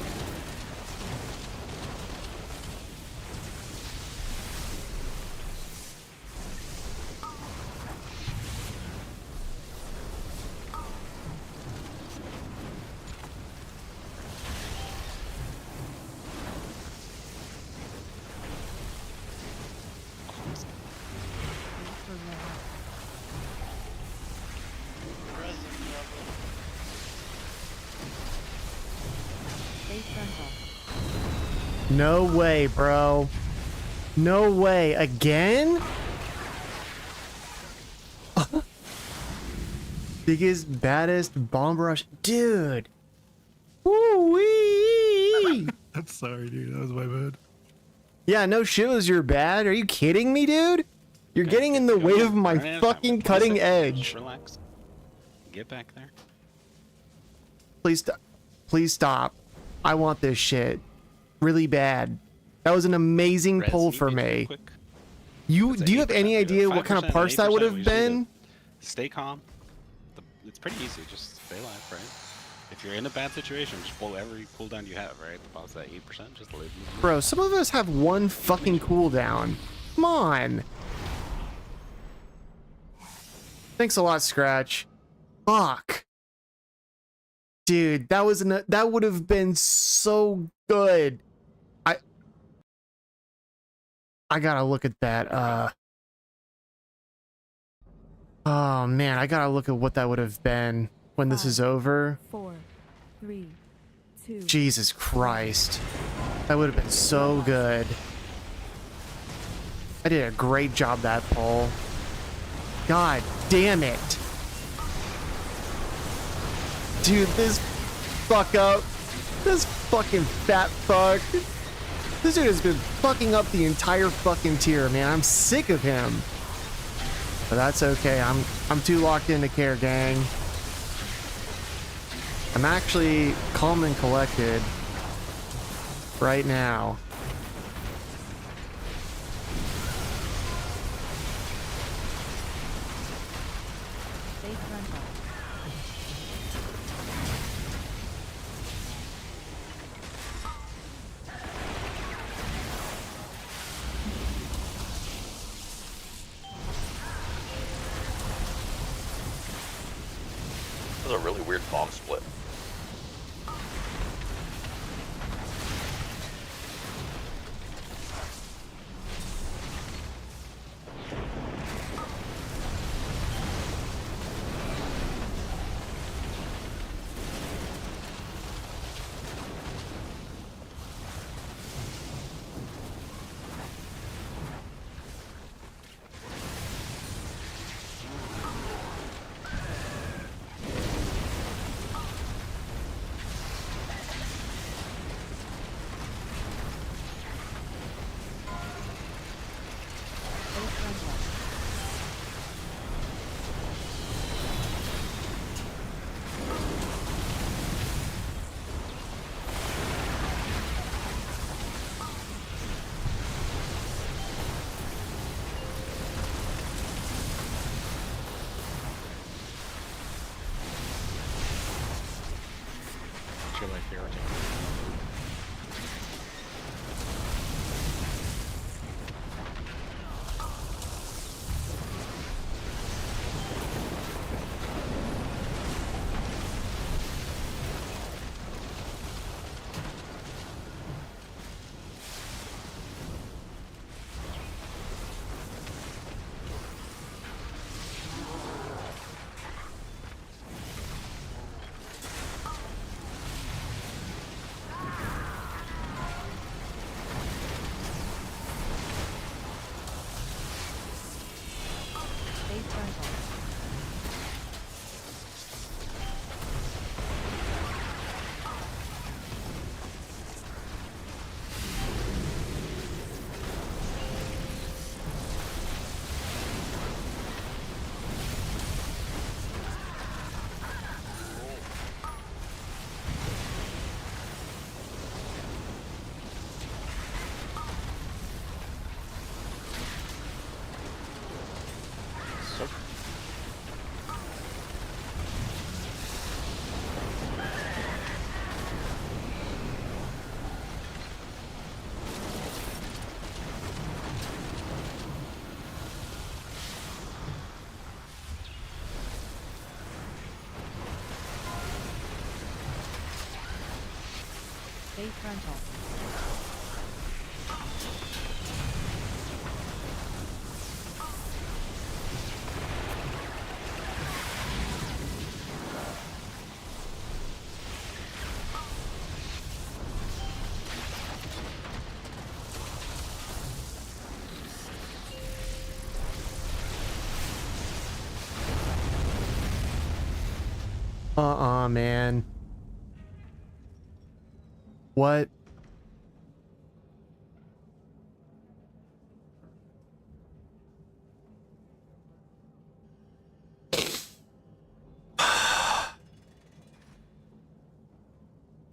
Space rental. No way, bro. No way. Again? Biggest, baddest bomb rush. Dude. Woo-wee. I'm sorry, dude. That was my bad. Yeah, no shit was your bad. Are you kidding me, dude? You're getting in the way of my fucking cutting edge. Relax. Get back there. Please stop. Please stop. I want this shit really bad. That was an amazing pull for me. Do you have any idea what kind of parse that would have been? Stay calm. It's pretty easy. Just stay alive, right? If you're in a bad situation, just pull every cooldown you have, right? The boss at 8%, just live. Bro, some of us have one fucking cooldown. Come on. Thanks a lot, Scratch. Fuck. Dude, that would have been so good. I gotta look at that. Oh man, I gotta look at what that would have been when this is over. 4, 3, 2. Jesus Christ. That would have been so good. I did a great job that pull. God damn it. Dude, this fuck up. This fucking fat fuck. This dude has been fucking up the entire fucking tier, man. I'm sick of him. But that's okay. I'm too locked into care, gang. I'm actually calm and collected right now. Space rental. That was a really weird bomb split. What's your life hero? Base frontal. Man. What?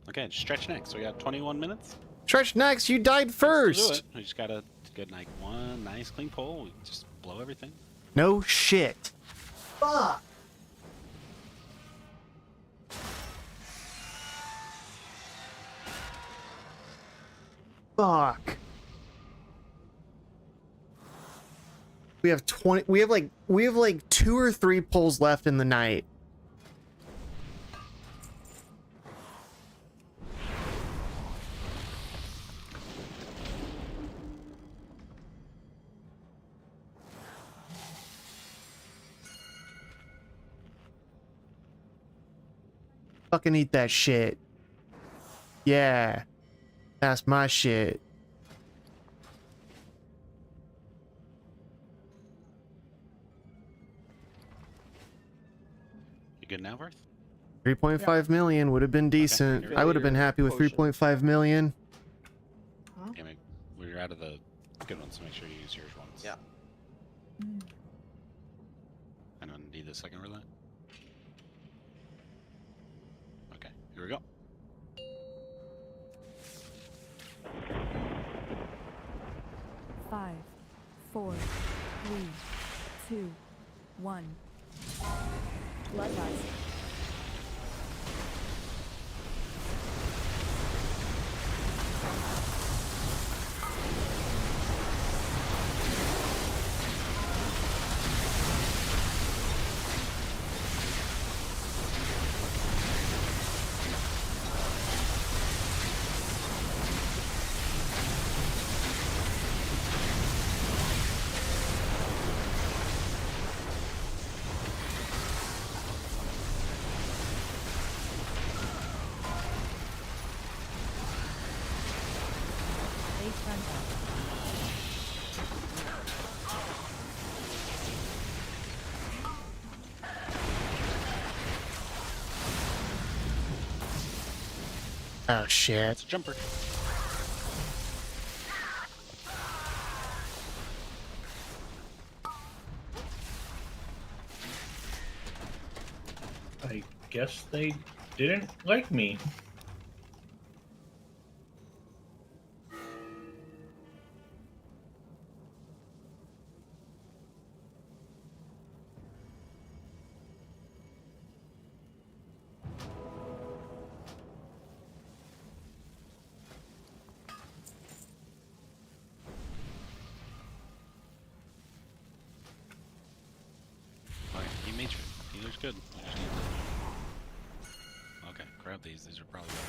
Okay, stretch next. We got 21 minutes. Stretch next, you died Let's do first. it. We just gotta get like one nice clean pull. We just blow everything. No shit. Fuck. Fuck. We have 20. We have like 2 or 3 pulls left in the night. Fucking eat that shit. Yeah. That's my shit. You good now, Verth? 3.5 million would have been decent. I would have been happy with 3.5 million. Damn it. We're out of the good ones, so make sure you use yours once. Yeah. I don't need the second roulette. Okay, here we go. Five, 4, 3, 2, 1. Bloodlust. Oh shit. It's a jumper. I guess they didn't like me. Alright, he made sure. He looks good. We just need to... Okay, grab these. These are probably better.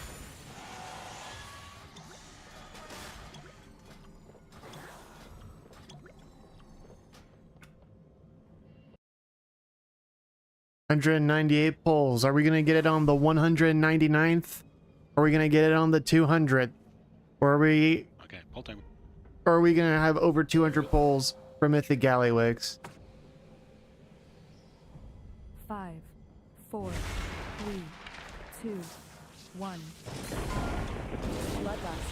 $198 pulls. Are we gonna get it on the 199th? Are we gonna get it on the 200th? Or are we? Okay, pull timer. Or are we gonna have over 200 pulls for Mythic Gallywix? 5, 4, 3, 2, 1. Bloodlust.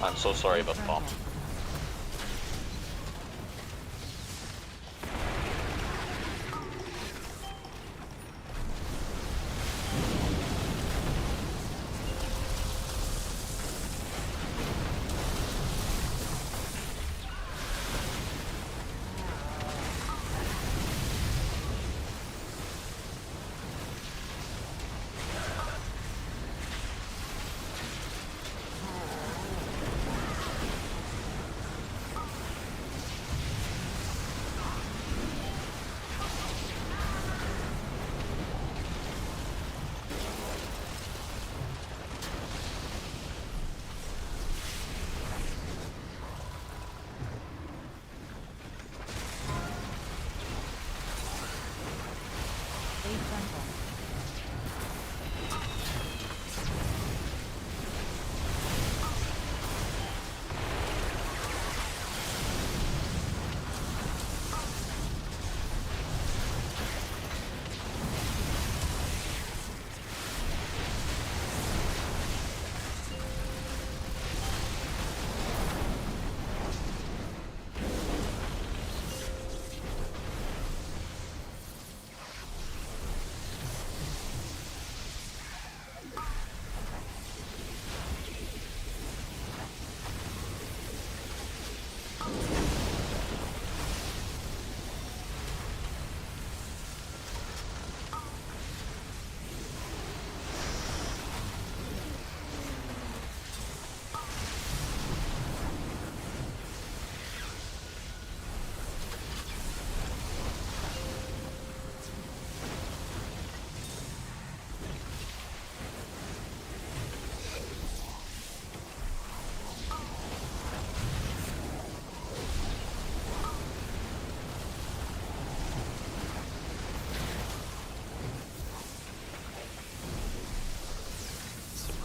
I'm so sorry about the bomb.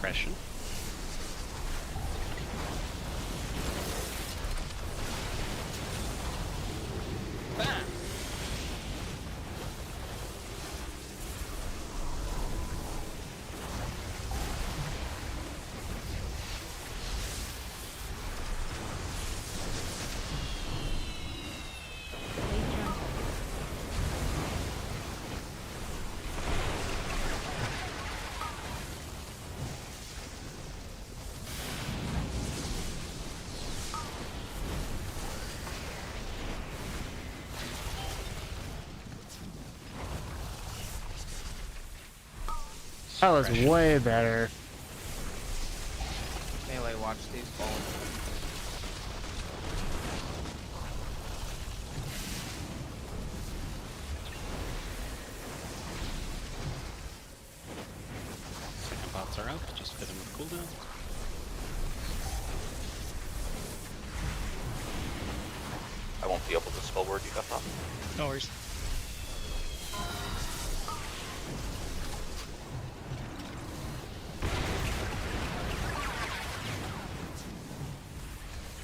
Suppression. That was way better. Melee, watch these balls. Second bots are up, just fit them with cooldown. I won't be able to spell word you got that. No worries.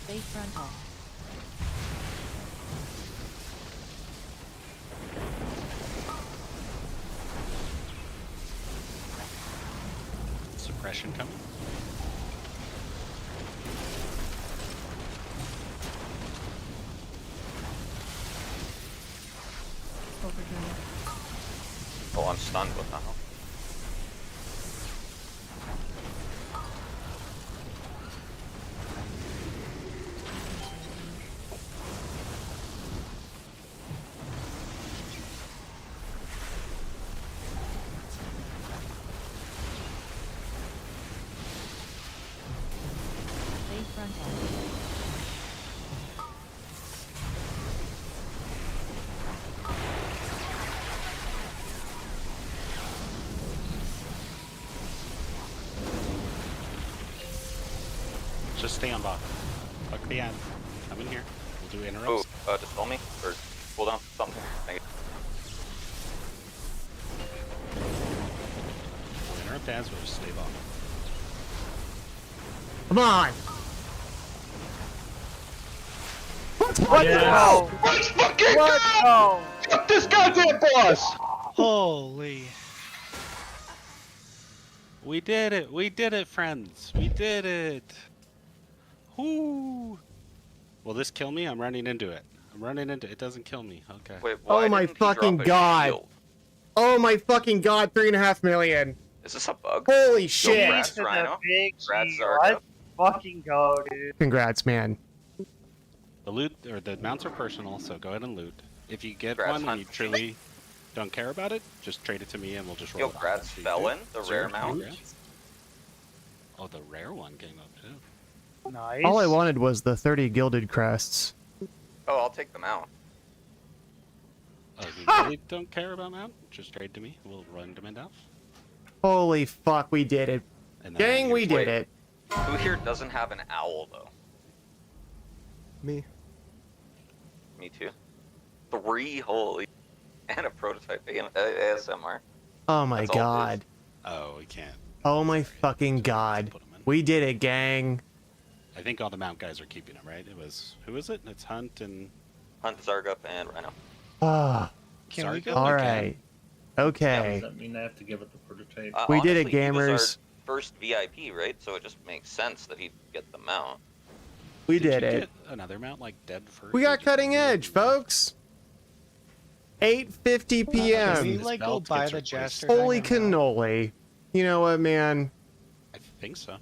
Base frontal. Suppression coming. Oh, I'm stunned. What the hell? Base frontal. Just stay on bot. Fuck the end. Come in here. We'll do Oh, interrupts. dispel me or cool down something. Thank you. We'll interrupt as we'll just stay bot. Come on! What? Yes. No! Let's fucking What? go! No! Fuck this goddamn boss! Holy. We did it! We did it, friends! We did it! Whoo! Will this kill me? I'm running into it. It doesn't kill me. Okay. Wait, why Oh my didn't he drop fucking a god! shield? Oh my fucking god! 3.5 million. Is this a bug? Holy Yo, shit! Brad's To the Rhino. big Brad's G. Zarga. Let's fucking go, dude. Congrats, man. The loot or the mounts are personal, so go ahead and loot. If you get Brad's one and hunt. you truly don't care about it, just trade it to me and we'll just roll Yo, it off. Brad's That'd be Felon, good. the rare Zero, mount. congrats. Oh, the rare one came up too. Nice. All I wanted was the 30 gilded crests. Oh, I'll take them out. Oh, if you really don't care about mount, just trade to me. We'll run them off. Holy fuck, we did it. And then Gang, we did Wait. it. Who here doesn't have an owl, though? Me. Me too. 3, holy. And a prototype ASMR. Oh my That's all it is. god. Oh, we can't. Oh my fucking god. Put 'em in. We did it, gang. I think all the mount guys are keeping them, right? It was who is it? It's Hunt and Hunt, Zargup, and Rhino. Ah, Can we Zarga? go? all We can. right. Does Okay. that mean I have to give it the prototype? We did it, Honestly, he was our gamers. first VIP, right? So it just makes sense that he'd get the mount. We Did did you it. get another mount like Dead First? We got cutting edge, folks. 8:50 Can we p.m. like go belt buy gets the replaced. Jester? Holy thing or no? cannoli. You know what, man? I think so.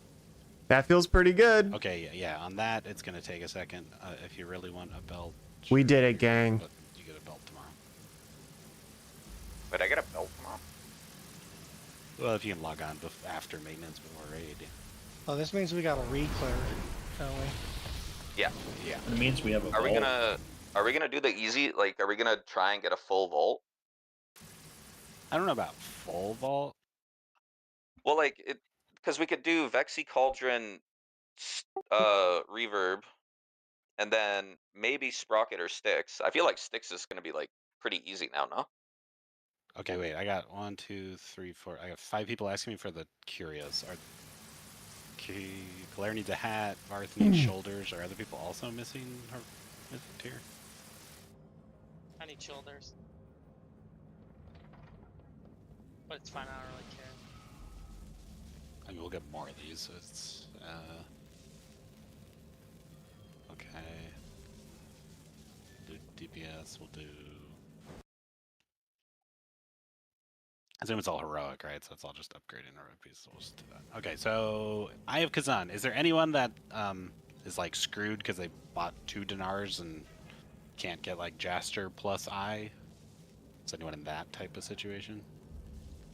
That feels pretty good. Okay, yeah. On that, it's gonna take a second. If you really want a belt, We sure, did it, gang. But you get a belt tomorrow. But I get a belt tomorrow. Well, if you can log on after maintenance before raid. Oh, this means we got a re-clear, don't we? Yeah. Yeah. It means we have a Are we vault. gonna do the easy? Like, are we gonna try and get a full vault? I don't know about full vault. Well, like it, because we could do Vexy Cauldron, Reverb, and then maybe Sprocket or Styx. I feel like Styx is gonna be like pretty easy now, no? Okay, wait. I got 1, 2, 3, 4. I got 5 people asking me for the curios. Claire needs a hat. Varth needs shoulders. Are other people also missing her mythic tier? I need shoulders. But it's fine, I don't really care. I mean, we'll get more of these. So it's okay. Do DPS. We'll do. I assume it's all heroic, right? So it's all just upgrading heroic pieces. So we'll just do that. Okay, so I have Kazan. Is there anyone that is like screwed because they bought 2 dinars and can't get like Jaster plus I? Is anyone in that type of situation?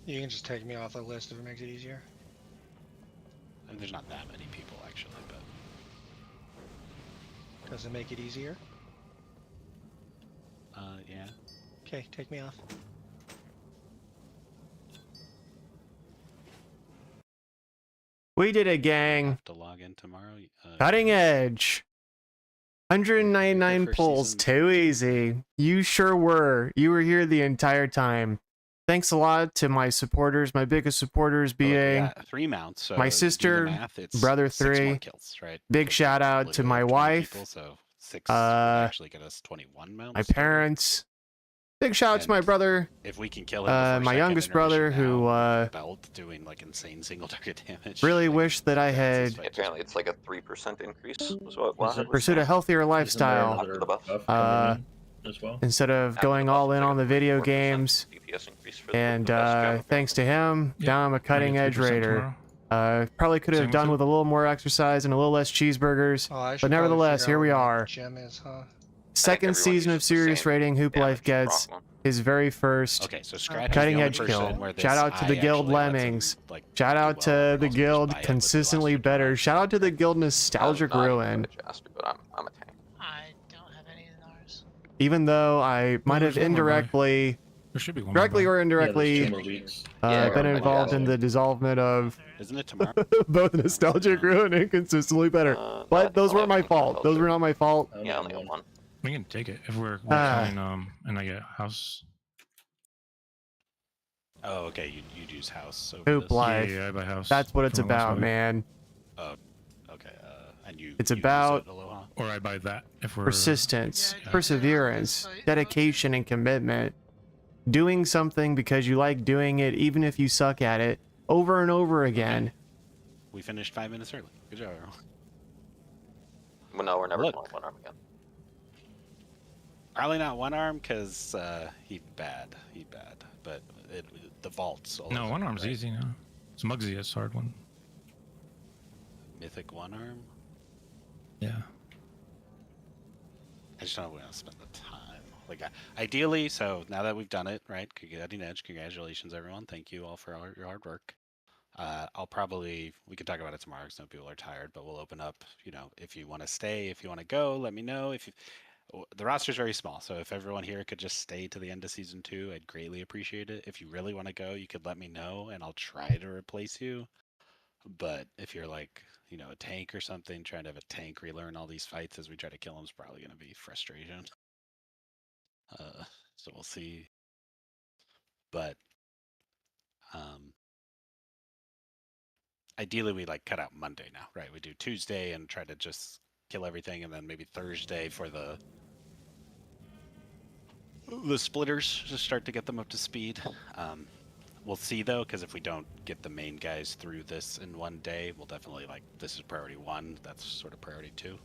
You can just take me off the list if it makes it easier. I mean, there's not that many people actually, but Does it make it easier? yeah. Okay, take me off. We did it, gang. Have to log in tomorrow. Cutting edge. 199 First pulls, season. too easy. You sure were. You were here the entire time. Thanks a lot to my supporters, my biggest supporters Well, we being got 3 mounts. So my do the sister, math, it's brother 6 more 3. kills, right? Big shout out to Literally my 20 wife, people, so 6 would actually get us 21 mounts. my total. parents. Big shout out to my And brother, If we can kill him before my second youngest brother, intermission who now, belt doing like insane single target damage. really like, wish that I that's had his fight. Apparently, it's like a 3% increase. Was what Is Wahid it- was pursued a saying. healthier Isn't there lifestyle another After the buff. buff coming in as well? instead of After going the buff, all it's in like on a the video 4% games. DPS increase for the And best gem. thanks to him, now I'm a cutting edge raider. Probably could have Same done with with a little more exercise and a little less cheeseburgers. Oh, I should But probably nevertheless, figure here out we what my are. Gem is, huh? Second everyone season of uses the Serious same Rating. Hoop Life damage gets proc one. his very first Okay, so Scrat cutting has edge the only kill. person where this Shout out to eye the Guild actually lets him, Lemmings. like, Shout do out well, to but the also just Guild buy it with the Consistently last Better. turn. Shout out to the Guild Nostalgic I'm not Ruin. a Jasper, but I'm a tank. I don't have any of ours. Even though I might have there's one more guy. indirectly, There should be one. directly more or Yeah, indirectly, there's 2 more weeks. Yeah, been yeah. involved in the dissolvement of Isn't it tomorrow? both Nostalgic Ruin and Consistently Better. I But think those I'll weren't have my one fault. for Those were not my fault. I only Yeah, I have only got one. one. We can take it if we're Ah. counting and I get house. Oh, okay. You'd use house. Over Hoop this. Life. Yeah, I buy house. That's what it's for my last about, fight. man. Oh, okay. And you. It's you use about it, Aloha? Or I buy that if we're Persistence, Yeah, perseverance, yeah. dedication, and commitment. Doing something because you like doing it, even if you suck at it, over and over again. We finished 5 minutes early. Good job, everyone. Well, no, we're never Look. going one arm again. Probably not one arm because he bad. But the vaults. all No, those one are arm's right. easy now. It's Mugsy's hard one. Mythic one arm. Yeah. I just don't want to spend the time. Like, ideally, so now that we've done it, right? Cutting edge. Congratulations, everyone. Thank you all for all your hard work. We can talk about it tomorrow because some people are tired, but we'll open up, if you want to stay, if you want to go, let me know. The roster's very small, so if everyone here could just stay to the end of season 2, I'd greatly appreciate it. If you really want to go, you could let me know and I'll try to replace you. But if you're like, a tank or something, trying to have a tank relearn all these fights as we try to kill him is probably going to be frustration. So we'll see. But ideally we cut out Monday now, right? We do Tuesday and try to just kill everything, and then maybe Thursday for the splitters, just start to get them up to speed. We'll see though, because if we don't get the main guys through this in one day, we'll definitely this is priority 1. That's sort of priority 2.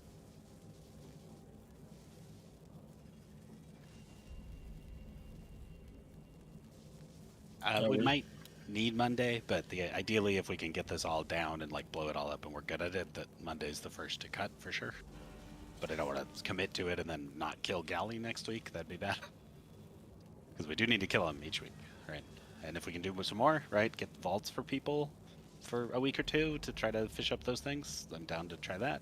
We might need Monday, but ideally if we can get this all down and blow it all up and we're good at it, that Monday's the first to cut for sure. But I don't want to commit to it and then not kill Galley next week. That'd be bad. Because we do need to kill him each week, right? And if we can do some more, right, get vaults for people for a week or 2 to try to fish up those things, I'm down to try that.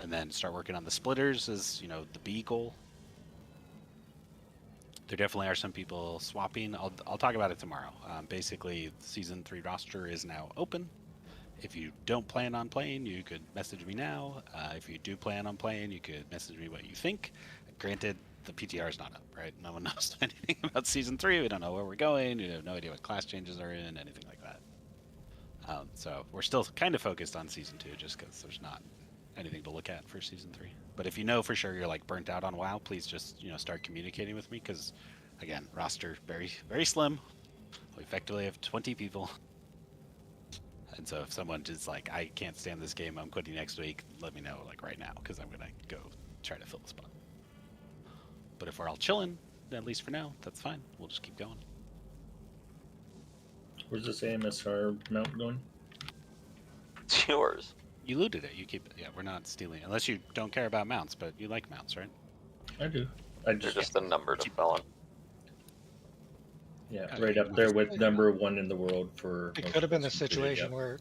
And then start working on the splitters as, the B goal. There definitely are some people swapping. I'll talk about it tomorrow. Basically, Season 3 roster is now open. If you don't plan on playing, you could message me now. If you do plan on playing, you could message me what you think. Granted, the PTR is not up, right? No one knows anything about Season 3. We don't know where we're going. We have no idea what class changes are in, anything like that. So we're still kind of focused on Season 2 just because there's not anything to look at for Season 3. But if you know for sure you're burnt out on WoW, please just start communicating with me because, again, roster very, very slim. We effectively have 20 people. And so if someone just I can't stand this game, I'm quitting next week, let me know right now because I'm going to go try to fill the spot. But if we're all chilling, at least for now, that's fine. We'll just keep going. Where's this AMSR mount going? It's yours. You looted it. You keep it. Yeah, we're not stealing it. Unless you don't care about mounts, but you like mounts, right? I do. They're just a number to felon. Yeah, right up there with number 1 in the world for. It could have been a situation where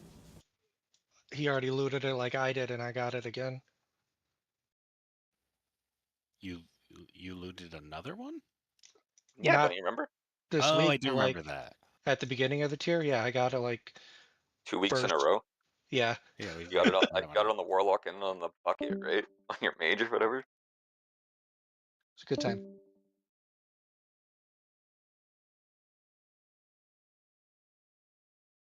he already looted it like I did, and I got it again. You looted another one? Yeah, Not don't you remember? this Oh, week, I do but, remember that. At the beginning of the tier, yeah, I got it 2 weeks in a first. row. Yeah. Yeah, we got it. I got it on the Warlock and on the Bucket, right? On your mage or whatever. It's a good time.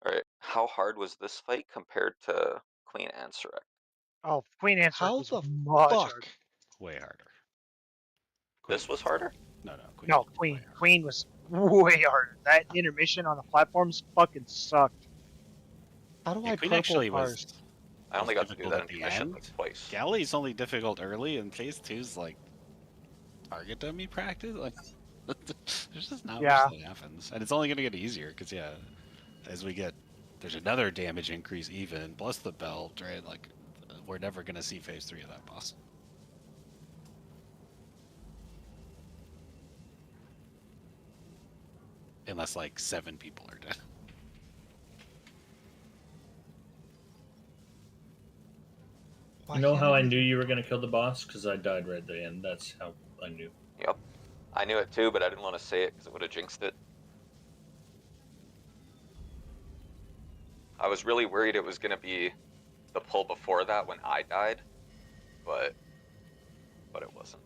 All right. How hard was this fight compared to Queen Ansurek? Oh, Queen Answer How was the much fuck? harder. Way harder. This was harder? No, Queen was way harder. That intermission on the platforms fucking sucked. How do Yeah, I Queen purple actually parse? I only got to do difficult that at in the commission end. twice. Galley's only difficult early, and phase 2's target dummy practice. There's just not much that happens, and it's only gonna get easier because as we get, there's another damage increase even plus the belt, right? We're never gonna see phase 3 of that boss. Unless 7 people are dead. You know how I knew you were going to kill the boss? Because I died right at the end. That's how I knew. Yep. I knew it too, but I didn't want to say it because it would have jinxed it. I was really worried it was going to be the pull before that when I died, but it wasn't.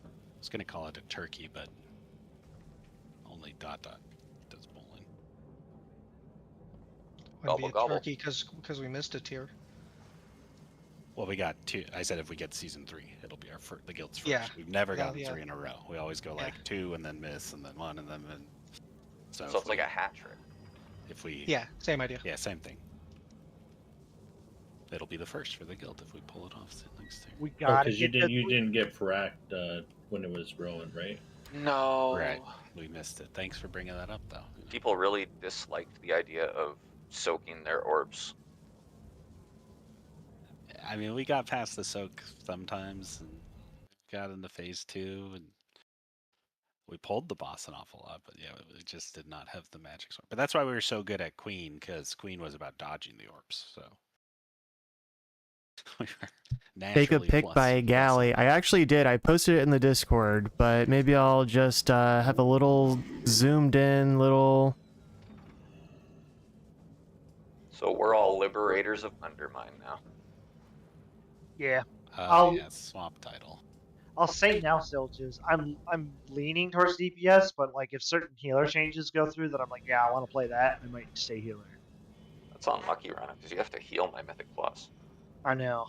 I was gonna call it a turkey, but only Dot does bowling. Wouldn't be a Gobble. turkey because we missed a tier. Well, we got 2. I said if we get season 3, it'll be the guild's first. Yeah. We've never Yeah, gotten yeah. 3 in a row. We always go 2 and then miss and then 1 and then. So it's like a hat trick. If we Yeah, same idea. Yeah, same thing. It'll be the first for the guild if we pull it off next turn. We Oh, gotta because you get didn't get fracked when it was Rowan, right? No. Right. We missed it. Thanks for bringing that up, though. People really disliked the idea of soaking their orbs. I mean, we got past the soak sometimes and got into phase 2 and we pulled the boss an awful lot, but yeah, it just did not have the magic sword. But that's why we were so good at Queen, because Queen was about dodging the orbs, so we were Take a naturally pic by a galley. I actually did. I posted it in the Discord, but maybe I'll just have a little zoomed in little. So we're all liberators of Undermine now. Yeah. yeah, swamp title. I'll say now, Silges, I'm leaning towards DPS, but like if certain healer changes go through, that I'm like, yeah, I want to play that. I might stay healer. That's unlucky, Rana, because you have to heal my Mythic Plus. I know.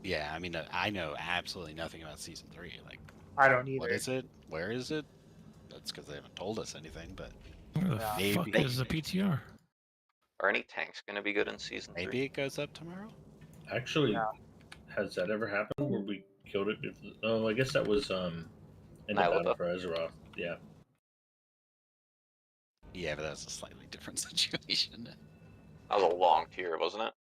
Yeah, I mean, I know absolutely nothing about Season 3. Like, I don't either. What is it? Where is it? That's because they haven't told us anything, but Where the fuck is the PTR? Are any tanks going to be good in Season 3? Maybe it goes up tomorrow? Actually, has that ever happened where we killed it? Oh, I guess that was in the battle for Azeroth. Yeah. Yeah, but that's a slightly different situation. That was a long tier, wasn't it?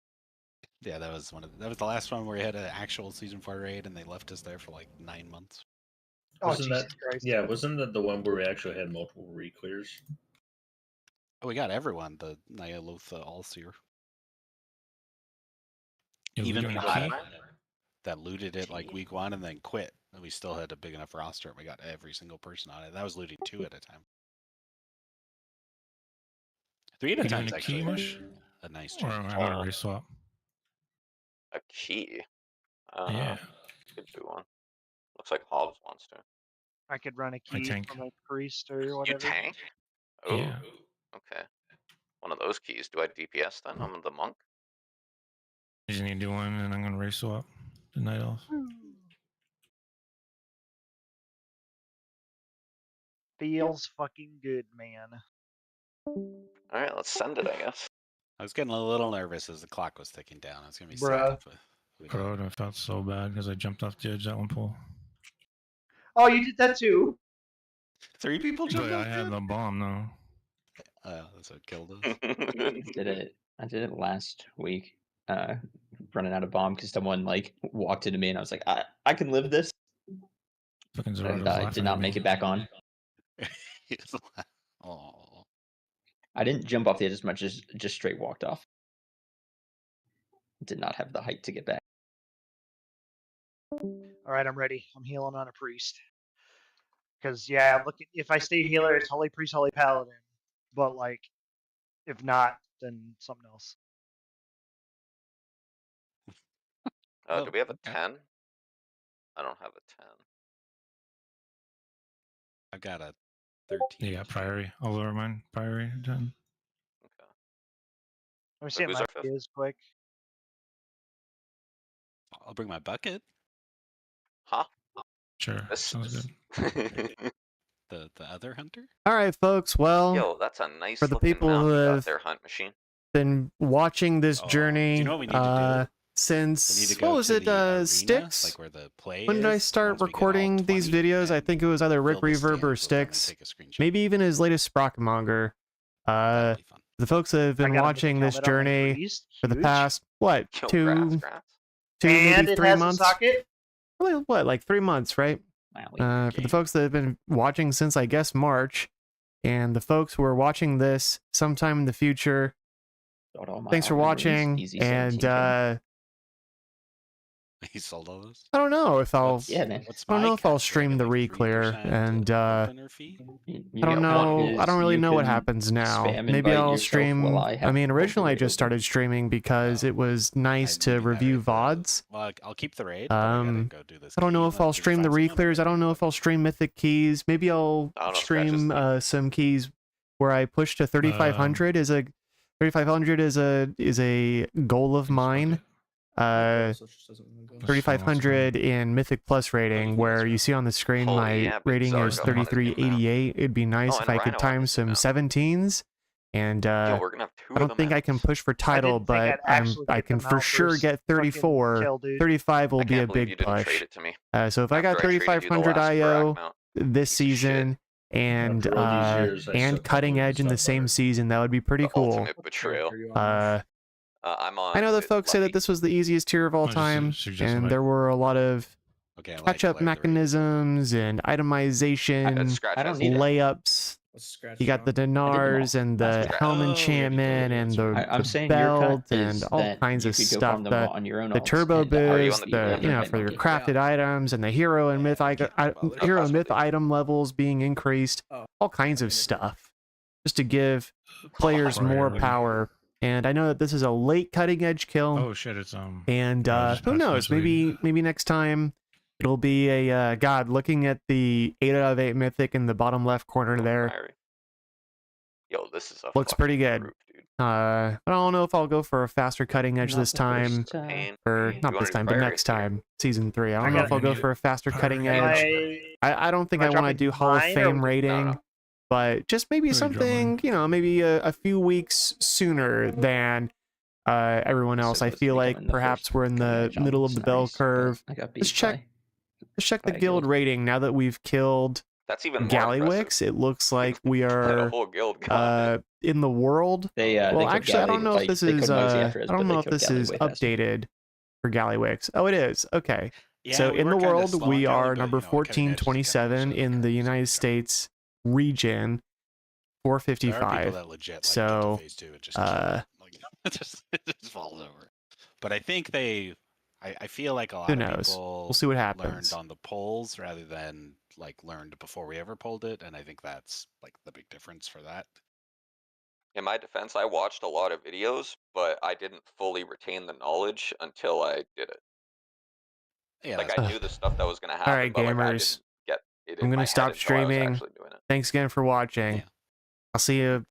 Yeah, that was that was the last one where we had an actual Season 4 raid and they left us there for like 9 months. Wasn't that, yeah, wasn't that the one where we actually had multiple reclears? Oh, we got everyone, the Nyalotha Allseer. Yeah, we Even doing a people key? that looted it like week 1 and then quit. And we still had a big enough roster and we got every single person on it. That was looting 2 at a time. 3 at a You time doing is a actually key, Mush? a nice Or change. am I gonna race swap? A key. Yeah. Could do one. Looks like Hobbs wants to. I could run a I key tank. from a priest or You whatever. tank? Oh, Yeah. okay. One of those keys. Do I DPS then? I'm the monk. I just need to do one, and I'm gonna race swap the night elf. Feels fucking good, man. Alright, let's send it, I guess. I was getting a little nervous as the clock was ticking down. I was going to be Bruh. sad if we Bro, I felt so bad because I jumped off the edge that one pull. Oh, you did that too? 3 people But jumped I off had the bomb though. that's what killed us. I did it last week. Running out of bomb because someone like walked into me and I was like, I can live this. Fucking And Zerato's I laughing did at not me. make it back on. Oh. I didn't jump off the edge as much as just straight walked off. Did not have the height to get back. All right, I'm ready. I'm healing on a priest. Because yeah, look, if I stay healer, it's holy priest, holy paladin. But like, if not, then something else. Do we have a 10? I don't have a 10. I got a 13. Yeah, Priory. I'll lower mine. Priory 10. Let me So see what who's my our fifth? is quick. I'll bring my bucket. Huh? Sure. This Sounds is... good. The other hunter? All right, folks. Well, Yo, that's a nice for the looking people mount who you got have there, Hunt Machine. been watching this journey, you know what we need to do? since We need to go what was to it? the arena, Sticks. like where the play When did I is, start once we get all recording these 20 videos? I think it was either Rick fill the Reverb or stands with them and Sticks. take a screenshot. Maybe even as late as Sprockmonger. The folks that have been got a watching Mythic this helmet on my journey priest. for the Huge. past what Yo, two, grats. And maybe it 3 has months. a socket. Really, what, like 3 months, right? For the folks that have been watching since I guess March, and the folks who are watching this sometime in the future, thanks for watching. And He sold all those? I don't know if I'll. What's- what's I don't my know if I'll cut? stream the reclear, and opener fee? I don't know. I don't really know what happens now. Maybe I'll stream. I mean, originally I just started streaming because it was nice to review VODs. Well, I'll keep the raid. But I gotta go do this. I don't know key. if I'll stream the reclears. I don't know if I'll stream Mythic keys. Maybe I'll I don't know, stream some keys where I push to 3500 is a 3500 is a goal of mine. 3,500 in Mythic Plus rating, where you see on the screen Holy my yeah, big rating Zarg is up on his new map. 3388. It'd be nice Oh, if and I could Rhino on time his new some map. 17s. And Yo, we're gonna have two I of don't the think I can maps. push for title, didn't think but I'd actually I get can the for sure Malphurs get fucking 34. kill, dude. 35 will I be a can't believe big you didn't trade push. it to me. So if I got After I traded you the 3,500 last IO frag mount. this Piece of shit. season and After all these years, I still and can't cutting believe edge it's in the not same better. season, that would be pretty The cool. ultimate betrayal. I'm on. I know the with folks say Lucky. that this was the easiest tier of all I just time, suggest and like- there were a lot of Okay, I like catch-up Claire the Reed. mechanisms and itemization, Scratch I don't has need it. layups. You got the Dinars and the Last week. Helm Oh, we enchantment actually and did the, that. I'm the saying your belt cut and is all that kinds you of could go stuff. farm them on your own The alts, turbo and I you boost, on the the POV? you know, invite for your monkey. crafted items and the hero and myth I can't bother. hero and myth Monkey. item levels being increased, all kinds of stuff, just to give players Right, more right. power. And I know that this is a late cutting edge kill. Oh shit, it's And yeah, I just who passed knows? my lead. Maybe next time it'll be a God. Looking at the 8 out of 8 mythic in the bottom left corner there, Irie. Yo, this is a looks fucking pretty good. proof, dude. I don't know if I'll go for a faster cutting edge Not this the time, first, Pain. or You not wanna this do time, but Priory next here? time, season 3. I don't I know got if I'll go it. for a faster cutting Am edge. I I don't think am I I want to dropping do Hall of mine or Fame we- rating, No. but just maybe Really drop something, mine. you know, maybe a few weeks sooner than everyone else. I Supposed to feel be like coming the perhaps first we're in the cutting edge on middle of the bell Snaries, but curve. I got Let's beat check by Let's check the a guild guild. rating now that we've killed That's even more impressive. Gallywix. It looks like we Had a are whole guild gone. in the world. They Well, killed actually, I don't Galley, know if like, this they is killed Muggsy after us, I but don't they know if killed this Galley is way faster. updated for Gallywix. Oh, it is. Okay. Yeah, So we in were the kinda world, slow on we Galley, are but, number you know, cutting edge is getting 1427 closer to in the curve, United so States region, there are people 455. that legit like So, get to phase 2 and just kill it. Like, it just falls over. But I think I feel like a lot Who of knows? people We'll see what learned happens. on the polls rather than like learned before we ever pulled it, and I think that's like the big difference for that. In my defense, I watched a lot of videos, but I didn't fully retain the knowledge until I did it. Yeah, Like that's I knew the stuff that was gonna happen, All right, but like I gamers. didn't get it I'm in my gonna head stop until I was streaming. actually doing it. Thanks again for watching. Yeah. I'll see you